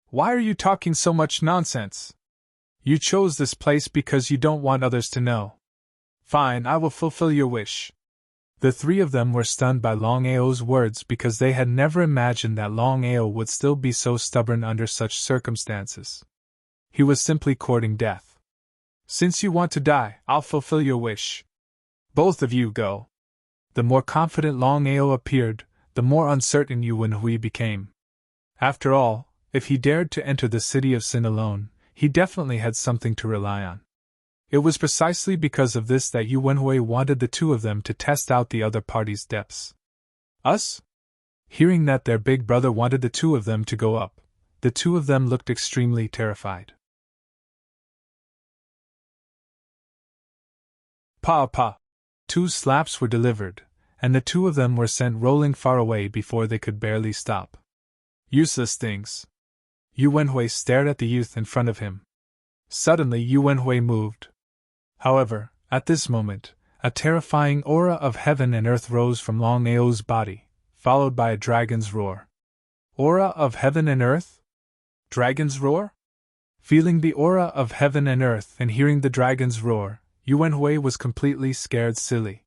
Why are you talking so much nonsense? You chose this place because you don't want others to know. Fine, I will fulfill your wish." The three of them were stunned by Longao's words because they had never imagined that Longao would still be so stubborn under such circumstances. He was simply courting death. "Since you want to die, I'll fulfill your wish. Both of you go." The more confident Longao appeared, the more uncertain Yu Wenhui became. After all, if he dared to enter the city of Sin alone, he definitely had something to rely on. It was precisely because of this that Yu Wenhui wanted the two of them to test out the other party's depths. Us? Hearing that their big brother wanted the two of them to go up, the two of them looked extremely terrified. Pa! 2 slaps were delivered, and the two of them were sent rolling far away before they could barely stop. Useless things. Yu Wenhui stared at the youth in front of him. Suddenly Yu Wenhui moved. However, at this moment, a terrifying aura of heaven and earth rose from Longao's body, followed by a dragon's roar. Aura of heaven and earth? Dragon's roar? Feeling the aura of heaven and earth and hearing the dragon's roar, Yu Wenhui was completely scared silly.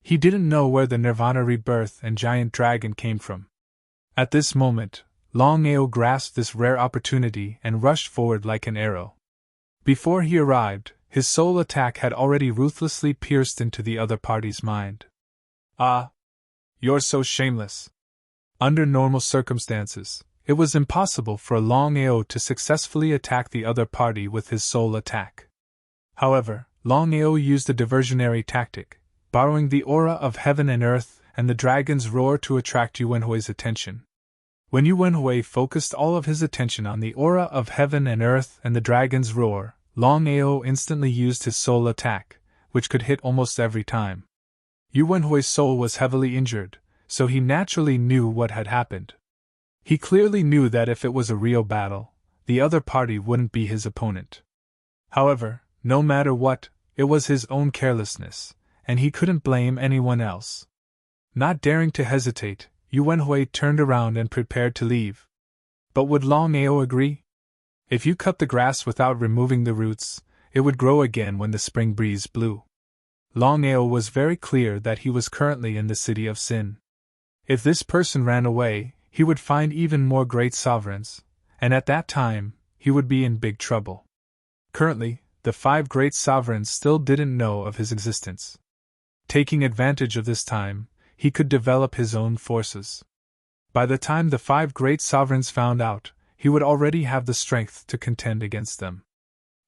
He didn't know where the Nirvana rebirth and giant dragon came from. At this moment, Longao grasped this rare opportunity and rushed forward like an arrow. Before he arrived, his soul attack had already ruthlessly pierced into the other party's mind. "Ah! You're so shameless." Under normal circumstances, it was impossible for Longao to successfully attack the other party with his soul attack. However, Longao used a diversionary tactic, borrowing the aura of heaven and earth and the dragon's roar to attract Yu Wenhui's attention. When Yu Wenhui focused all of his attention on the aura of heaven and earth and the dragon's roar, Longao instantly used his soul attack, which could hit almost every time. Yu Wenhui's soul was heavily injured, so he naturally knew what had happened. He clearly knew that if it was a real battle, the other party wouldn't be his opponent. However, no matter what, it was his own carelessness, and he couldn't blame anyone else. Not daring to hesitate, Yu Wenhui turned around and prepared to leave. But would Longao agree? If you cut the grass without removing the roots, it would grow again when the spring breeze blew. Longao was very clear that he was currently in the city of Sin. If this person ran away, he would find even more great sovereigns, and at that time, he would be in big trouble. Currently, the 5 great sovereigns still didn't know of his existence. Taking advantage of this time, he could develop his own forces. By the time the 5 great sovereigns found out, he would already have the strength to contend against them.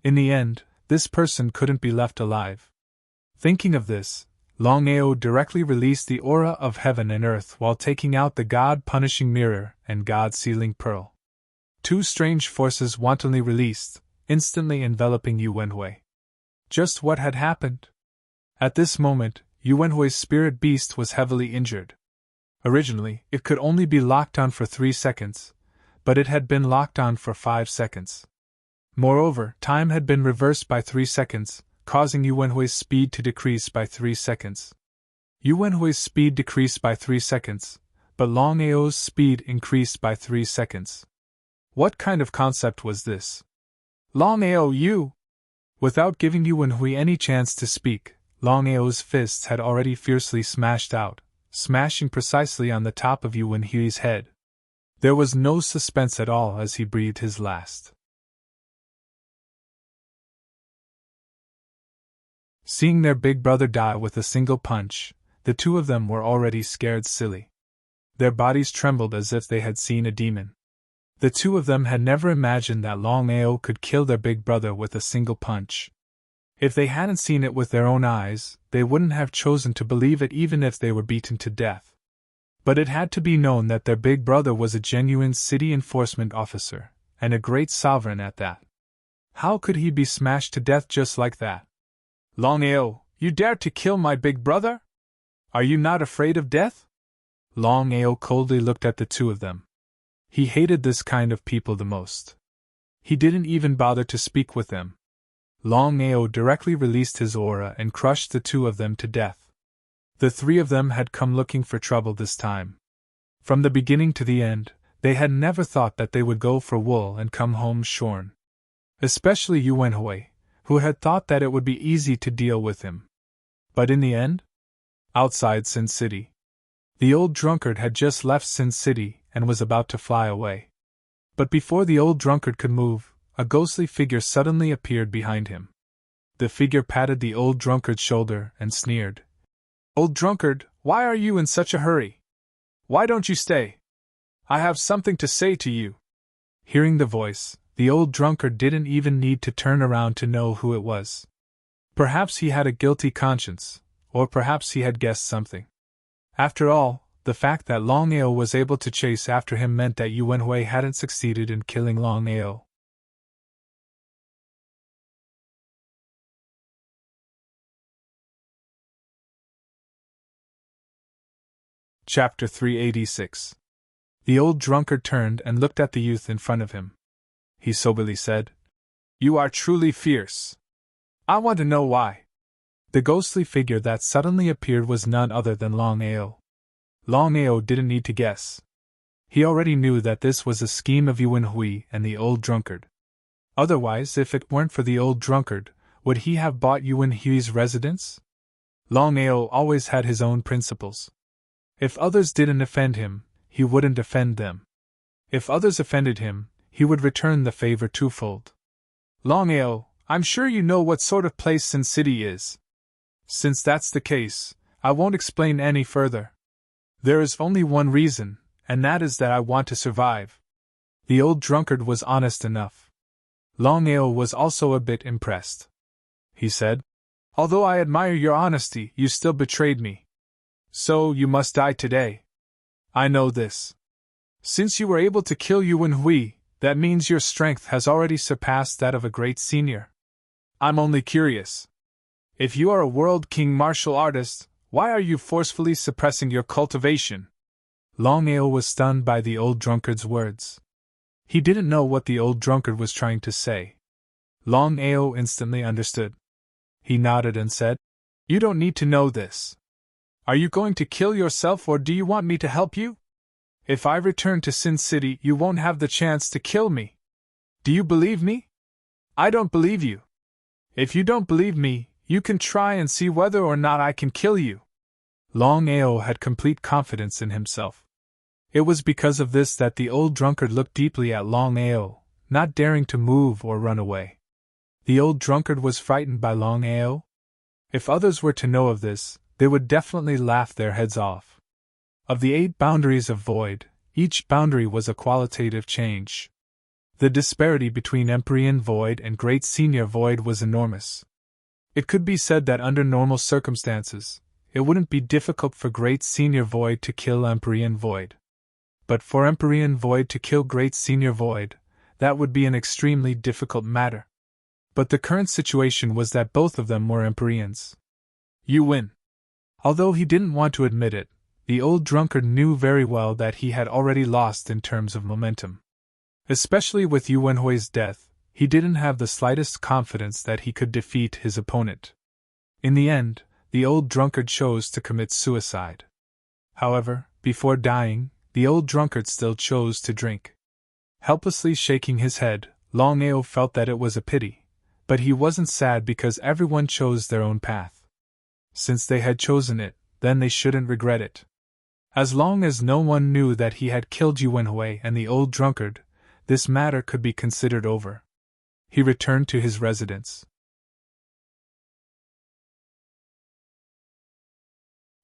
In the end, this person couldn't be left alive. Thinking of this, Longao directly released the aura of heaven and earth while taking out the God-punishing mirror and God-sealing pearl. 2 strange forces wantonly released, instantly enveloping Yu Wenhui. Just what had happened? At this moment, Yu Wenhui's spirit beast was heavily injured. Originally, it could only be locked on for 3 seconds, but it had been locked on for 5 seconds. Moreover, time had been reversed by 3 seconds, causing Yu Wenhui's speed to decrease by 3 seconds. Yu Wenhui's speed decreased by 3 seconds, but Longao's speed increased by 3 seconds. What kind of concept was this? Longao, you! Without giving Yu Wenhui any chance to speak, Longao's fists had already fiercely smashed out, smashing precisely on the top of Yu Wenhui's head. There was no suspense at all as he breathed his last. Seeing their big brother die with a single punch, the 2 of them were already scared silly. Their bodies trembled as if they had seen a demon. The 2 of them had never imagined that Longao could kill their big brother with a single punch. If they hadn't seen it with their own eyes, they wouldn't have chosen to believe it even if they were beaten to death. But it had to be known that their big brother was a genuine city enforcement officer, and a great sovereign at that. How could he be smashed to death just like that? Longao, you dared to kill my big brother? Are you not afraid of death? Longao coldly looked at the 2 of them. He hated this kind of people the most. He didn't even bother to speak with them. Longao directly released his aura and crushed the 2 of them to death. The 3 of them had come looking for trouble this time. From the beginning to the end, they had never thought that they would go for wool and come home shorn. Especially Yu Wenhui, who had thought that it would be easy to deal with him. But in the end? Outside Sin City. The old drunkard had just left Sin City and was about to fly away. But before the old drunkard could move, a ghostly figure suddenly appeared behind him. The figure patted the old drunkard's shoulder and sneered. Old drunkard, why are you in such a hurry? Why don't you stay? I have something to say to you. Hearing the voice, the old drunkard didn't even need to turn around to know who it was. Perhaps he had a guilty conscience, or perhaps he had guessed something. After all, the fact that Longao was able to chase after him meant that Yu Wenhui hadn't succeeded in killing Longao. Chapter 386. The old drunkard turned and looked at the youth in front of him. He soberly said, You are truly fierce. I want to know why. The ghostly figure that suddenly appeared was none other than Longao. Longao didn't need to guess. He already knew that this was a scheme of Yu Wenhui and the old drunkard. Otherwise, if it weren't for the old drunkard, would he have bought Yu Wenhui's residence? Longao always had his own principles. If others didn't offend him, he wouldn't offend them. If others offended him, he would return the favor twofold. Longao, I'm sure you know what sort of place Sin City is. Since that's the case, I won't explain any further. There is only one reason, and that is that I want to survive. The old drunkard was honest enough. Longao was also a bit impressed. He said, Although I admire your honesty, you still betrayed me. So you must die today. I know this. Since you were able to kill Yu Wenhui, that means your strength has already surpassed that of a great senior. I'm only curious. If you are a world king martial artist, why are you forcefully suppressing your cultivation? Longao was stunned by the old drunkard's words. He didn't know what the old drunkard was trying to say. Longao instantly understood. He nodded and said, You don't need to know this. Are you going to kill yourself or do you want me to help you? If I return to Sin City, you won't have the chance to kill me. Do you believe me? I don't believe you. If you don't believe me, you can try and see whether or not I can kill you. Longao had complete confidence in himself. It was because of this that the old drunkard looked deeply at Longao, not daring to move or run away. The old drunkard was frightened by Longao. If others were to know of this, they would definitely laugh their heads off. Of the 8 boundaries of void, each boundary was a qualitative change. The disparity between Empyrean void and Great Senior void was enormous. It could be said that under normal circumstances, it wouldn't be difficult for Great Senior void to kill Empyrean void. But for Empyrean void to kill Great Senior void, that would be an extremely difficult matter. But the current situation was that both of them were Empyreans. You win. Although he didn't want to admit it, the old drunkard knew very well that he had already lost in terms of momentum. Especially with Yu Wenhui's death, he didn't have the slightest confidence that he could defeat his opponent. In the end, the old drunkard chose to commit suicide. However, before dying, the old drunkard still chose to drink. Helplessly shaking his head, Longao felt that it was a pity, but he wasn't sad because everyone chose their own path. Since they had chosen it, then they shouldn't regret it. As long as no one knew that he had killed Yu Wenhui and the old drunkard, this matter could be considered over. He returned to his residence.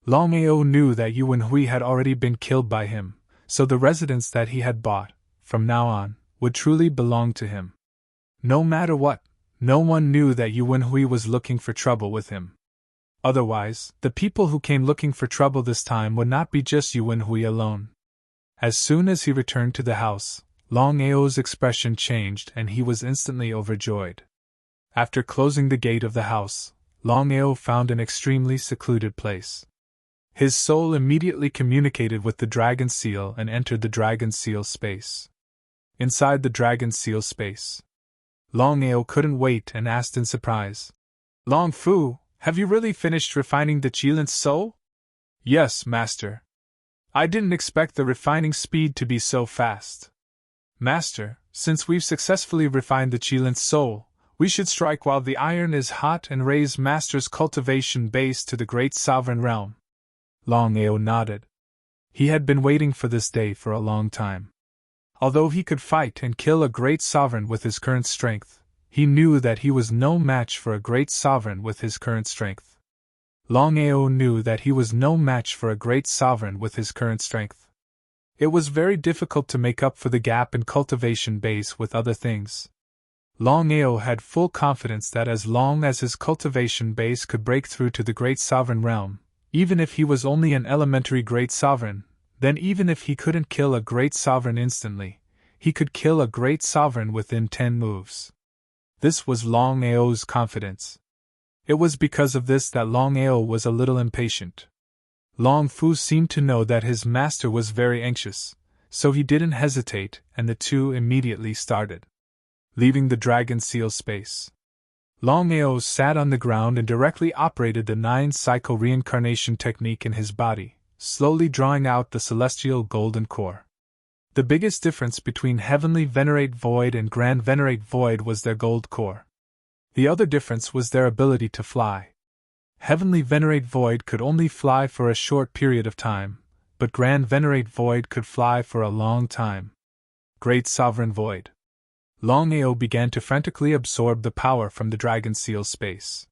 Longao knew that Yu Wenhui had already been killed by him, so the residence that he had bought, from now on, would truly belong to him. No matter what, no one knew that Yu Wenhui was looking for trouble with him. Otherwise, the people who came looking for trouble this time would not be just Yu Wenhui alone. As soon as he returned to the house, Longao's expression changed and he was instantly overjoyed. After closing the gate of the house, Longao found an extremely secluded place. His soul immediately communicated with the dragon seal and entered the dragon seal space. Inside the dragon seal space, Longao couldn't wait and asked in surprise, "Long Fu, have you really finished refining the Qilin soul?" "Yes, master. I didn't expect the refining speed to be so fast. Master, since we've successfully refined the Qilin soul, we should strike while the iron is hot and raise master's cultivation base to the great sovereign realm." Longao nodded. He had been waiting for this day for a long time. Although he could fight and kill a great sovereign with his current strength, he knew that he was no match for a great sovereign with his current strength. Longao knew that he was no match for a great sovereign with his current strength. It was very difficult to make up for the gap in cultivation base with other things. Longao had full confidence that as long as his cultivation base could break through to the great sovereign realm, even if he was only an elementary great sovereign, then even if he couldn't kill a great sovereign instantly, he could kill a great sovereign within 10 moves. This was Longao's confidence. It was because of this that Longao was a little impatient. Long Fu seemed to know that his master was very anxious, so he didn't hesitate and the two immediately started. Leaving the dragon seal space, Longao sat on the ground and directly operated the 9-cycle reincarnation technique in his body, slowly drawing out the celestial golden core. The biggest difference between Heavenly Venerate Void and Grand Venerate Void was their gold core. The other difference was their ability to fly. Heavenly Venerate Void could only fly for a short period of time, but Grand Venerate Void could fly for a long time. Great Sovereign Void. Longao began to frantically absorb the power from the Dragon Seal space.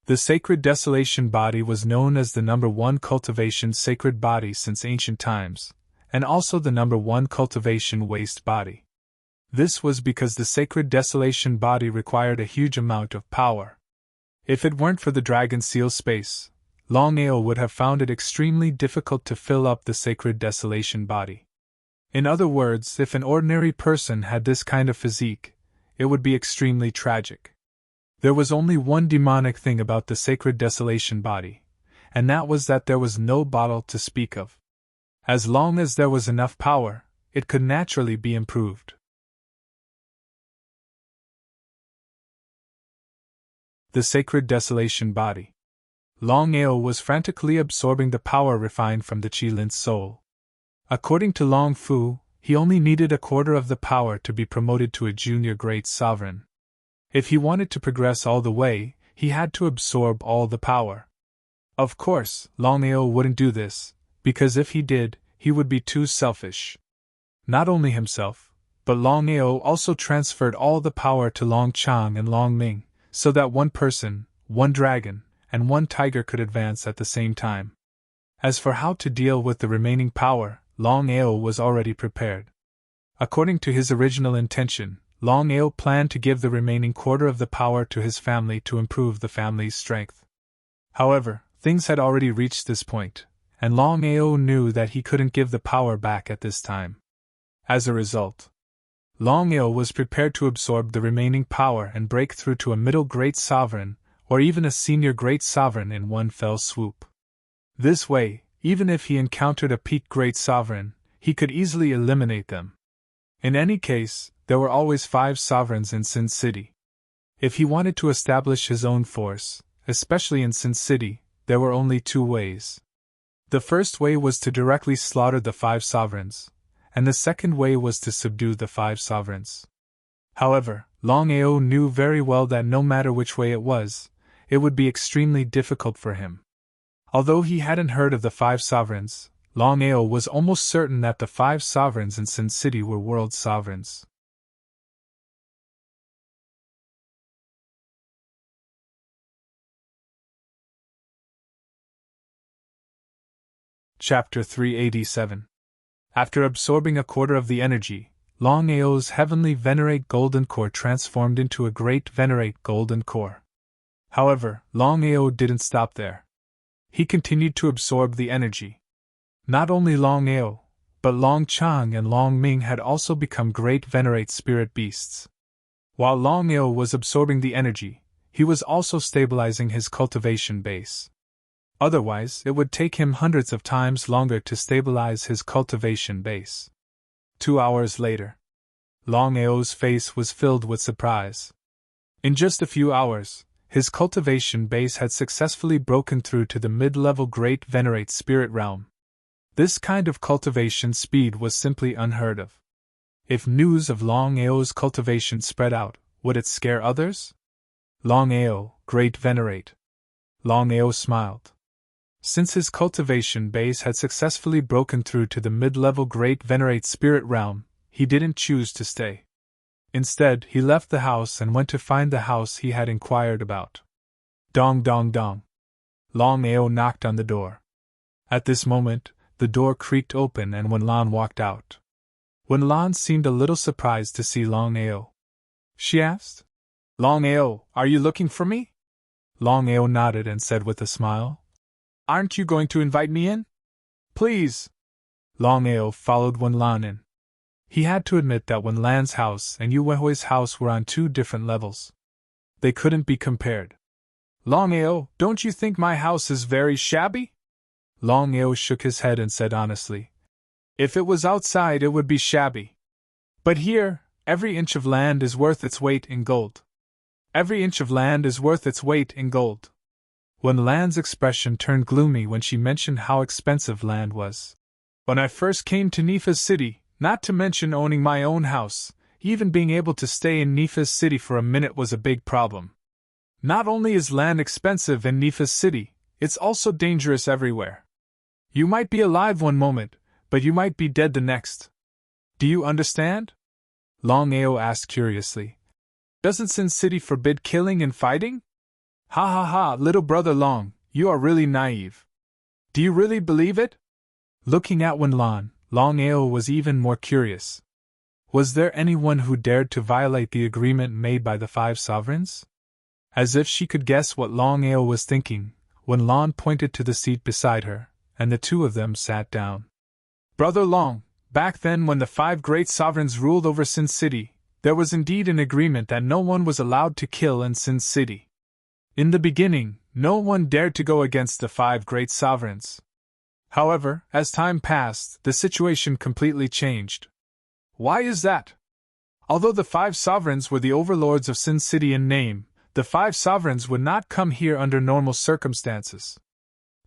The Sacred Desolation Body was known as the number 1 cultivation sacred body since ancient times, and also the number 1 cultivation waste body. This was because the Sacred Desolation Body required a huge amount of power. If it weren't for the Dragon Seal space, Longao would have found it extremely difficult to fill up the Sacred Desolation Body. In other words, if an ordinary person had this kind of physique, it would be extremely tragic. There was only one demonic thing about the Sacred Desolation Body, and that was that there was no bottle to speak of. As long as there was enough power, it could naturally be improved. The Sacred Desolation Body. Longao was frantically absorbing the power refined from the Qilin soul. According to Long Fu, he only needed a quarter of the power to be promoted to a junior great sovereign. If he wanted to progress all the way, he had to absorb all the power. Of course, Longao wouldn't do this, because if he did, he would be too selfish. Not only himself, but Longao also transferred all the power to Long Chang and Long Ming, so that one person, one dragon, and one tiger could advance at the same time. As for how to deal with the remaining power, Longao was already prepared. According to his original intention, Longao planned to give the remaining quarter of the power to his family to improve the family's strength. However, things had already reached this point, and Longao knew that he couldn't give the power back at this time. As a result, Longao was prepared to absorb the remaining power and break through to a middle great sovereign, or even a senior great sovereign in one fell swoop. This way, even if he encountered a peak great sovereign, he could easily eliminate them. In any case, there were always 5 sovereigns in Sin City. If he wanted to establish his own force, especially in Sin City, there were only 2 ways. The first way was to directly slaughter the 5 sovereigns, and the second way was to subdue the 5 sovereigns. However, Longao knew very well that no matter which way it was, it would be extremely difficult for him. Although he hadn't heard of the 5 sovereigns, Longao was almost certain that the 5 sovereigns in Sin City were world sovereigns. Chapter 387. After absorbing a quarter of the energy, Longao's heavenly venerate golden core transformed into a great venerate golden core. However, Longao didn't stop there. He continued to absorb the energy. Not only Longao, but Long Chang and Long Ming had also become great venerate spirit beasts. While Longao was absorbing the energy, he was also stabilizing his cultivation base. Otherwise, it would take him hundreds of times longer to stabilize his cultivation base. 2 hours later, Longao's face was filled with surprise. In just a few hours, his cultivation base had successfully broken through to the mid-level Great Venerate Spirit realm. This kind of cultivation speed was simply unheard of. If news of Longao's cultivation spread out, would it scare others? Longao, Great Venerate. Longao smiled. Since his cultivation base had successfully broken through to the mid-level Great Venerate Spirit realm, he didn't choose to stay. Instead, he left the house and went to find the house he had inquired about. Dong dong dong. Longao knocked on the door. At this moment, the door creaked open and Wenlan walked out. Wenlan seemed a little surprised to see Longao. She asked, "Longao, are you looking for me?" Longao nodded and said with a smile, "Aren't you going to invite me in? Please." Longao followed Wenlan in. He had to admit that Wenlan's house and Yu Weihui's house were on 2 different levels. They couldn't be compared. "Longao, don't you think my house is very shabby?" Longao shook his head and said honestly, "If it was outside it would be shabby. But here, every inch of land is worth its weight in gold. Every inch of land is worth its weight in gold." Wenlan's expression turned gloomy when she mentioned how expensive land was. "When I first came to Nifa's city, not to mention owning my own house, even being able to stay in Nifa's city for a minute was a big problem. Not only is land expensive in Nifa's city, it's also dangerous everywhere. You might be alive one moment, but you might be dead the next. Do you understand?" Longao asked curiously. "Doesn't Sin City forbid killing and fighting?" "Ha ha ha, little brother Long, you are really naive. Do you really believe it?" Looking at Wenlan, Longao was even more curious. Was there anyone who dared to violate the agreement made by the 5 sovereigns? As if she could guess what Longao was thinking, Wenlan pointed to the seat beside her, and the 2 of them sat down. "Brother Long, back then when the 5 great sovereigns ruled over Sin City, there was indeed an agreement that no one was allowed to kill in Sin City. In the beginning, no one dared to go against the 5 great sovereigns. However, as time passed, the situation completely changed. Why is that? Although the 5 sovereigns were the overlords of Sin City in name, the 5 sovereigns would not come here under normal circumstances.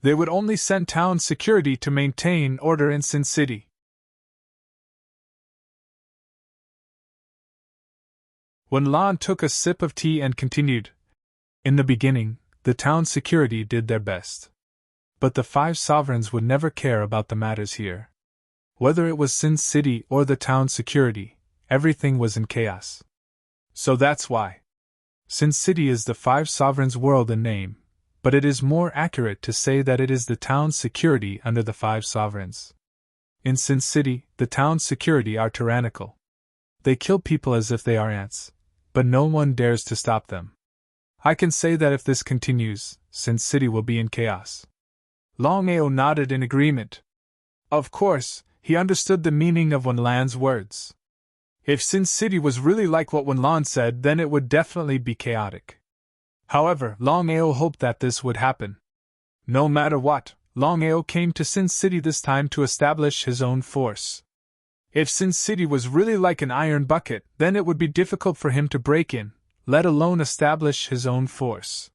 They would only send town security to maintain order in Sin City." Wenlan took a sip of tea and continued, "In the beginning, the town security did their best. But the 5 sovereigns would never care about the matters here. Whether it was Sin City or the town security, everything was in chaos. So that's why. Sin City is the 5 sovereigns' world in name, but it is more accurate to say that it is the town's security under the 5 sovereigns. In Sin City, the town's security are tyrannical. They kill people as if they are ants, but no one dares to stop them. I can say that if this continues, Sin City will be in chaos. Longao nodded in agreement. Of course, he understood the meaning of Wenlan's words. If Sin City was really like what Wenlan said, then it would definitely be chaotic. However, Longao hoped that this would happen. No matter what, Longao came to Sin City this time to establish his own force. If Sin City was really like an iron bucket, then it would be difficult for him to break in, let alone establish his own force.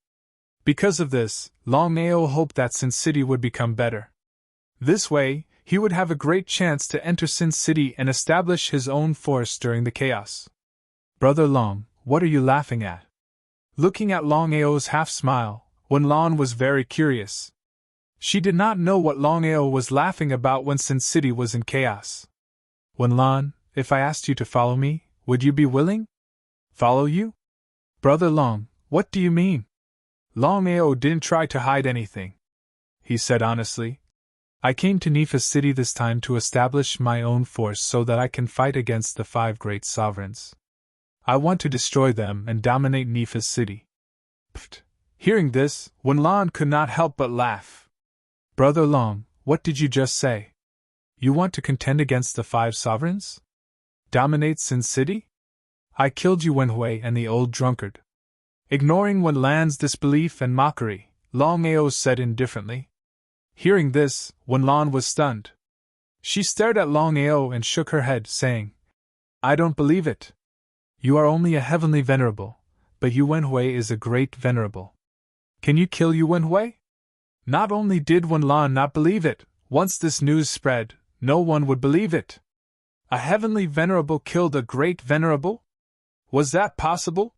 Because of this, Longao hoped that Sin City would become better. This way, he would have a great chance to enter Sin City and establish his own force during the chaos. Brother Long, what are you laughing at? Looking at Longao's half-smile, Wenlan was very curious. She did not know what Longao was laughing about when Sin City was in chaos. Wenlan, if I asked you to follow me, would you be willing? Follow you? Brother Long, what do you mean? Longao didn't try to hide anything. He said honestly, I came to Nifa's city this time to establish my own force so that I can fight against the 5 great sovereigns. I want to destroy them and dominate Nifa's city. Pfft. Hearing this, Wenlan could not help but laugh. Brother Long, what did you just say? You want to contend against the 5 sovereigns? Dominate Sin City? I killed you Wenhui and the old drunkard. Ignoring Wenlan's disbelief and mockery, Longao said indifferently. Hearing this, Wenlan was stunned. She stared at Longao and shook her head, saying, I don't believe it. You are only a heavenly venerable, but Yu Wenhui is a great venerable. Can you kill Yu Wenhui? Not only did Wenlan not believe it, once this news spread, no one would believe it. A heavenly venerable killed a great venerable? Was that possible?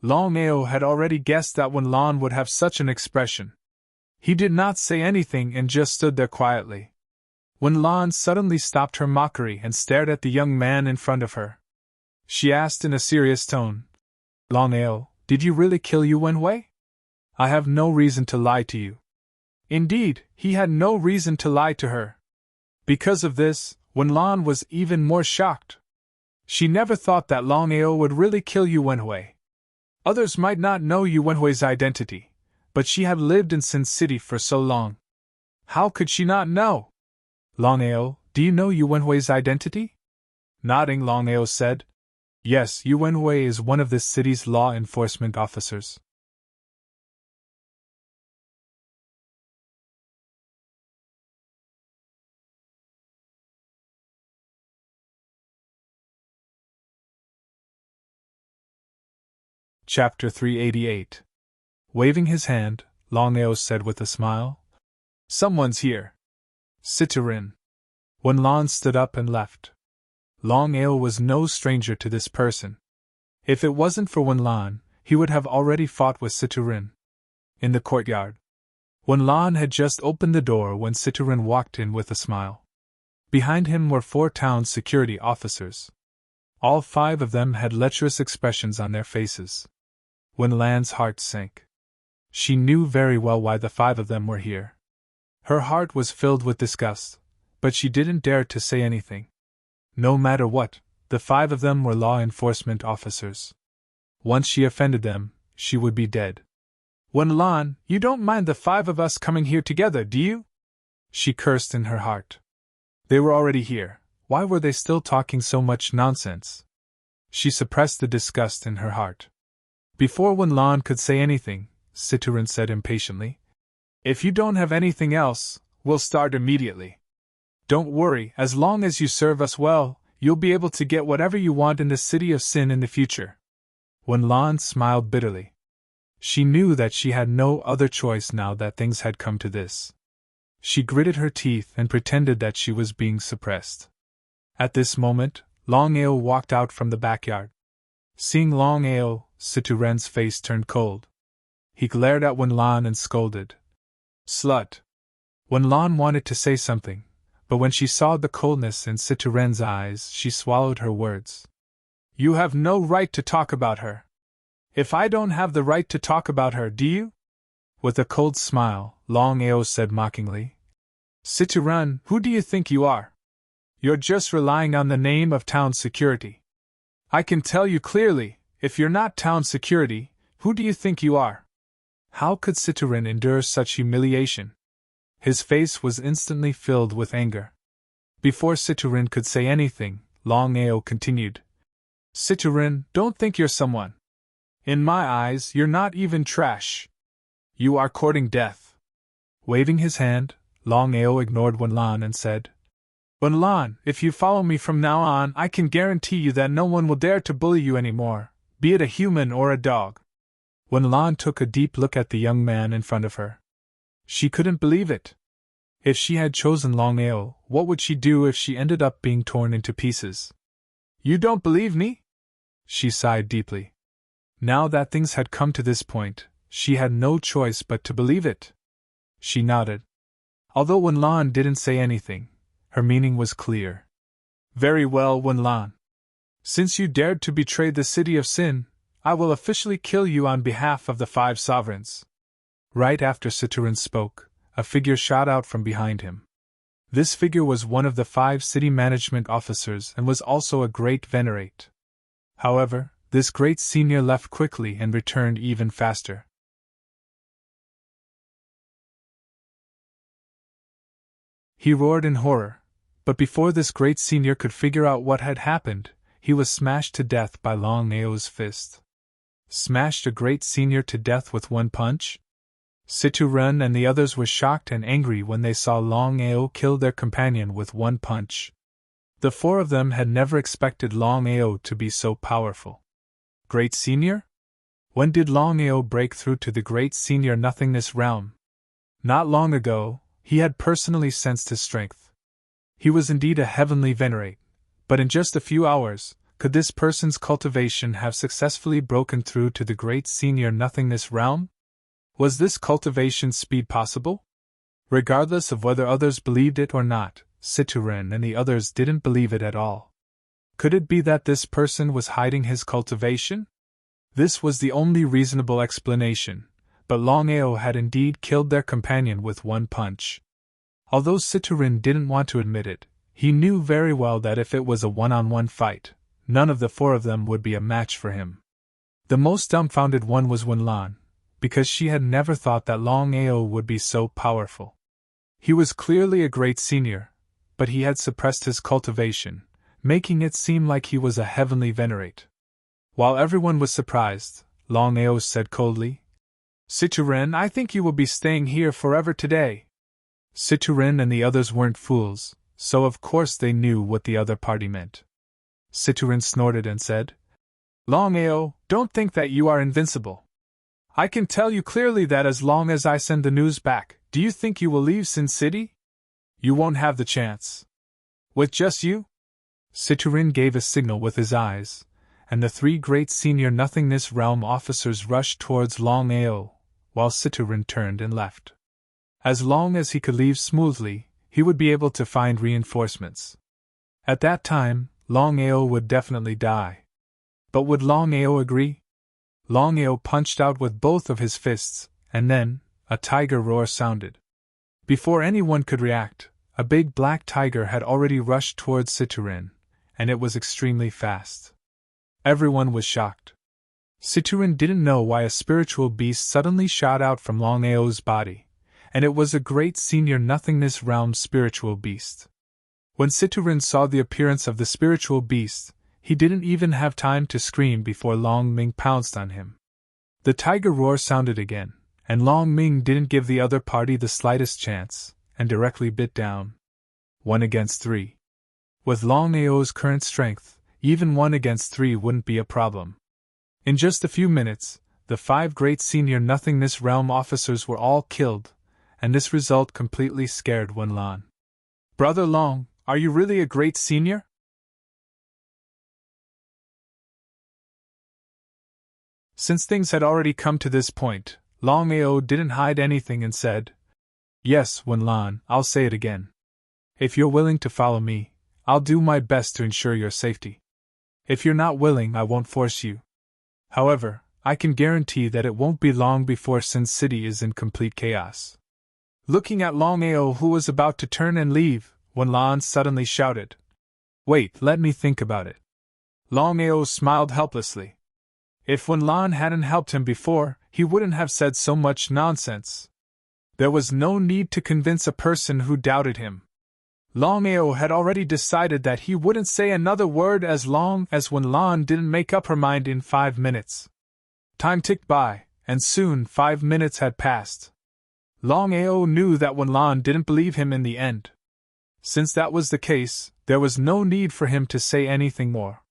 Longao had already guessed that Wenlan would have such an expression. He did not say anything and just stood there quietly. Wenlan suddenly stopped her mockery and stared at the young man in front of her. She asked in a serious tone, Longao, did you really kill Yu Wenhui? I have no reason to lie to you. Indeed, he had no reason to lie to her. Because of this, Wenlan was even more shocked. She never thought that Longao would really kill Yu Wenhui. Others might not know Yu Wenhui's identity, but she had lived in Sin City for so long. How could she not know? Longao, do you know Yu Wenhui's identity? Nodding, Longao said, Yes, Yu Wenhui is one of this city's law enforcement officers. Chapter 388. Waving his hand, Longao said with a smile, Someone's here. Citterin. Wenlan stood up and left. Longao was no stranger to this person. If it wasn't for Wenlan, he would have already fought with Citterin. In the courtyard, Wenlan had just opened the door when Citterin walked in with a smile. Behind him were 4 town security officers. All 5 of them had lecherous expressions on their faces. Wenlan's heart sank. She knew very well why the 5 of them were here. Her heart was filled with disgust, but she didn't dare to say anything. No matter what, the 5 of them were law enforcement officers. Once she offended them, she would be dead. Wenlan, you don't mind the 5 of us coming here together, do you? She cursed in her heart. They were already here. Why were they still talking so much nonsense? She suppressed the disgust in her heart. Before Wenlan could say anything, Citterin said impatiently, If you don't have anything else, we'll start immediately. Don't worry, as long as you serve us well, you'll be able to get whatever you want in the City of Sin in the future. Wenlan smiled bitterly. She knew that she had no other choice now that things had come to this. She gritted her teeth and pretended that she was being suppressed. At this moment, Longao walked out from the backyard. Seeing Longao, Citterin's face turned cold. He glared at Wenlan and scolded. Slut! Wenlan wanted to say something, but when she saw the coldness in Citterin's eyes, she swallowed her words. You have no right to talk about her. If I don't have the right to talk about her, do you? With a cold smile, Longao said mockingly. Citerun, who do you think you are? You're just relying on the name of town security. I can tell you clearly, if you're not town security, who do you think you are? How could Citerun endure such humiliation? His face was instantly filled with anger. Before Citerun could say anything, Longao continued. Citerun, don't think you're someone. In my eyes, you're not even trash. You are courting death. Waving his hand, Longao ignored Wenlan and said, Wenlan, if you follow me from now on, I can guarantee you that no one will dare to bully you anymore, be it a human or a dog. Wenlan took a deep look at the young man in front of her. She couldn't believe it. If she had chosen Longao, what would she do if she ended up being torn into pieces? You don't believe me? She sighed deeply. Now that things had come to this point, she had no choice but to believe it. She nodded. Although Wenlan didn't say anything, her meaning was clear. Very well, Wenlan. Since you dared to betray the city of Sin, I will officially kill you on behalf of the 5 sovereigns. Right after Citerun spoke, a figure shot out from behind him. This figure was one of the 5 city management officers and was also a great venerate. However, this great senior left quickly and returned even faster. He roared in horror, but before this great senior could figure out what had happened, he was smashed to death by Longao's fist. Smashed a great senior to death with one punch? Citerun and the others were shocked and angry when they saw Longao kill their companion with one punch. The 4 of them had never expected Longao to be so powerful. Great Senior? When did Longao break through to the Great Senior Nothingness realm? Not long ago, he had personally sensed his strength. He was indeed a heavenly venerate, but in just a few hours, could this person's cultivation have successfully broken through to the Great Senior Nothingness realm? Was this cultivation speed possible? Regardless of whether others believed it or not, Citerun and the others didn't believe it at all. Could it be that this person was hiding his cultivation? This was the only reasonable explanation, but Longao had indeed killed their companion with one punch. Although Citerun didn't want to admit it, he knew very well that if it was a one-on-one fight, none of the 4 of them would be a match for him. The most dumbfounded one was Wenlan, because she had never thought that Longao would be so powerful. He was clearly a great senior, but he had suppressed his cultivation, making it seem like he was a heavenly venerate. While everyone was surprised, Longao said coldly, Citerun, I think you will be staying here forever today. Citerun and the others weren't fools, so of course they knew what the other party meant. Citerun snorted and said, Longao, don't think that you are invincible. I can tell you clearly that as long as I send the news back, do you think you will leave Sin City? You won't have the chance. With just you? Citerun gave a signal with his eyes, and the 3 great senior Nothingness realm officers rushed towards Longao, while Citerun turned and left. As long as he could leave smoothly, he would be able to find reinforcements. At that time, Longao would definitely die. But would Longao agree? Longao punched out with both of his fists, and then, a tiger roar sounded. Before anyone could react, a big black tiger had already rushed towards Citerun, and it was extremely fast. Everyone was shocked. Citerun didn't know why a spiritual beast suddenly shot out from Longao's body, and it was a great senior Nothingness realm spiritual beast. When Citerun saw the appearance of the spiritual beast, he didn't even have time to scream before Long Ming pounced on him. The tiger roar sounded again, and Long Ming didn't give the other party the slightest chance, and directly bit down. 1 against 3. With Longao's current strength, even 1 against 3 wouldn't be a problem. In just a few minutes, the 5 great senior Nothingness realm officers were all killed, and this result completely scared Wenlan. Brother Long, are you really a great senior? Since things had already come to this point, Longao didn't hide anything and said, Yes, Wenlan, I'll say it again. If you're willing to follow me, I'll do my best to ensure your safety. If you're not willing, I won't force you. However, I can guarantee that it won't be long before Sin City is in complete chaos. Looking at Longao, who was about to turn and leave, Wenlan suddenly shouted, "Wait, let me think about it." Longao smiled helplessly. If Wenlan hadn't helped him before, he wouldn't have said so much nonsense. There was no need to convince a person who doubted him. Longao had already decided that he wouldn't say another word as long as Wenlan didn't make up her mind in 5 minutes. Time ticked by, and soon 5 minutes had passed. Longao knew that Wenlan didn't believe him in the end. Since that was the case, there was no need for him to say anything more.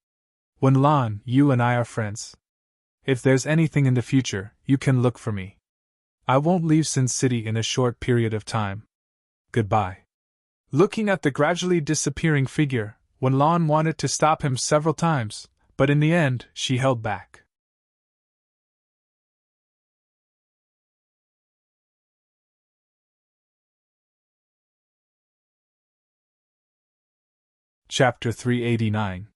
"Wenlan, you and I are friends. If there's anything in the future, you can look for me. I won't leave Sin City in a short period of time. Goodbye." Looking at the gradually disappearing figure, Wenlan wanted to stop him several times, but in the end, she held back. Chapter 389.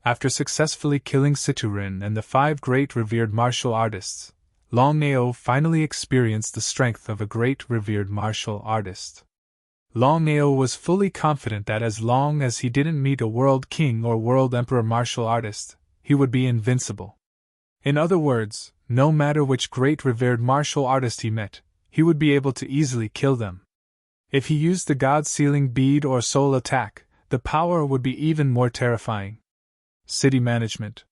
After successfully killing Siturin and the 5 great revered martial artists, Longao finally experienced the strength of a great revered martial artist. Longao was fully confident that as long as he didn't meet a world king or world emperor martial artist, he would be invincible. In other words, no matter which great revered martial artist he met, he would be able to easily kill them. If he used the God-sealing bead or soul attack, the power would be even more terrifying. City management.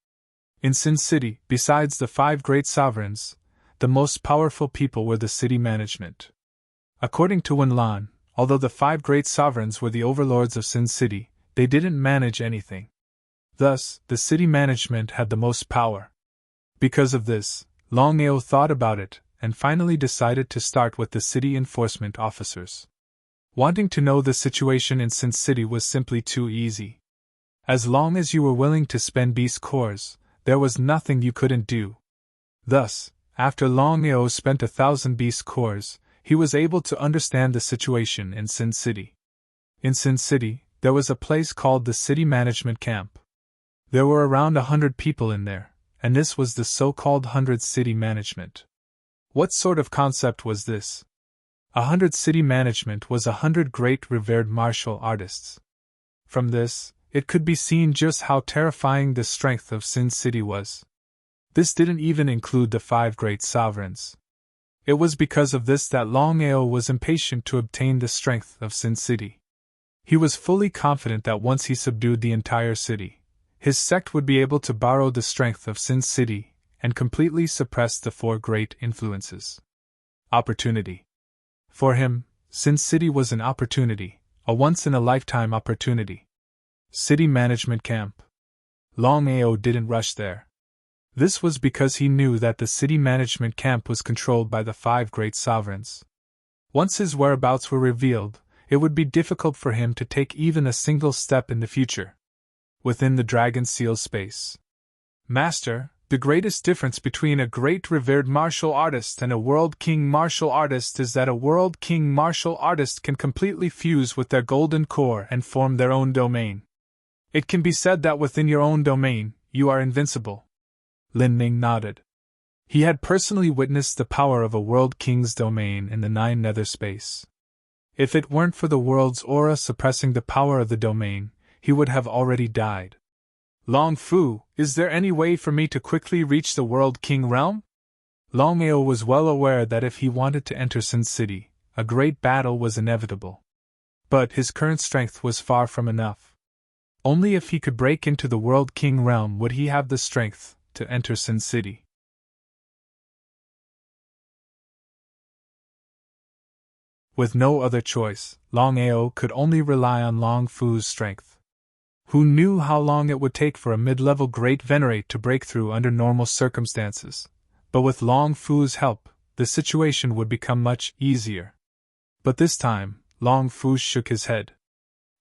In Sin City, besides the 5 great sovereigns, the most powerful people were the city management. According to Wenlan, although the 5 great sovereigns were the overlords of Sin City, they didn't manage anything. Thus, the city management had the most power. Because of this, Longao thought about it, and finally decided to start with the city enforcement officers. Wanting to know the situation in Sin City was simply too easy. As long as you were willing to spend beast cores, there was nothing you couldn't do. Thus, after Longao spent 1,000 beast cores, he was able to understand the situation in Sin City. In Sin City, there was a place called the City Management Camp. There were around 100 people in there, and this was the so-called 100 City Management. What sort of concept was this? 100 City Management was 100 great revered martial artists. From this, it could be seen just how terrifying the strength of Sin City was. This didn't even include the 5 great sovereigns. It was because of this that Longao was impatient to obtain the strength of Sin City. He was fully confident that once he subdued the entire city, his sect would be able to borrow the strength of Sin City and completely suppress the 4 great influences. Opportunity. For him, Sin City was an opportunity, a once-in-a-lifetime opportunity. City Management Camp. Longao didn't rush there. This was because he knew that the city management camp was controlled by the 5 great sovereigns. Once his whereabouts were revealed, it would be difficult for him to take even a single step in the future. Within the Dragon Seal space. Master, the greatest difference between a great revered martial artist and a world king martial artist is that a world king martial artist can completely fuse with their golden core and form their own domain. It can be said that within your own domain, you are invincible. Lin Ning nodded. He had personally witnessed the power of a world king's domain in the 9 nether space. If it weren't for the world's aura suppressing the power of the domain, he would have already died. Long Fu, is there any way for me to quickly reach the World King realm? Longao was well aware that if he wanted to enter Sin City, a great battle was inevitable. But his current strength was far from enough. Only if he could break into the World King realm would he have the strength to enter Sin City. With no other choice, Longao could only rely on Long Fu's strength. Who knew how long it would take for a mid-level Great Venerate to break through under normal circumstances, but with Long Fu's help, the situation would become much easier. But this time, Long Fu shook his head.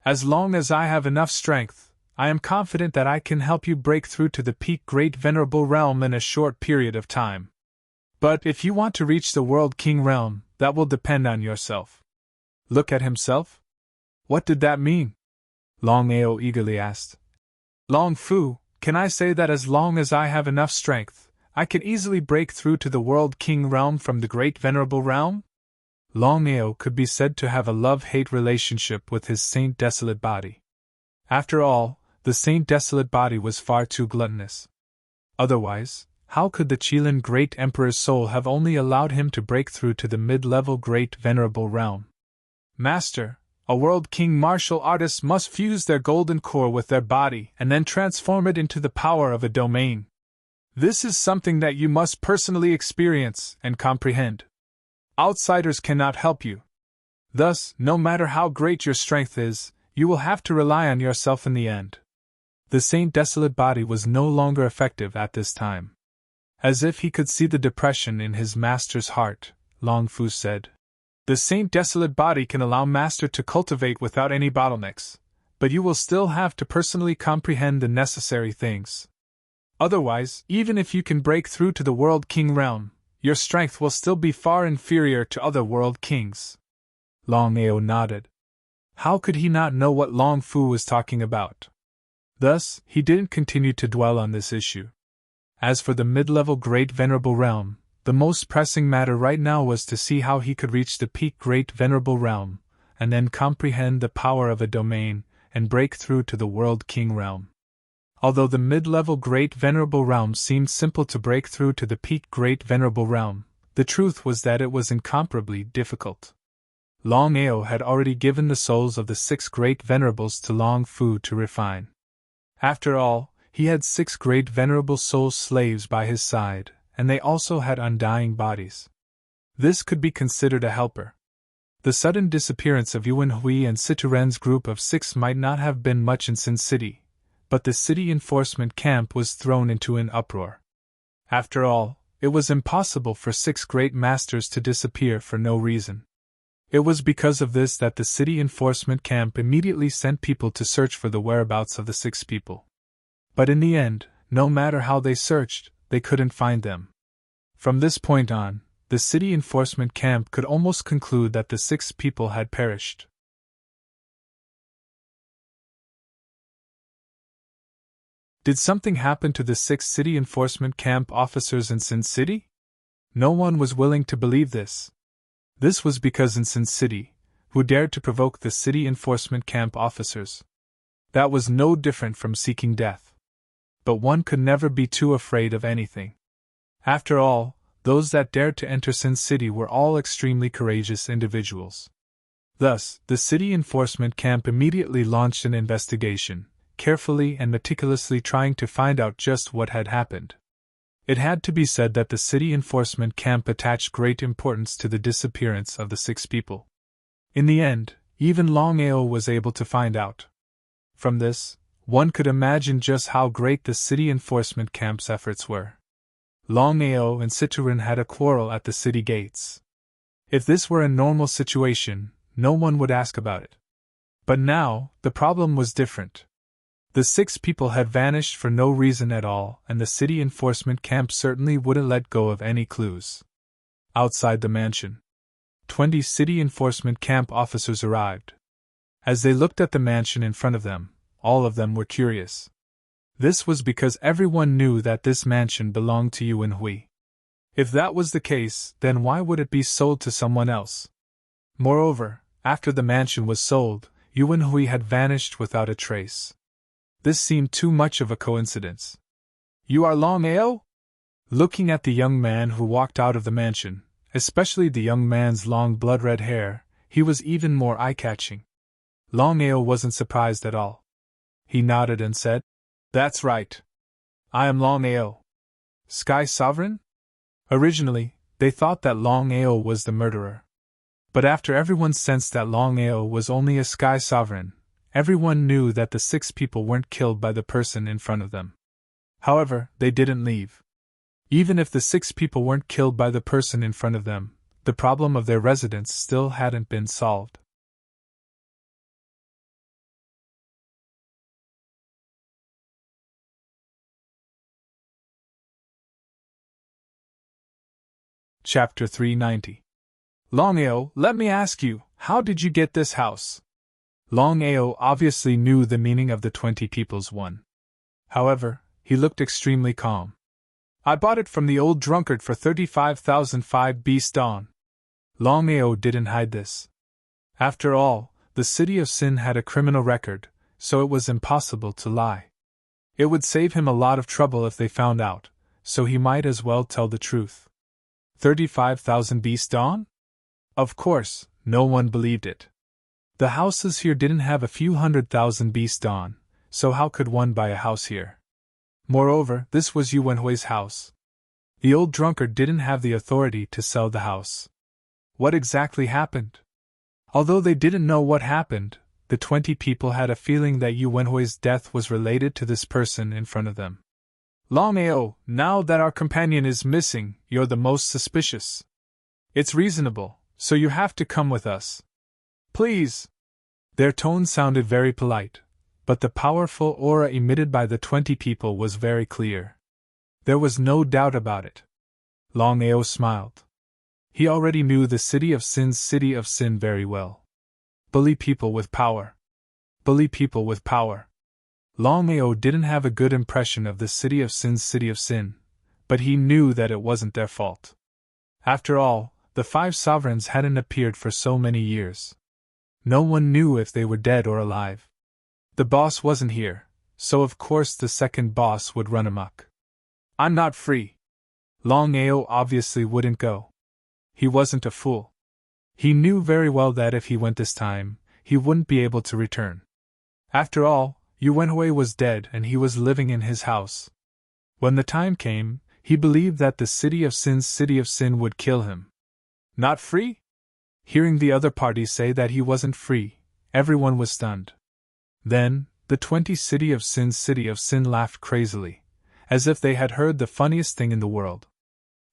As long as I have enough strength, I am confident that I can help you break through to the peak Great Venerable realm in a short period of time. But if you want to reach the World King realm, that will depend on yourself. Look at himself? What did that mean? Longao eagerly asked. Long Fu, can I say that as long as I have enough strength, I can easily break through to the World King realm from the Great Venerable realm? Longao could be said to have a love-hate relationship with his Saint Desolate body. After all, the Saint Desolate body was far too gluttonous. Otherwise, how could the Qilin Great Emperor's soul have only allowed him to break through to the mid-level Great Venerable realm? Master, a World King martial artist must fuse their golden core with their body and then transform it into the power of a domain. This is something that you must personally experience and comprehend. Outsiders cannot help you. Thus, no matter how great your strength is, you will have to rely on yourself in the end. The Saint Desolate body was no longer effective at this time. As if he could see the depression in his master's heart, Long Fu said, "The Saint Desolate body can allow Master to cultivate without any bottlenecks, but you will still have to personally comprehend the necessary things. Otherwise, even if you can break through to the World King realm, your strength will still be far inferior to other World Kings." Longao nodded. How could he not know what Long Fu was talking about? Thus, he didn't continue to dwell on this issue. As for the mid-level Great Venerable realm, the most pressing matter right now was to see how he could reach the peak Great Venerable realm, and then comprehend the power of a domain, and break through to the World King realm. Although the mid-level Great Venerable realm seemed simple to break through to the peak Great Venerable realm, the truth was that it was incomparably difficult. Longao had already given the souls of the 6 Great Venerables to Long Fu to refine. After all, he had 6 Great Venerable soul slaves by his side, and they also had undying bodies. This could be considered a helper. The sudden disappearance of Yuan Hui and Cituren's group of 6 might not have been much in Sin City, but the city enforcement camp was thrown into an uproar. After all, it was impossible for 6 great masters to disappear for no reason. It was because of this that the city enforcement camp immediately sent people to search for the whereabouts of the 6 people. But in the end, no matter how they searched, they couldn't find them. From this point on, the city enforcement camp could almost conclude that the 6 people had perished. Did something happen to the 6 city enforcement camp officers in Sin City? No one was willing to believe this. This was because in Sin City, who dared to provoke the city enforcement camp officers? That was no different from seeking death. But one could never be too afraid of anything. After all, those that dared to enter Sin City were all extremely courageous individuals. Thus, the city enforcement camp immediately launched an investigation, carefully and meticulously trying to find out just what had happened. It had to be said that the city enforcement camp attached great importance to the disappearance of the 6 people. In the end, even Longao was able to find out. From this, one could imagine just how great the city enforcement camp's efforts were. Longao and Cituren had a quarrel at the city gates. If this were a normal situation, no one would ask about it. But now, the problem was different. The 6 people had vanished for no reason at all, and the city enforcement camp certainly wouldn't let go of any clues. Outside the mansion, 20 city enforcement camp officers arrived. As they looked at the mansion in front of them, all of them were curious. This was because everyone knew that this mansion belonged to Yuan Hui. If that was the case, then why would it be sold to someone else? Moreover, after the mansion was sold, Yuan Hui had vanished without a trace. This seemed too much of a coincidence. "You are Longao?" Looking at the young man who walked out of the mansion, especially the young man's long blood-red hair, he was even more eye-catching. Longao wasn't surprised at all. He nodded and said, "That's right. I am Longao." Sky Sovereign? Originally, they thought that Longao was the murderer. But after everyone sensed that Longao was only a Sky Sovereign, everyone knew that the 6 people weren't killed by the person in front of them. However, they didn't leave. Even if the 6 people weren't killed by the person in front of them, the problem of their residence still hadn't been solved. Chapter 390. Longao, let me ask you, how did you get this house? Longao obviously knew the meaning of the 20 people's one. However, he looked extremely calm. I bought it from the old drunkard for 35,005 beast on. Longao didn't hide this. After all, the city of Sin had a criminal record, so it was impossible to lie. It would save him a lot of trouble if they found out, so he might as well tell the truth. 35,000 beast on? Of course, no one believed it. The houses here didn't have a few 100,000 beast on, so how could one buy a house here? Moreover, this was Yu Wenhui's house. The old drunkard didn't have the authority to sell the house. What exactly happened? Although they didn't know what happened, the 20 people had a feeling that Yu Wenhui's death was related to this person in front of them. Longao, now that our companion is missing, you're the most suspicious. It's reasonable, so you have to come with us. Please. Their tone sounded very polite, but the powerful aura emitted by the 20 people was very clear. There was no doubt about it. Longao smiled. He already knew the city of Sin very well. Bully people with power. Bully people with power. Longao didn't have a good impression of the city of Sin, but he knew that it wasn't their fault. After all, the 5 sovereigns hadn't appeared for so many years. No one knew if they were dead or alive. The boss wasn't here, so of course the second boss would run amok. I'm not free. Longao obviously wouldn't go. He wasn't a fool. He knew very well that if he went this time, he wouldn't be able to return. After all, Yu Wenhui was dead and he was living in his house. When the time came, he believed that the city of Sin would kill him. Not free? Hearing the other party say that he wasn't free, everyone was stunned. Then, the 20 city of Sin laughed crazily, as if they had heard the funniest thing in the world.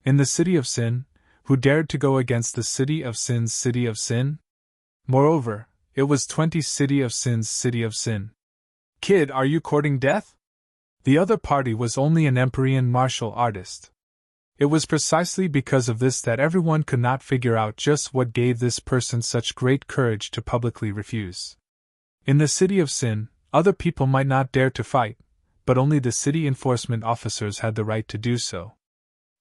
In the city of Sin, who dared to go against the city of Sin? Moreover, it was 20 city of Sin. Kid, are you courting death? The other party was only an Empyrean martial artist. It was precisely because of this that everyone could not figure out just what gave this person such great courage to publicly refuse. In the city of Sin, other people might not dare to fight, but only the city enforcement officers had the right to do so.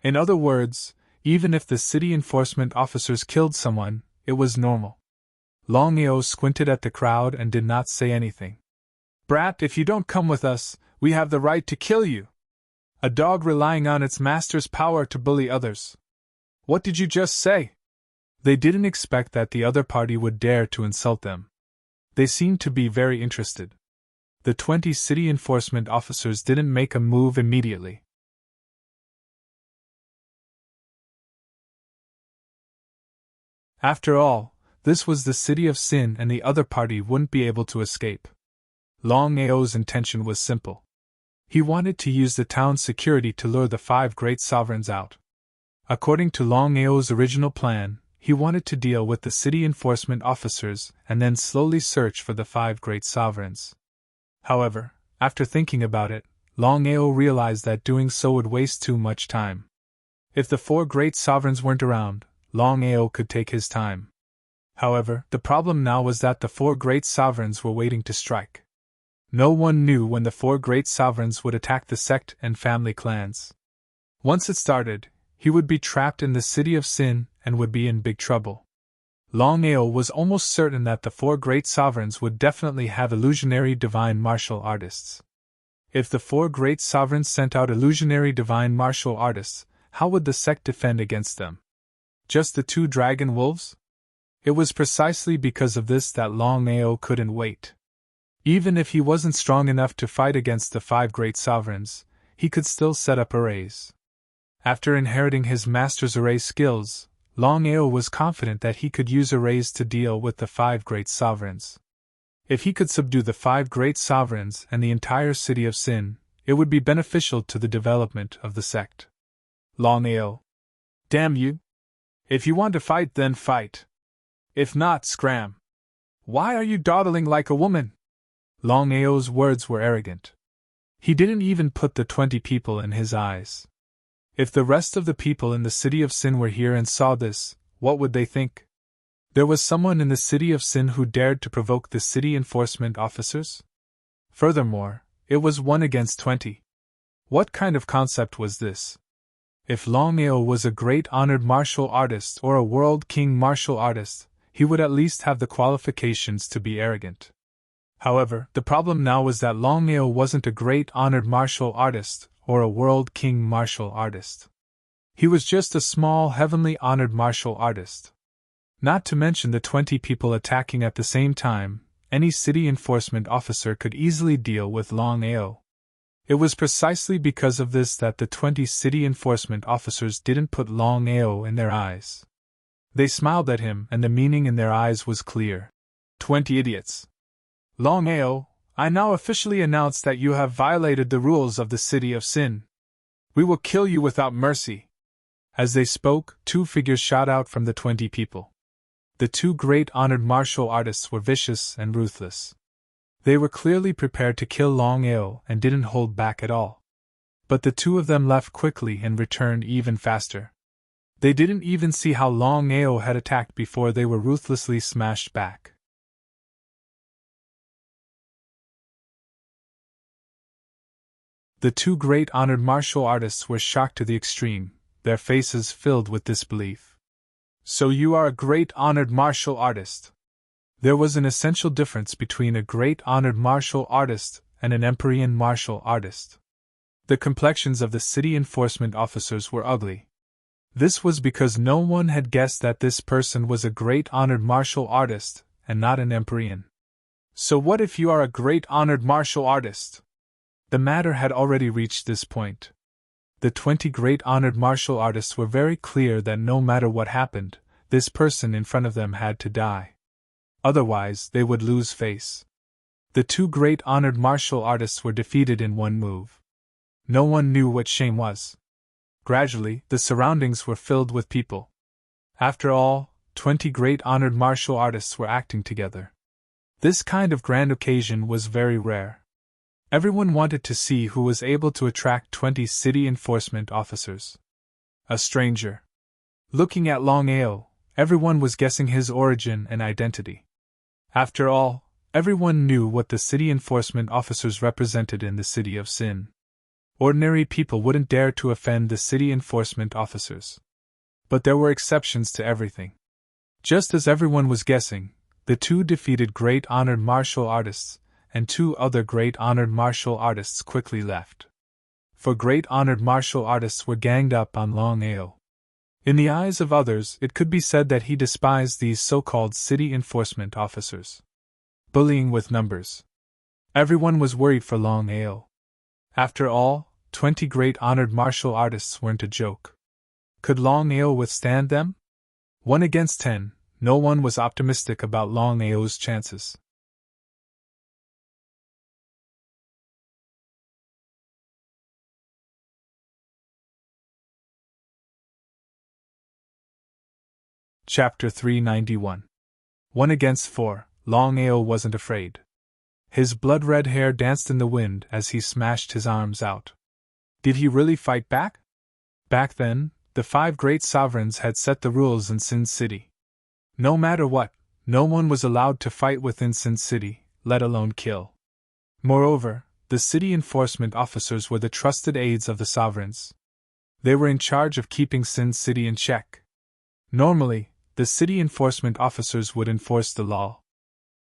In other words, even if the city enforcement officers killed someone, it was normal. Longao squinted at the crowd and did not say anything. Brat, if you don't come with us, we have the right to kill you. A dog relying on its master's power to bully others. What did you just say? They didn't expect that the other party would dare to insult them. They seemed to be very interested. The 20 city enforcement officers didn't make a move immediately. After all, this was the city of Sin and the other party wouldn't be able to escape. Longao's intention was simple. He wanted to use the town's security to lure the 5 great sovereigns out. According to Longao's original plan, he wanted to deal with the city enforcement officers and then slowly search for the 5 great sovereigns. However, after thinking about it, Longao realized that doing so would waste too much time. If the 4 great sovereigns weren't around, Longao could take his time. However, the problem now was that the 4 great sovereigns were waiting to strike. No one knew when the 4 great sovereigns would attack the sect and family clans. Once it started, he would be trapped in the city of Sin and would be in big trouble. Longao was almost certain that the 4 great sovereigns would definitely have illusionary divine martial artists. If the 4 great sovereigns sent out illusionary divine martial artists, how would the sect defend against them? Just the 2 dragon wolves? It was precisely because of this that Longao couldn't wait. Even if he wasn't strong enough to fight against the 5 great sovereigns, he could still set up arrays. After inheriting his master's array skills, Longao was confident that he could use arrays to deal with the 5 great sovereigns. If he could subdue the 5 great sovereigns and the entire city of Sin, it would be beneficial to the development of the sect. Longao. Damn you! If you want to fight, then fight. If not, scram. Why are you dawdling like a woman? Longao's words were arrogant. He didn't even put the 20 people in his eyes. If the rest of the people in the city of Sin were here and saw this, what would they think? There was someone in the city of Sin who dared to provoke the city enforcement officers? Furthermore, it was 1 against 20. What kind of concept was this? If Longao was a great honored martial artist or a world king martial artist, he would at least have the qualifications to be arrogant. However, the problem now was that Longao wasn't a great honored martial artist or a world king martial artist. He was just a small heavenly honored martial artist. Not to mention the 20 people attacking at the same time, any city enforcement officer could easily deal with Longao. It was precisely because of this that the 20 city enforcement officers didn't put Longao in their eyes. They smiled at him, and the meaning in their eyes was clear. 20 idiots. Longao, I now officially announce that you have violated the rules of the City of Sin. We will kill you without mercy. As they spoke, 2 figures shot out from the 20 people. The 2 great honored martial artists were vicious and ruthless. They were clearly prepared to kill Longao and didn't hold back at all. But the 2 of them left quickly and returned even faster. They didn't even see how Longao had attacked before they were ruthlessly smashed back. The 2 great honored martial artists were shocked to the extreme, their faces filled with disbelief. So you are a great honored martial artist. There was an essential difference between a great honored martial artist and an Empyrean martial artist. The complexions of the city enforcement officers were ugly. This was because no one had guessed that this person was a great honored martial artist and not an Empyrean. So what if you are a great honored martial artist? The matter had already reached this point. The 20 great honored martial artists were very clear that no matter what happened, this person in front of them had to die. Otherwise, they would lose face. The 2 great honored martial artists were defeated in one move. No one knew what shame was. Gradually, the surroundings were filled with people. After all, 20 great honored martial artists were acting together. This kind of grand occasion was very rare. Everyone wanted to see who was able to attract 20 city enforcement officers. A stranger. Looking at Longao, everyone was guessing his origin and identity. After all, everyone knew what the city enforcement officers represented in the City of Sin. Ordinary people wouldn't dare to offend the city enforcement officers. But there were exceptions to everything. Just as everyone was guessing, the 2 defeated great honored martial artists, and 2 other great honored martial artists quickly left. For great honored martial artists were ganged up on Longao. In the eyes of others, it could be said that he despised these so-called city enforcement officers. Bullying with numbers. Everyone was worried for Longao. After all, 20 great honored martial artists weren't a joke. Could Longao withstand them? 1 against 10, no one was optimistic about Longao's chances. Chapter 391. 1 against 4, Longao wasn't afraid. His blood-red hair danced in the wind as he smashed his arms out. Did he really fight back? Back then, the 5 great sovereigns had set the rules in Sin City. No matter what, no one was allowed to fight within Sin City, let alone kill. Moreover, the city enforcement officers were the trusted aides of the sovereigns. They were in charge of keeping Sin City in check. Normally, the city enforcement officers would enforce the law.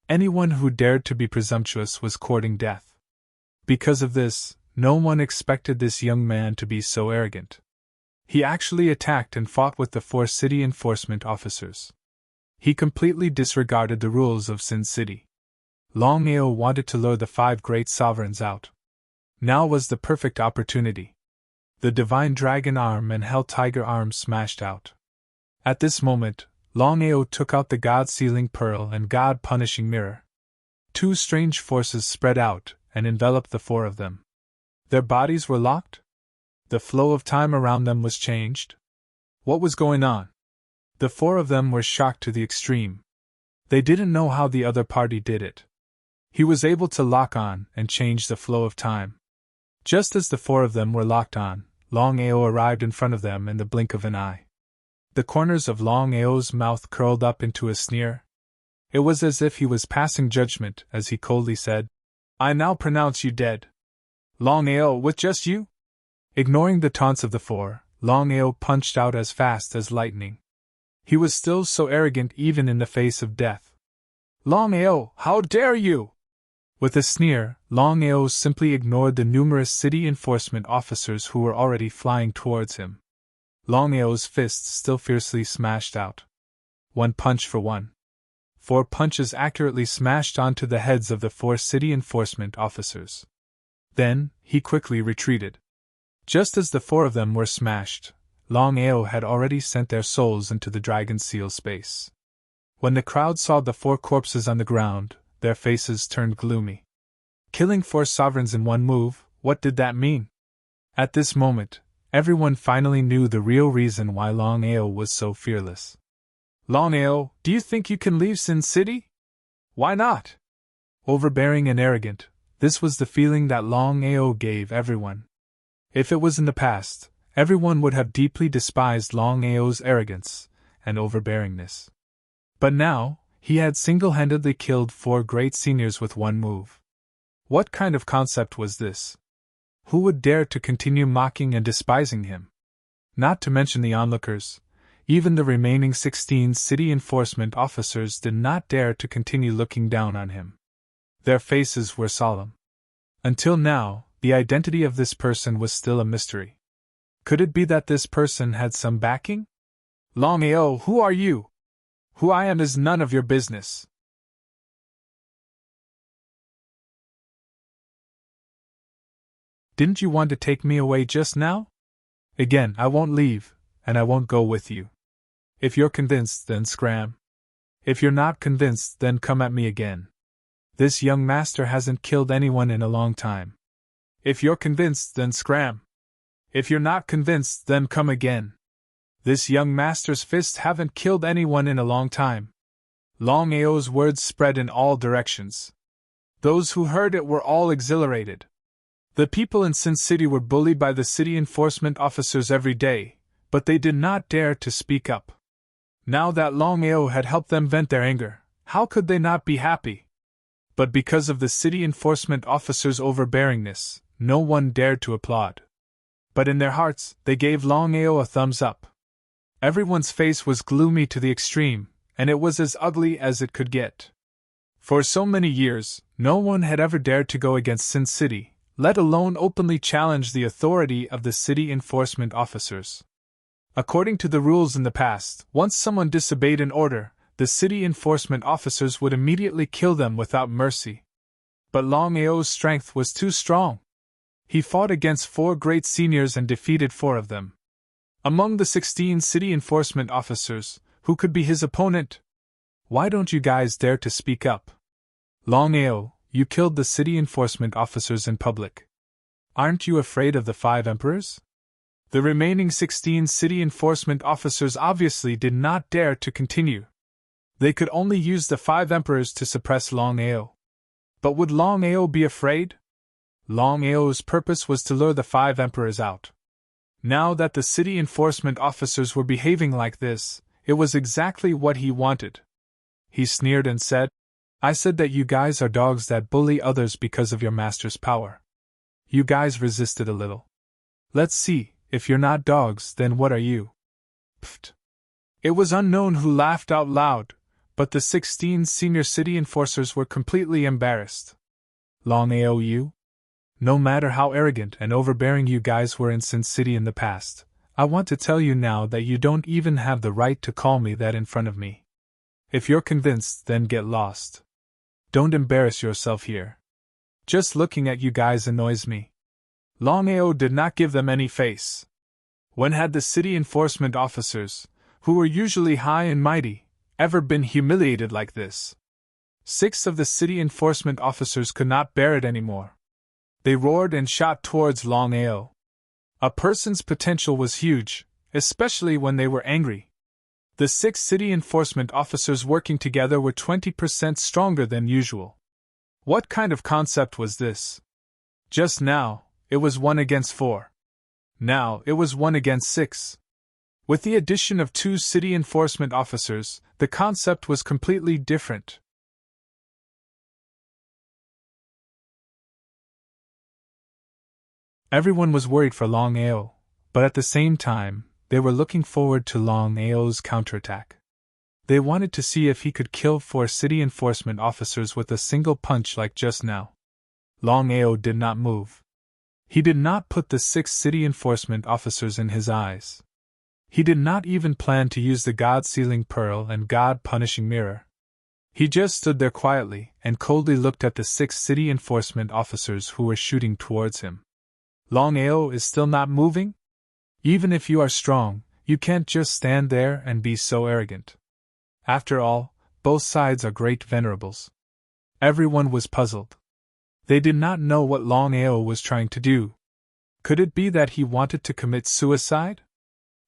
Anyone who dared to be presumptuous was courting death. Because of this, no one expected this young man to be so arrogant. He actually attacked and fought with the 4 city enforcement officers. He completely disregarded the rules of Sin City. Longao wanted to lure the 5 great sovereigns out. Now was the perfect opportunity. The divine dragon arm and hell tiger arm smashed out. At this moment, Longao took out the God-sealing pearl and God-punishing mirror. 2 strange forces spread out and enveloped the 4 of them. Their bodies were locked? The flow of time around them was changed? What was going on? The 4 of them were shocked to the extreme. They didn't know how the other party did it. He was able to lock on and change the flow of time. Just as the 4 of them were locked on, Longao arrived in front of them in the blink of an eye. The corners of Longao's mouth curled up into a sneer. It was as if he was passing judgment as he coldly said, "I now pronounce you dead." "Longao, with just you?" Ignoring the taunts of the 4, Longao punched out as fast as lightning. He was still so arrogant even in the face of death. Longao, how dare you! With a sneer, Longao simply ignored the numerous city enforcement officers who were already flying towards him. Longao's fists still fiercely smashed out. 1 punch for 1. 4 punches accurately smashed onto the heads of the 4 city enforcement officers. Then, he quickly retreated. Just as the 4 of them were smashed, Longao had already sent their souls into the dragon seal space. When the crowd saw the 4 corpses on the ground, their faces turned gloomy. Killing 4 sovereigns in one move, what did that mean? At this moment, everyone finally knew the real reason why Longao was so fearless. Longao, do you think you can leave Sin City? Why not? Overbearing and arrogant, this was the feeling that Longao gave everyone. If it was in the past, everyone would have deeply despised Longao's arrogance and overbearingness. But now, he had single-handedly killed 4 great seniors with one move. What kind of concept was this? Who would dare to continue mocking and despising him? Not to mention the onlookers, even the remaining 16 city enforcement officers did not dare to continue looking down on him. Their faces were solemn. Until now, the identity of this person was still a mystery. Could it be that this person had some backing? Longao, who are you? Who I am is none of your business. Didn't you want to take me away just now? Again, I won't leave, and I won't go with you. If you're convinced, then scram. If you're not convinced, then come at me again. This young master hasn't killed anyone in a long time. If you're convinced, then scram. If you're not convinced, then come again. This young master's fists haven't killed anyone in a long time. Longao's words spread in all directions. Those who heard it were all exhilarated. The people in Sin City were bullied by the city enforcement officers every day, but they did not dare to speak up. Now that Longao had helped them vent their anger, how could they not be happy? But because of the city enforcement officers' overbearingness, no one dared to applaud. But in their hearts, they gave Longao a thumbs up. Everyone's face was gloomy to the extreme, and it was as ugly as it could get. For so many years, no one had ever dared to go against Sin City, let alone openly challenge the authority of the city enforcement officers. According to the rules in the past, once someone disobeyed an order, the city enforcement officers would immediately kill them without mercy. But Longao's strength was too strong. He fought against 4 great seniors and defeated 4 of them. Among the 16 city enforcement officers, who could be his opponent? Why don't you guys dare to speak up? Longao, you killed the city enforcement officers in public. Aren't you afraid of the 5 emperors? The remaining 16 city enforcement officers obviously did not dare to continue. They could only use the 5 emperors to suppress Longao. But would Longao be afraid? Longao's purpose was to lure the 5 emperors out. Now that the city enforcement officers were behaving like this, it was exactly what he wanted. He sneered and said, I said that you guys are dogs that bully others because of your master's power. You guys resisted a little. Let's see, if you're not dogs, then what are you? Pfft. It was unknown who laughed out loud, but the 16 senior city enforcers were completely embarrassed. Longao, you? No matter how arrogant and overbearing you guys were in Sin City in the past, I want to tell you now that you don't even have the right to call me that in front of me. If you're convinced, then get lost. Don't embarrass yourself here. Just looking at you guys annoys me. Longao did not give them any face. When had the city enforcement officers, who were usually high and mighty, ever been humiliated like this? 6 of the city enforcement officers could not bear it anymore. They roared and shot towards Longao. A person's potential was huge, especially when they were angry. The 6 city enforcement officers working together were 20% stronger than usual. What kind of concept was this? Just now, it was 1 against 4. Now, it was 1 against 6. With the addition of 2 city enforcement officers, the concept was completely different. Everyone was worried for Longao, But at the same time, they were looking forward to Longao's counterattack. They wanted to see if he could kill 4 city enforcement officers with a single punch like just now. Longao did not move. He did not put the 6 city enforcement officers in his eyes. He did not even plan to use the God-sealing pearl and God-punishing mirror. He just stood there quietly and coldly looked at the 6 city enforcement officers who were shooting towards him. Longao is still not moving? Even if you are strong, you can't just stand there and be so arrogant. After all, both sides are great venerables. Everyone was puzzled. They did not know what Longao was trying to do. Could it be that he wanted to commit suicide?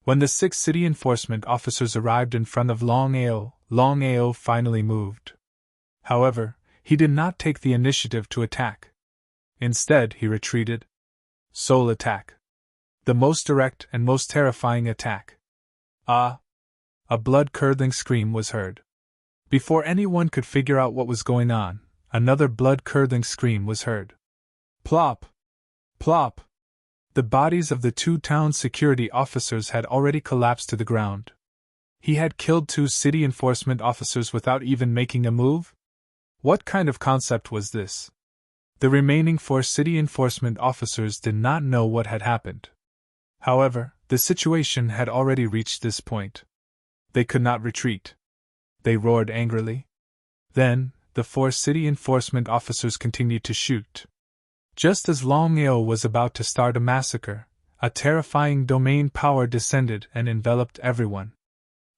When the 6 city enforcement officers arrived in front of Longao, Longao finally moved. However, he did not take the initiative to attack. Instead, he retreated. Soul attack. The most direct and most terrifying attack. Ah! A blood-curdling scream was heard. Before anyone could figure out what was going on, another blood-curdling scream was heard. Plop! Plop! The bodies of the 2 town security officers had already collapsed to the ground. He had killed 2 city enforcement officers without even making a move? What kind of concept was this? The remaining 4 city enforcement officers did not know what had happened. However, the situation had already reached this point. They could not retreat. They roared angrily. Then, the 4 city enforcement officers continued to shoot. Just as Longao was about to start a massacre, a terrifying domain power descended and enveloped everyone.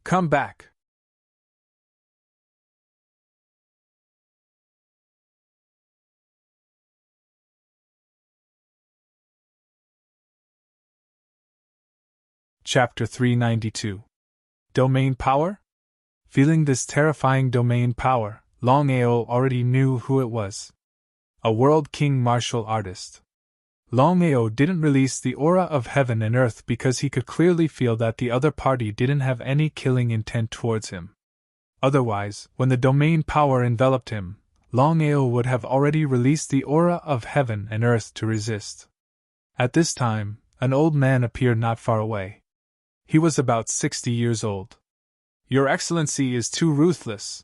Come back! Chapter 392. Domain Power? Feeling this terrifying domain power, Longao already knew who it was. A World King martial artist. Longao didn't release the aura of heaven and earth because he could clearly feel that the other party didn't have any killing intent towards him. Otherwise, when the domain power enveloped him, Longao would have already released the aura of heaven and earth to resist. At this time, an old man appeared not far away. He was about 60 years old. Your Excellency is too ruthless.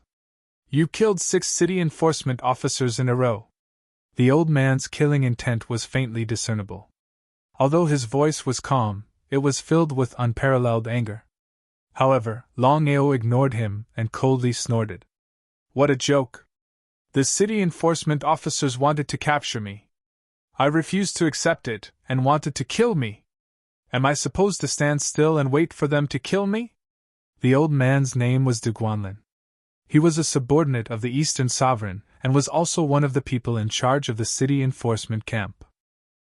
You killed 6 city enforcement officers in a row. The old man's killing intent was faintly discernible. Although his voice was calm, it was filled with unparalleled anger. However, Longao ignored him and coldly snorted. What a joke! The city enforcement officers wanted to capture me. I refused to accept it and wanted to kill me. Am I supposed to stand still and wait for them to kill me? The old man's name was Du Guanlin. He was a subordinate of the Eastern Sovereign and was also one of the people in charge of the city enforcement camp.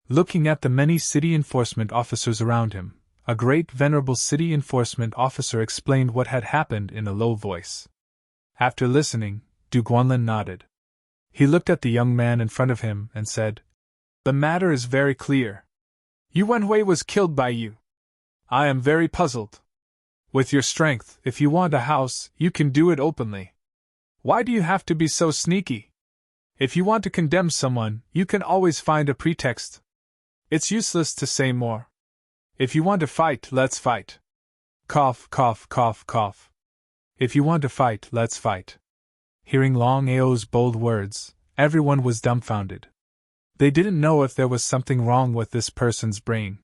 Looking at the many city enforcement officers around him, a great venerable city enforcement officer explained what had happened in a low voice. After listening, Du Guanlin nodded. He looked at the young man in front of him and said, "The matter is very clear. Yu Wenhui was killed by you. I am very puzzled. With your strength, if you want a house, you can do it openly. Why do you have to be so sneaky? If you want to condemn someone, you can always find a pretext. It's useless to say more. If you want to fight, let's fight. Cough, cough, cough, cough. If you want to fight, let's fight." Hearing Longao's bold words, everyone was dumbfounded. They didn't know if there was something wrong with this person's brain.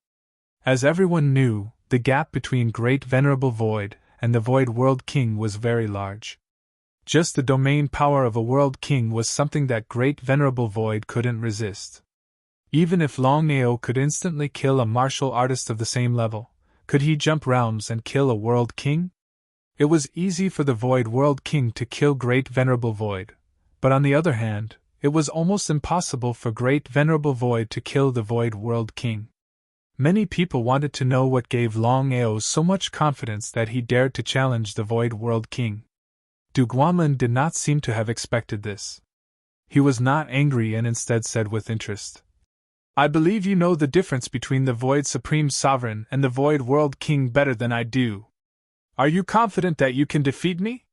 As everyone knew, the gap between Great Venerable Void and the Void World King was very large. Just the domain power of a World King was something that Great Venerable Void couldn't resist. Even if Longao could instantly kill a martial artist of the same level, could he jump realms and kill a World King? It was easy for the Void World King to kill Great Venerable Void, but on the other hand, it was almost impossible for Great Venerable Void to kill the Void World King. Many people wanted to know what gave Longao so much confidence that he dared to challenge the Void World King. Du Guanlin did not seem to have expected this. He was not angry and instead said with interest, "I believe you know the difference between the Void Supreme Sovereign and the Void World King better than I do. Are you confident that you can defeat me?"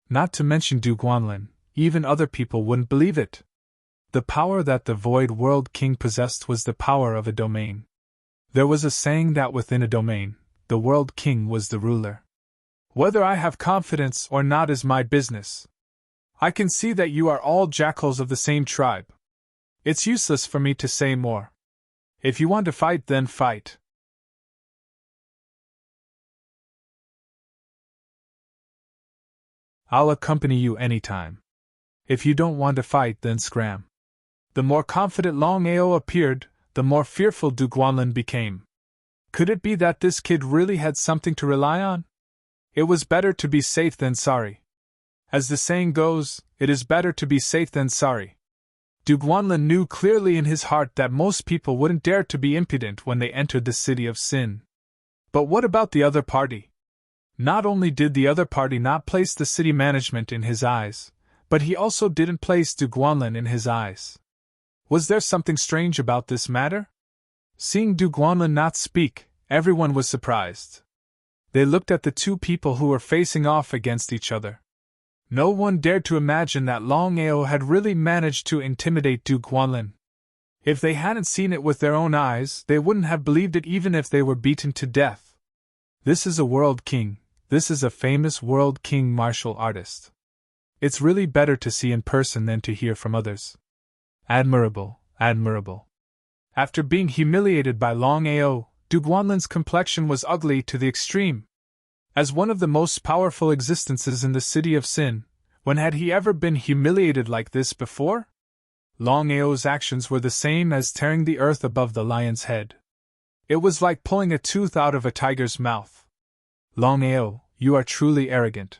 Not to mention Du Guanlin, even other people wouldn't believe it. The power that the Void World King possessed was the power of a domain. There was a saying that within a domain, the world king was the ruler. Whether I have confidence or not is my business. I can see that you are all jackals of the same tribe. It's useless for me to say more. If you want to fight, then fight. I'll accompany you anytime. If you don't want to fight, then scram. The more confident Longao appeared, the more fearful Du Guanlin became. Could it be that this kid really had something to rely on? It was better to be safe than sorry. As the saying goes, it is better to be safe than sorry. Du Guanlin knew clearly in his heart that most people wouldn't dare to be impudent when they entered the city of sin. But what about the other party? Not only did the other party not place the city management in his eyes, but he also didn't place Du Guanlin in his eyes. Was there something strange about this matter? Seeing Du Guanlin not speak, everyone was surprised. They looked at the two people who were facing off against each other. No one dared to imagine that Longao had really managed to intimidate Du Guanlin. If they hadn't seen it with their own eyes, they wouldn't have believed it even if they were beaten to death. This is a world king. This is a famous world king martial artist. It's really better to see in person than to hear from others. Admirable, admirable. After being humiliated by Longao, Du Guanlin's complexion was ugly to the extreme. As one of the most powerful existences in the city of sin, when had he ever been humiliated like this before? Longao's actions were the same as tearing the earth above the lion's head. It was like pulling a tooth out of a tiger's mouth. Longao, you are truly arrogant.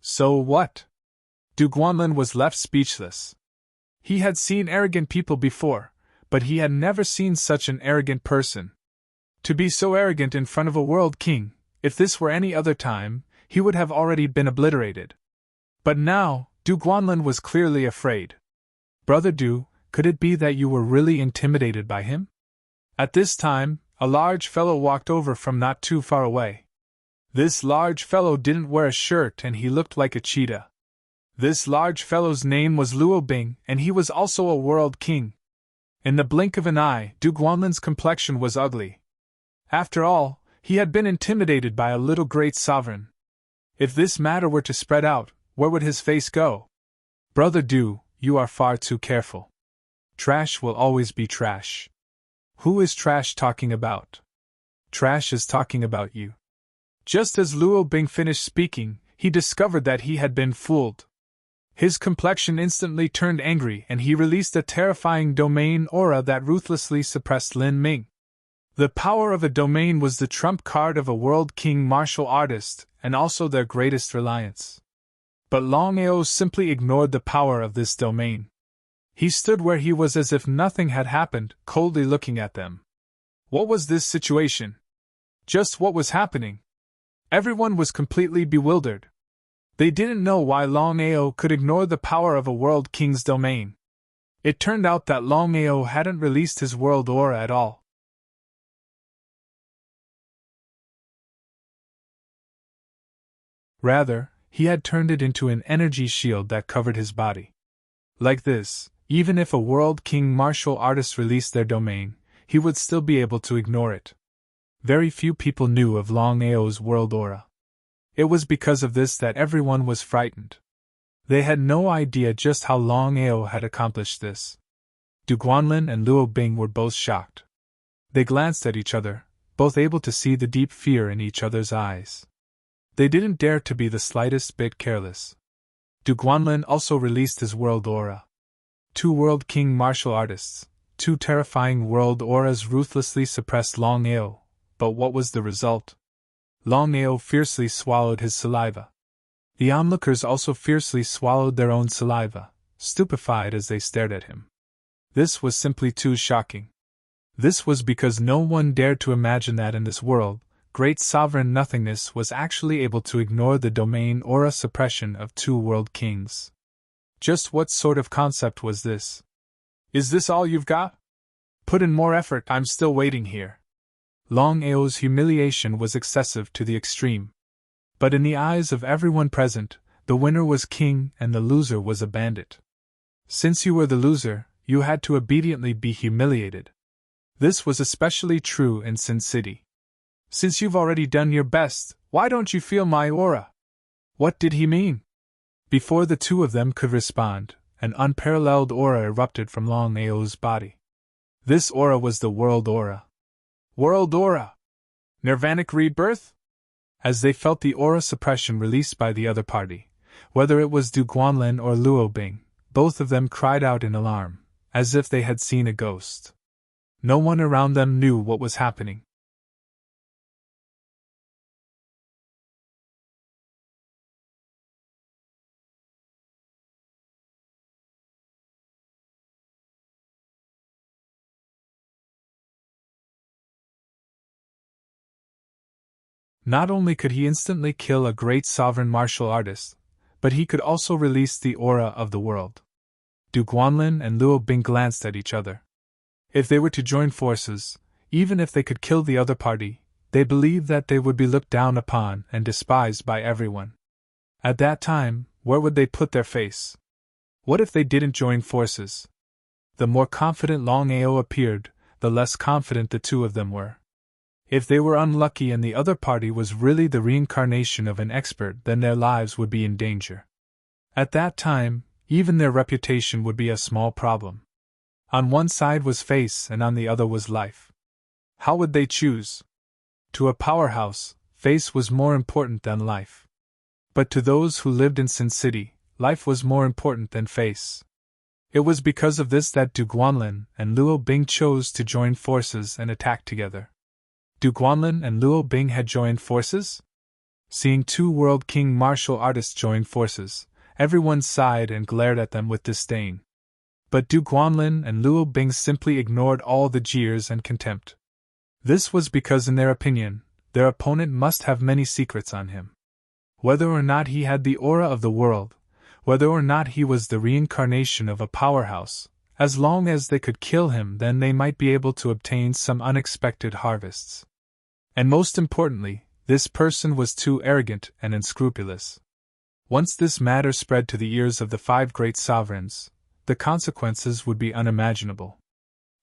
So what? Du Guanlin was left speechless. He had seen arrogant people before, but he had never seen such an arrogant person. To be so arrogant in front of a world king, if this were any other time, he would have already been obliterated. But now, Du Guanlin was clearly afraid. Brother Du, could it be that you were really intimidated by him? At this time, a large fellow walked over from not too far away. This large fellow didn't wear a shirt and he looked like a cheetah. This large fellow's name was Luo Bing, and he was also a world king. In the blink of an eye, Du Guanlin's complexion was ugly. After all, he had been intimidated by a little great sovereign. If this matter were to spread out, where would his face go? Brother Du, you are far too careful. Trash will always be trash. Who is trash talking about? Trash is talking about you. Just as Luo Bing finished speaking, he discovered that he had been fooled. His complexion instantly turned angry and he released a terrifying domain aura that ruthlessly suppressed Lin Ming. The power of a domain was the trump card of a world king martial artist and also their greatest reliance. But Longao simply ignored the power of this domain. He stood where he was as if nothing had happened, coldly looking at them. What was this situation? Just what was happening? Everyone was completely bewildered. They didn't know why Longao could ignore the power of a world king's domain. It turned out that Longao hadn't released his world aura at all. Rather, he had turned it into an energy shield that covered his body. Like this, even if a world king martial artist released their domain, he would still be able to ignore it. Very few people knew of Longao's world aura. It was because of this that everyone was frightened. They had no idea just how Longao had accomplished this. Du Guanlin and Luo Bing were both shocked. They glanced at each other, both able to see the deep fear in each other's eyes. They didn't dare to be the slightest bit careless. Du Guanlin also released his world aura. Two world king martial artists, two terrifying world auras ruthlessly suppressed Longao. But what was the result? Longao fiercely swallowed his saliva. The onlookers also fiercely swallowed their own saliva, stupefied as they stared at him. This was simply too shocking. This was because no one dared to imagine that in this world, great sovereign nothingness was actually able to ignore the domain aura suppression of two world kings. Just what sort of concept was this? Is this all you've got? Put in more effort, I'm still waiting here. Longao's humiliation was excessive to the extreme. But in the eyes of everyone present, the winner was king and the loser was a bandit. Since you were the loser, you had to obediently be humiliated. This was especially true in Sin City. Since you've already done your best, why don't you feel my aura? What did he mean? Before the two of them could respond, an unparalleled aura erupted from Longao's body. This aura was the World Aura. World Aura! Nirvanic rebirth? As they felt the aura suppression released by the other party, whether it was Du Guanlin or Luo Bing, both of them cried out in alarm, as if they had seen a ghost. No one around them knew what was happening. Not only could he instantly kill a great sovereign martial artist, but he could also release the aura of the world. Du Guanlin and Luo Bing glanced at each other. If they were to join forces, even if they could kill the other party, they believed that they would be looked down upon and despised by everyone. At that time, where would they put their face? What if they didn't join forces? The more confident Longao appeared, the less confident the two of them were. If they were unlucky and the other party was really the reincarnation of an expert, then their lives would be in danger. At that time, even their reputation would be a small problem. On one side was face and on the other was life. How would they choose? To a powerhouse, face was more important than life. But to those who lived in Sin City, life was more important than face. It was because of this that Du Guanlin and Luo Bing chose to join forces and attack together. Du Guanlin and Luo Bing had joined forces? Seeing two World King martial artists join forces, everyone sighed and glared at them with disdain. But Du Guanlin and Luo Bing simply ignored all the jeers and contempt. This was because in their opinion, their opponent must have many secrets on him. Whether or not he had the aura of the world, whether or not he was the reincarnation of a powerhouse, as long as they could kill him, then they might be able to obtain some unexpected harvests. And most importantly, this person was too arrogant and unscrupulous. Once this matter spread to the ears of the 5 great sovereigns, the consequences would be unimaginable.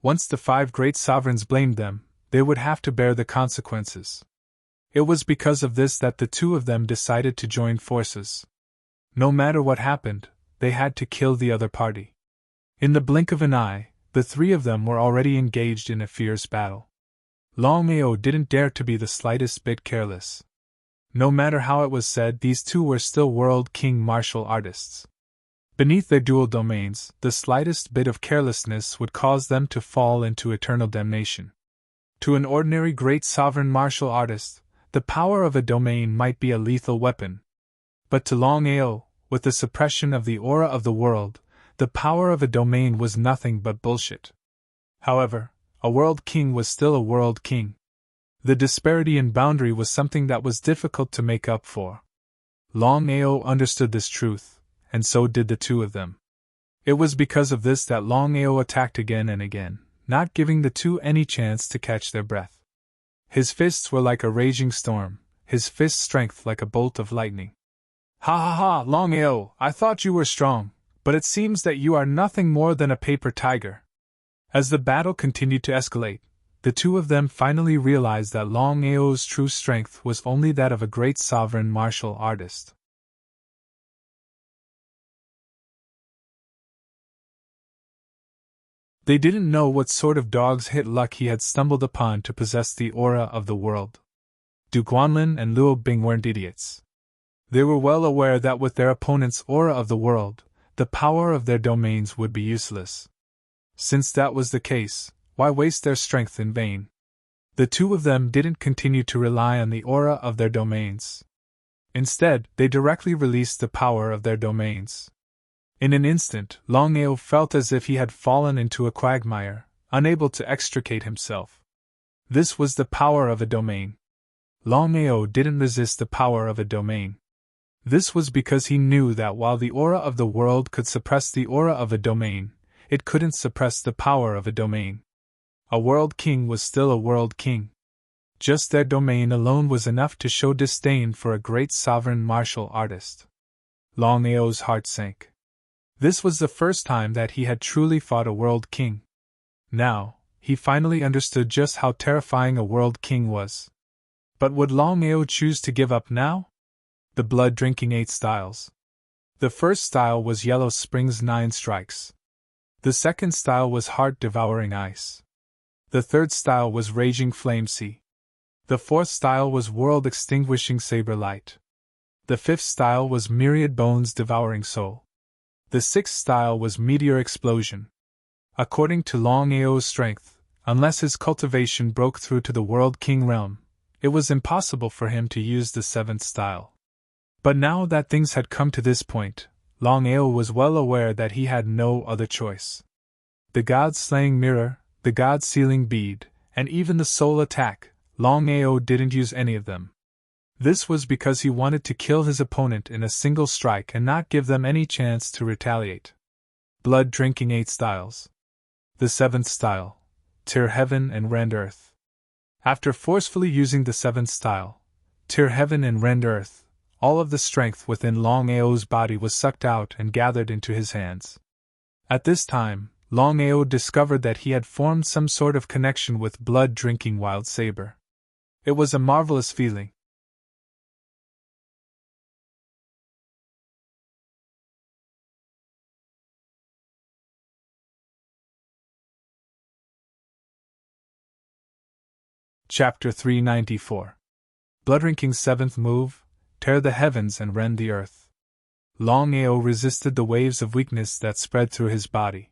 Once the 5 great sovereigns blamed them, they would have to bear the consequences. It was because of this that the two of them decided to join forces. No matter what happened, they had to kill the other party. In the blink of an eye, the 3 of them were already engaged in a fierce battle. Longao didn't dare to be the slightest bit careless. No matter how it was said, these two were still World King martial artists. Beneath their dual domains, the slightest bit of carelessness would cause them to fall into eternal damnation. To an ordinary great sovereign martial artist, the power of a domain might be a lethal weapon. But to Longao, with the suppression of the aura of the world, the power of a domain was nothing but bullshit. However, a World King was still a World King. The disparity in boundary was something that was difficult to make up for. Longao understood this truth, and so did the two of them. It was because of this that Longao attacked again and again, not giving the two any chance to catch their breath. His fists were like a raging storm, his fist strength like a bolt of lightning. Ha ha ha, Longao, I thought you were strong, but it seems that you are nothing more than a paper tiger. As the battle continued to escalate, the two of them finally realized that Longao's true strength was only that of a great sovereign martial artist. They didn't know what sort of dog's hit luck he had stumbled upon to possess the aura of the world. Du Guanlin and Luo Bing weren't idiots. They were well aware that with their opponent's aura of the world, the power of their domains would be useless. Since that was the case, why waste their strength in vain? The two of them didn't continue to rely on the aura of their domains. Instead, they directly released the power of their domains. In an instant, Longao felt as if he had fallen into a quagmire, unable to extricate himself. This was the power of a domain. Longao didn't resist the power of a domain. This was because he knew that while the aura of the world could suppress the aura of a domain, it couldn't suppress the power of a domain. A World King was still a World King. Just their domain alone was enough to show disdain for a great sovereign martial artist. Longao's heart sank. This was the first time that he had truly fought a World King. Now, he finally understood just how terrifying a world king was. But would Longao choose to give up now? The blood-drinking 8 styles. The first style was Yellow Spring's 9 strikes. The second style was Heart-devouring ice. The third style was Raging Flame Sea. The fourth style was World-extinguishing saber light. The fifth style was Myriad Bones devouring soul. The sixth style was Meteor explosion. According to Longao's strength, unless his cultivation broke through to the World King realm, it was impossible for him to use the seventh style. But now that things had come to this point, Longao was well aware that he had no other choice. The God-slaying mirror, the God-sealing bead, and even the soul attack, Longao didn't use any of them. This was because he wanted to kill his opponent in a single strike and not give them any chance to retaliate. Blood-drinking 8 styles. The seventh style, Tear Heaven and Rend Earth. After forcefully using the seventh style, Tear Heaven and Rend Earth, all of the strength within Longao's body was sucked out and gathered into his hands. At this time, Longao discovered that he had formed some sort of connection with blood-drinking Wild Saber. It was a marvelous feeling. Chapter 394. Blood-drinking 7th move, Tear the Heavens and Rend the Earth. Longao resisted the waves of weakness that spread through his body.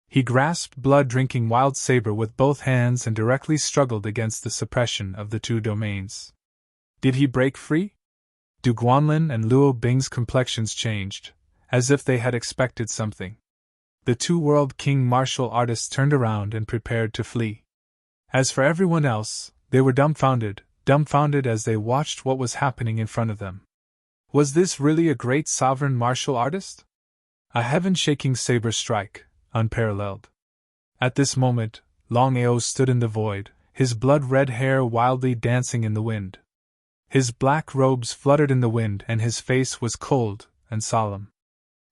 He grasped blood-drinking Wild Saber with both hands and directly struggled against the suppression of the two domains. Did he break free? Du Guanlin and Luo Bing's complexions changed, as if they had expected something. The two World King martial artists turned around and prepared to flee. As for everyone else, they were dumbfounded as they watched what was happening in front of them. Was this really a great sovereign martial artist? A heaven-shaking saber strike, unparalleled. At this moment, Longao stood in the void, his blood-red hair wildly dancing in the wind. His black robes fluttered in the wind and his face was cold and solemn.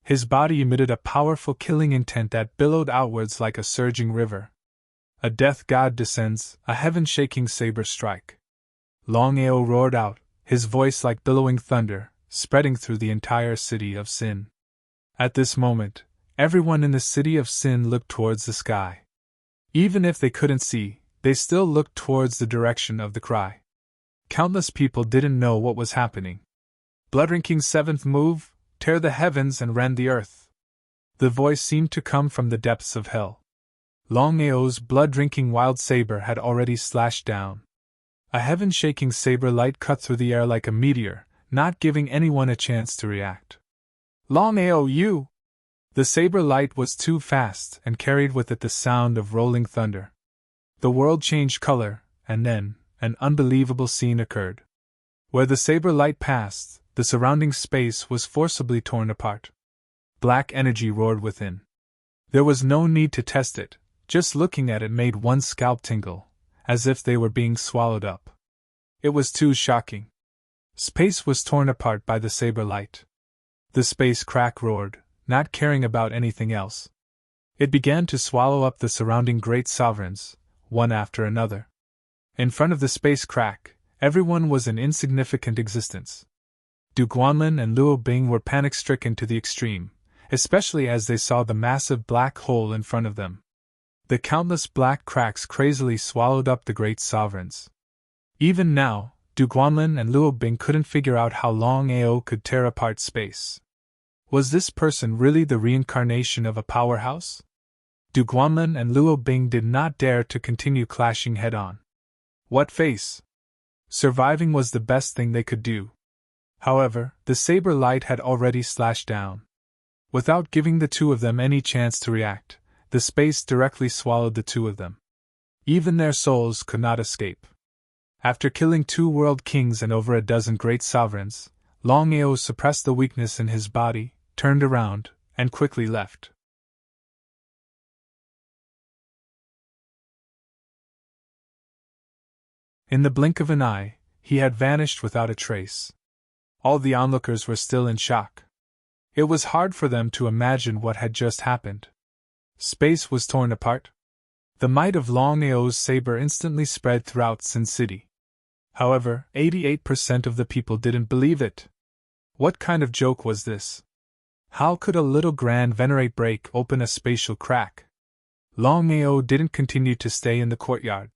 His body emitted a powerful killing intent that billowed outwards like a surging river. A death god descends, a heaven-shaking saber strike. Longao roared out, his voice like billowing thunder, spreading through the entire city of Sin. At this moment, everyone in the city of Sin looked towards the sky. Even if they couldn't see, they still looked towards the direction of the cry. Countless people didn't know what was happening. Blood-drinking 7th move, Tear the Heavens and Rend the Earth. The voice seemed to come from the depths of hell. Longao's blood-drinking Wild Saber had already slashed down. A heaven-shaking saber light cut through the air like a meteor, not giving anyone a chance to react. Longao, you! The saber light was too fast and carried with it the sound of rolling thunder. The world changed color, and then, an unbelievable scene occurred. Where the saber light passed, the surrounding space was forcibly torn apart. Black energy roared within. There was no need to test it. Just looking at it made one's scalp tingle, as if they were being swallowed up. It was too shocking. Space was torn apart by the saber light. The space crack roared, not caring about anything else. It began to swallow up the surrounding great sovereigns, one after another. In front of the space crack, everyone was an insignificant existence. Du Guanlin and Luo Bing were panic-stricken to the extreme, especially as they saw the massive black hole in front of them. The countless black cracks crazily swallowed up the great sovereigns. Even now, Du Guanlin and Luo Bing couldn't figure out how Longao could tear apart space. Was this person really the reincarnation of a powerhouse? Du Guanlin and Luo Bing did not dare to continue clashing head-on. What face? Surviving was the best thing they could do. However, the saber light had already slashed down. Without giving the two of them any chance to react, the space directly swallowed the two of them. Even their souls could not escape. After killing 2 world kings and over a dozen great sovereigns, Longao suppressed the weakness in his body, turned around, and quickly left. In the blink of an eye, he had vanished without a trace. All the onlookers were still in shock. It was hard for them to imagine what had just happened. Space was torn apart. The might of Longao's saber instantly spread throughout Sin City. However, 88% of the people didn't believe it. What kind of joke was this? How could a little Grand Venerate break open a spatial crack? Longao didn't continue to stay in the courtyard.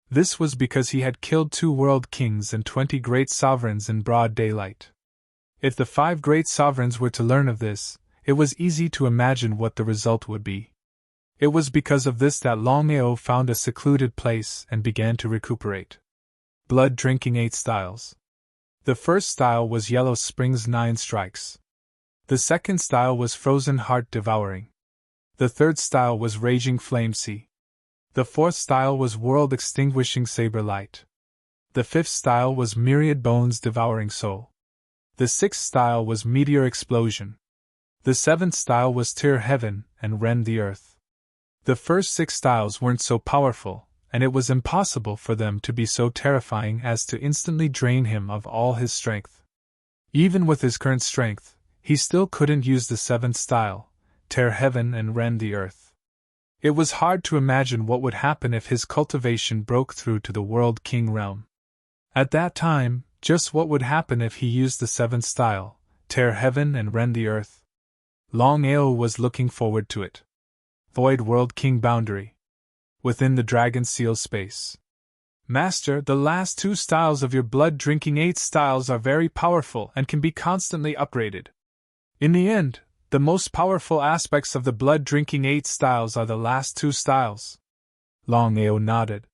This was because he had killed 2 world kings and 20 great sovereigns in broad daylight. If the 5 great sovereigns were to learn of this, it was easy to imagine what the result would be. It was because of this that Longao found a secluded place and began to recuperate. Blood drinking 8 styles. The first style was Yellow Spring's 9 strikes. The second style was Frozen Heart Devouring. The third style was Raging Flame Sea. The fourth style was World Extinguishing Saber Light. The fifth style was Myriad Bones Devouring Soul. The sixth style was Meteor Explosion. The seventh style was Tear Heaven and Rend the Earth. The first 6 styles weren't so powerful, and it was impossible for them to be so terrifying as to instantly drain him of all his strength. Even with his current strength, he still couldn't use the 7th style, Tear Heaven and Rend the Earth. It was hard to imagine what would happen if his cultivation broke through to the World King realm. At that time, just what would happen if he used the 7th style, Tear Heaven and Rend the Earth? Longao was looking forward to it. Void World King Boundary. Within the Dragon Seal space. Master, the last 2 styles of your blood-drinking 8 styles are very powerful and can be constantly upgraded. In the end, the most powerful aspects of the blood-drinking 8 styles are the last 2 styles. Longao nodded.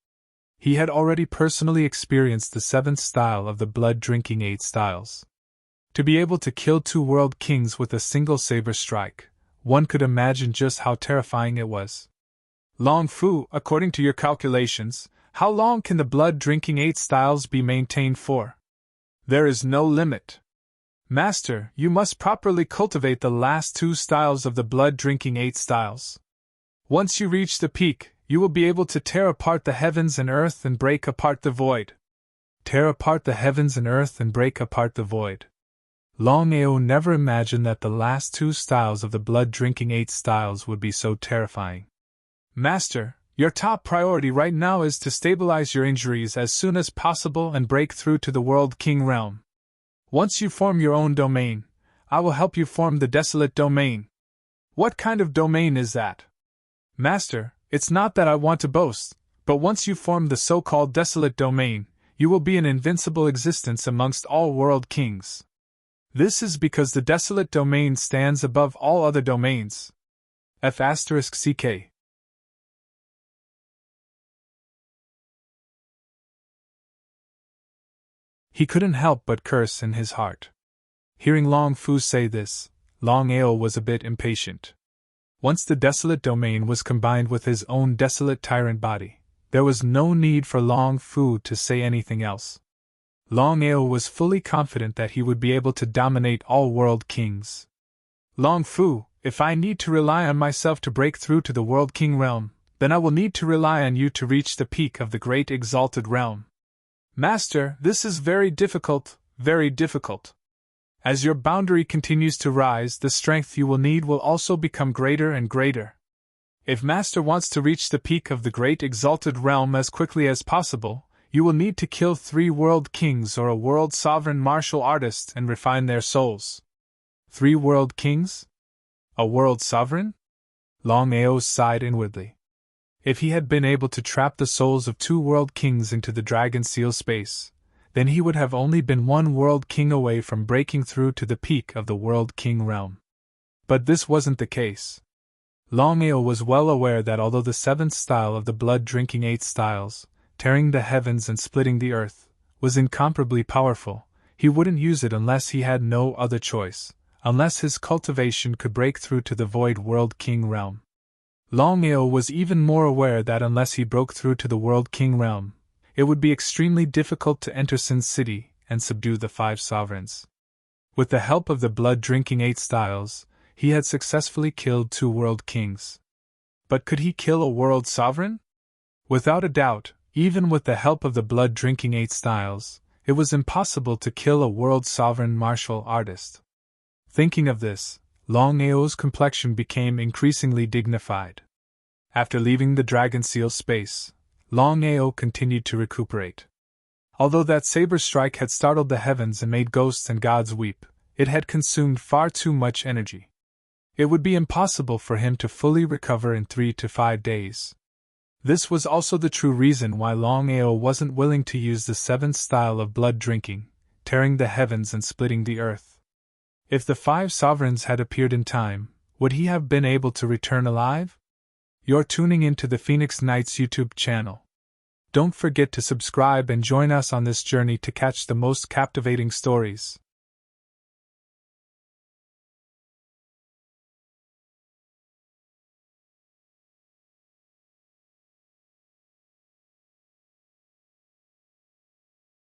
He had already personally experienced the 7th style of the blood-drinking 8 styles. To be able to kill 2 world kings with a single saber strike, one could imagine just how terrifying it was. Long Fu, according to your calculations, how long can the blood-drinking 8 styles be maintained for? There is no limit. Master, you must properly cultivate the last 2 styles of the blood-drinking 8 styles. Once you reach the peak, you will be able to tear apart the heavens and earth and break apart the void. Tear apart the heavens and earth and break apart the void. Longao never imagined that the last 2 styles of the blood-drinking 8 styles would be so terrifying. Master, your top priority right now is to stabilize your injuries as soon as possible and break through to the World King realm. Once you form your own domain, I will help you form the Desolate Domain. What kind of domain is that? Master, it's not that I want to boast, but once you form the so-called Desolate Domain, you will be an invincible existence amongst all world kings. This is because the Desolate Domain stands above all other domains. F***CK. He couldn't help but curse in his heart. Hearing Long Fu say this, Longao was a bit impatient. Once the Desolate Domain was combined with his own desolate tyrant body, there was no need for Long Fu to say anything else. Longao was fully confident that he would be able to dominate all world kings. Long Fu, if I need to rely on myself to break through to the World King realm, then I will need to rely on you to reach the peak of the Great Exalted Realm. Master, this is very difficult, very difficult. As your boundary continues to rise, the strength you will need will also become greater and greater. If Master wants to reach the peak of the Great Exalted Realm as quickly as possible, you will need to kill 3 world kings or a world sovereign martial artist and refine their souls. 3 world kings? A world sovereign? Longao sighed inwardly. If he had been able to trap the souls of 2 world kings into the Dragon Seal space, then he would have only been 1 world king away from breaking through to the peak of the World King realm. But this wasn't the case. Longao was well aware that although the 7th style of the blood-drinking 8 styles, tearing the heavens and splitting the earth, was incomparably powerful, he wouldn't use it unless he had no other choice, unless his cultivation could break through to the Void World King realm. Longao was even more aware that unless he broke through to the World King realm, it would be extremely difficult to enter Sin City and subdue the 5 sovereigns. With the help of the blood-drinking 8 styles, he had successfully killed 2 world kings. But could he kill a world sovereign? Without a doubt, even with the help of the blood-drinking 8 styles, it was impossible to kill a world sovereign martial artist. Thinking of this, Longao's complexion became increasingly dignified. After leaving the Dragon Seal space, Longao continued to recuperate. Although that saber strike had startled the heavens and made ghosts and gods weep, it had consumed far too much energy. It would be impossible for him to fully recover in 3 to 5 days. This was also the true reason why Longao wasn't willing to use the 7th style of blood drinking, tearing the heavens and splitting the earth. If the 5 sovereigns had appeared in time, would he have been able to return alive? You're tuning into the Phoenix Knights YouTube channel. Don't forget to subscribe and join us on this journey to catch the most captivating stories.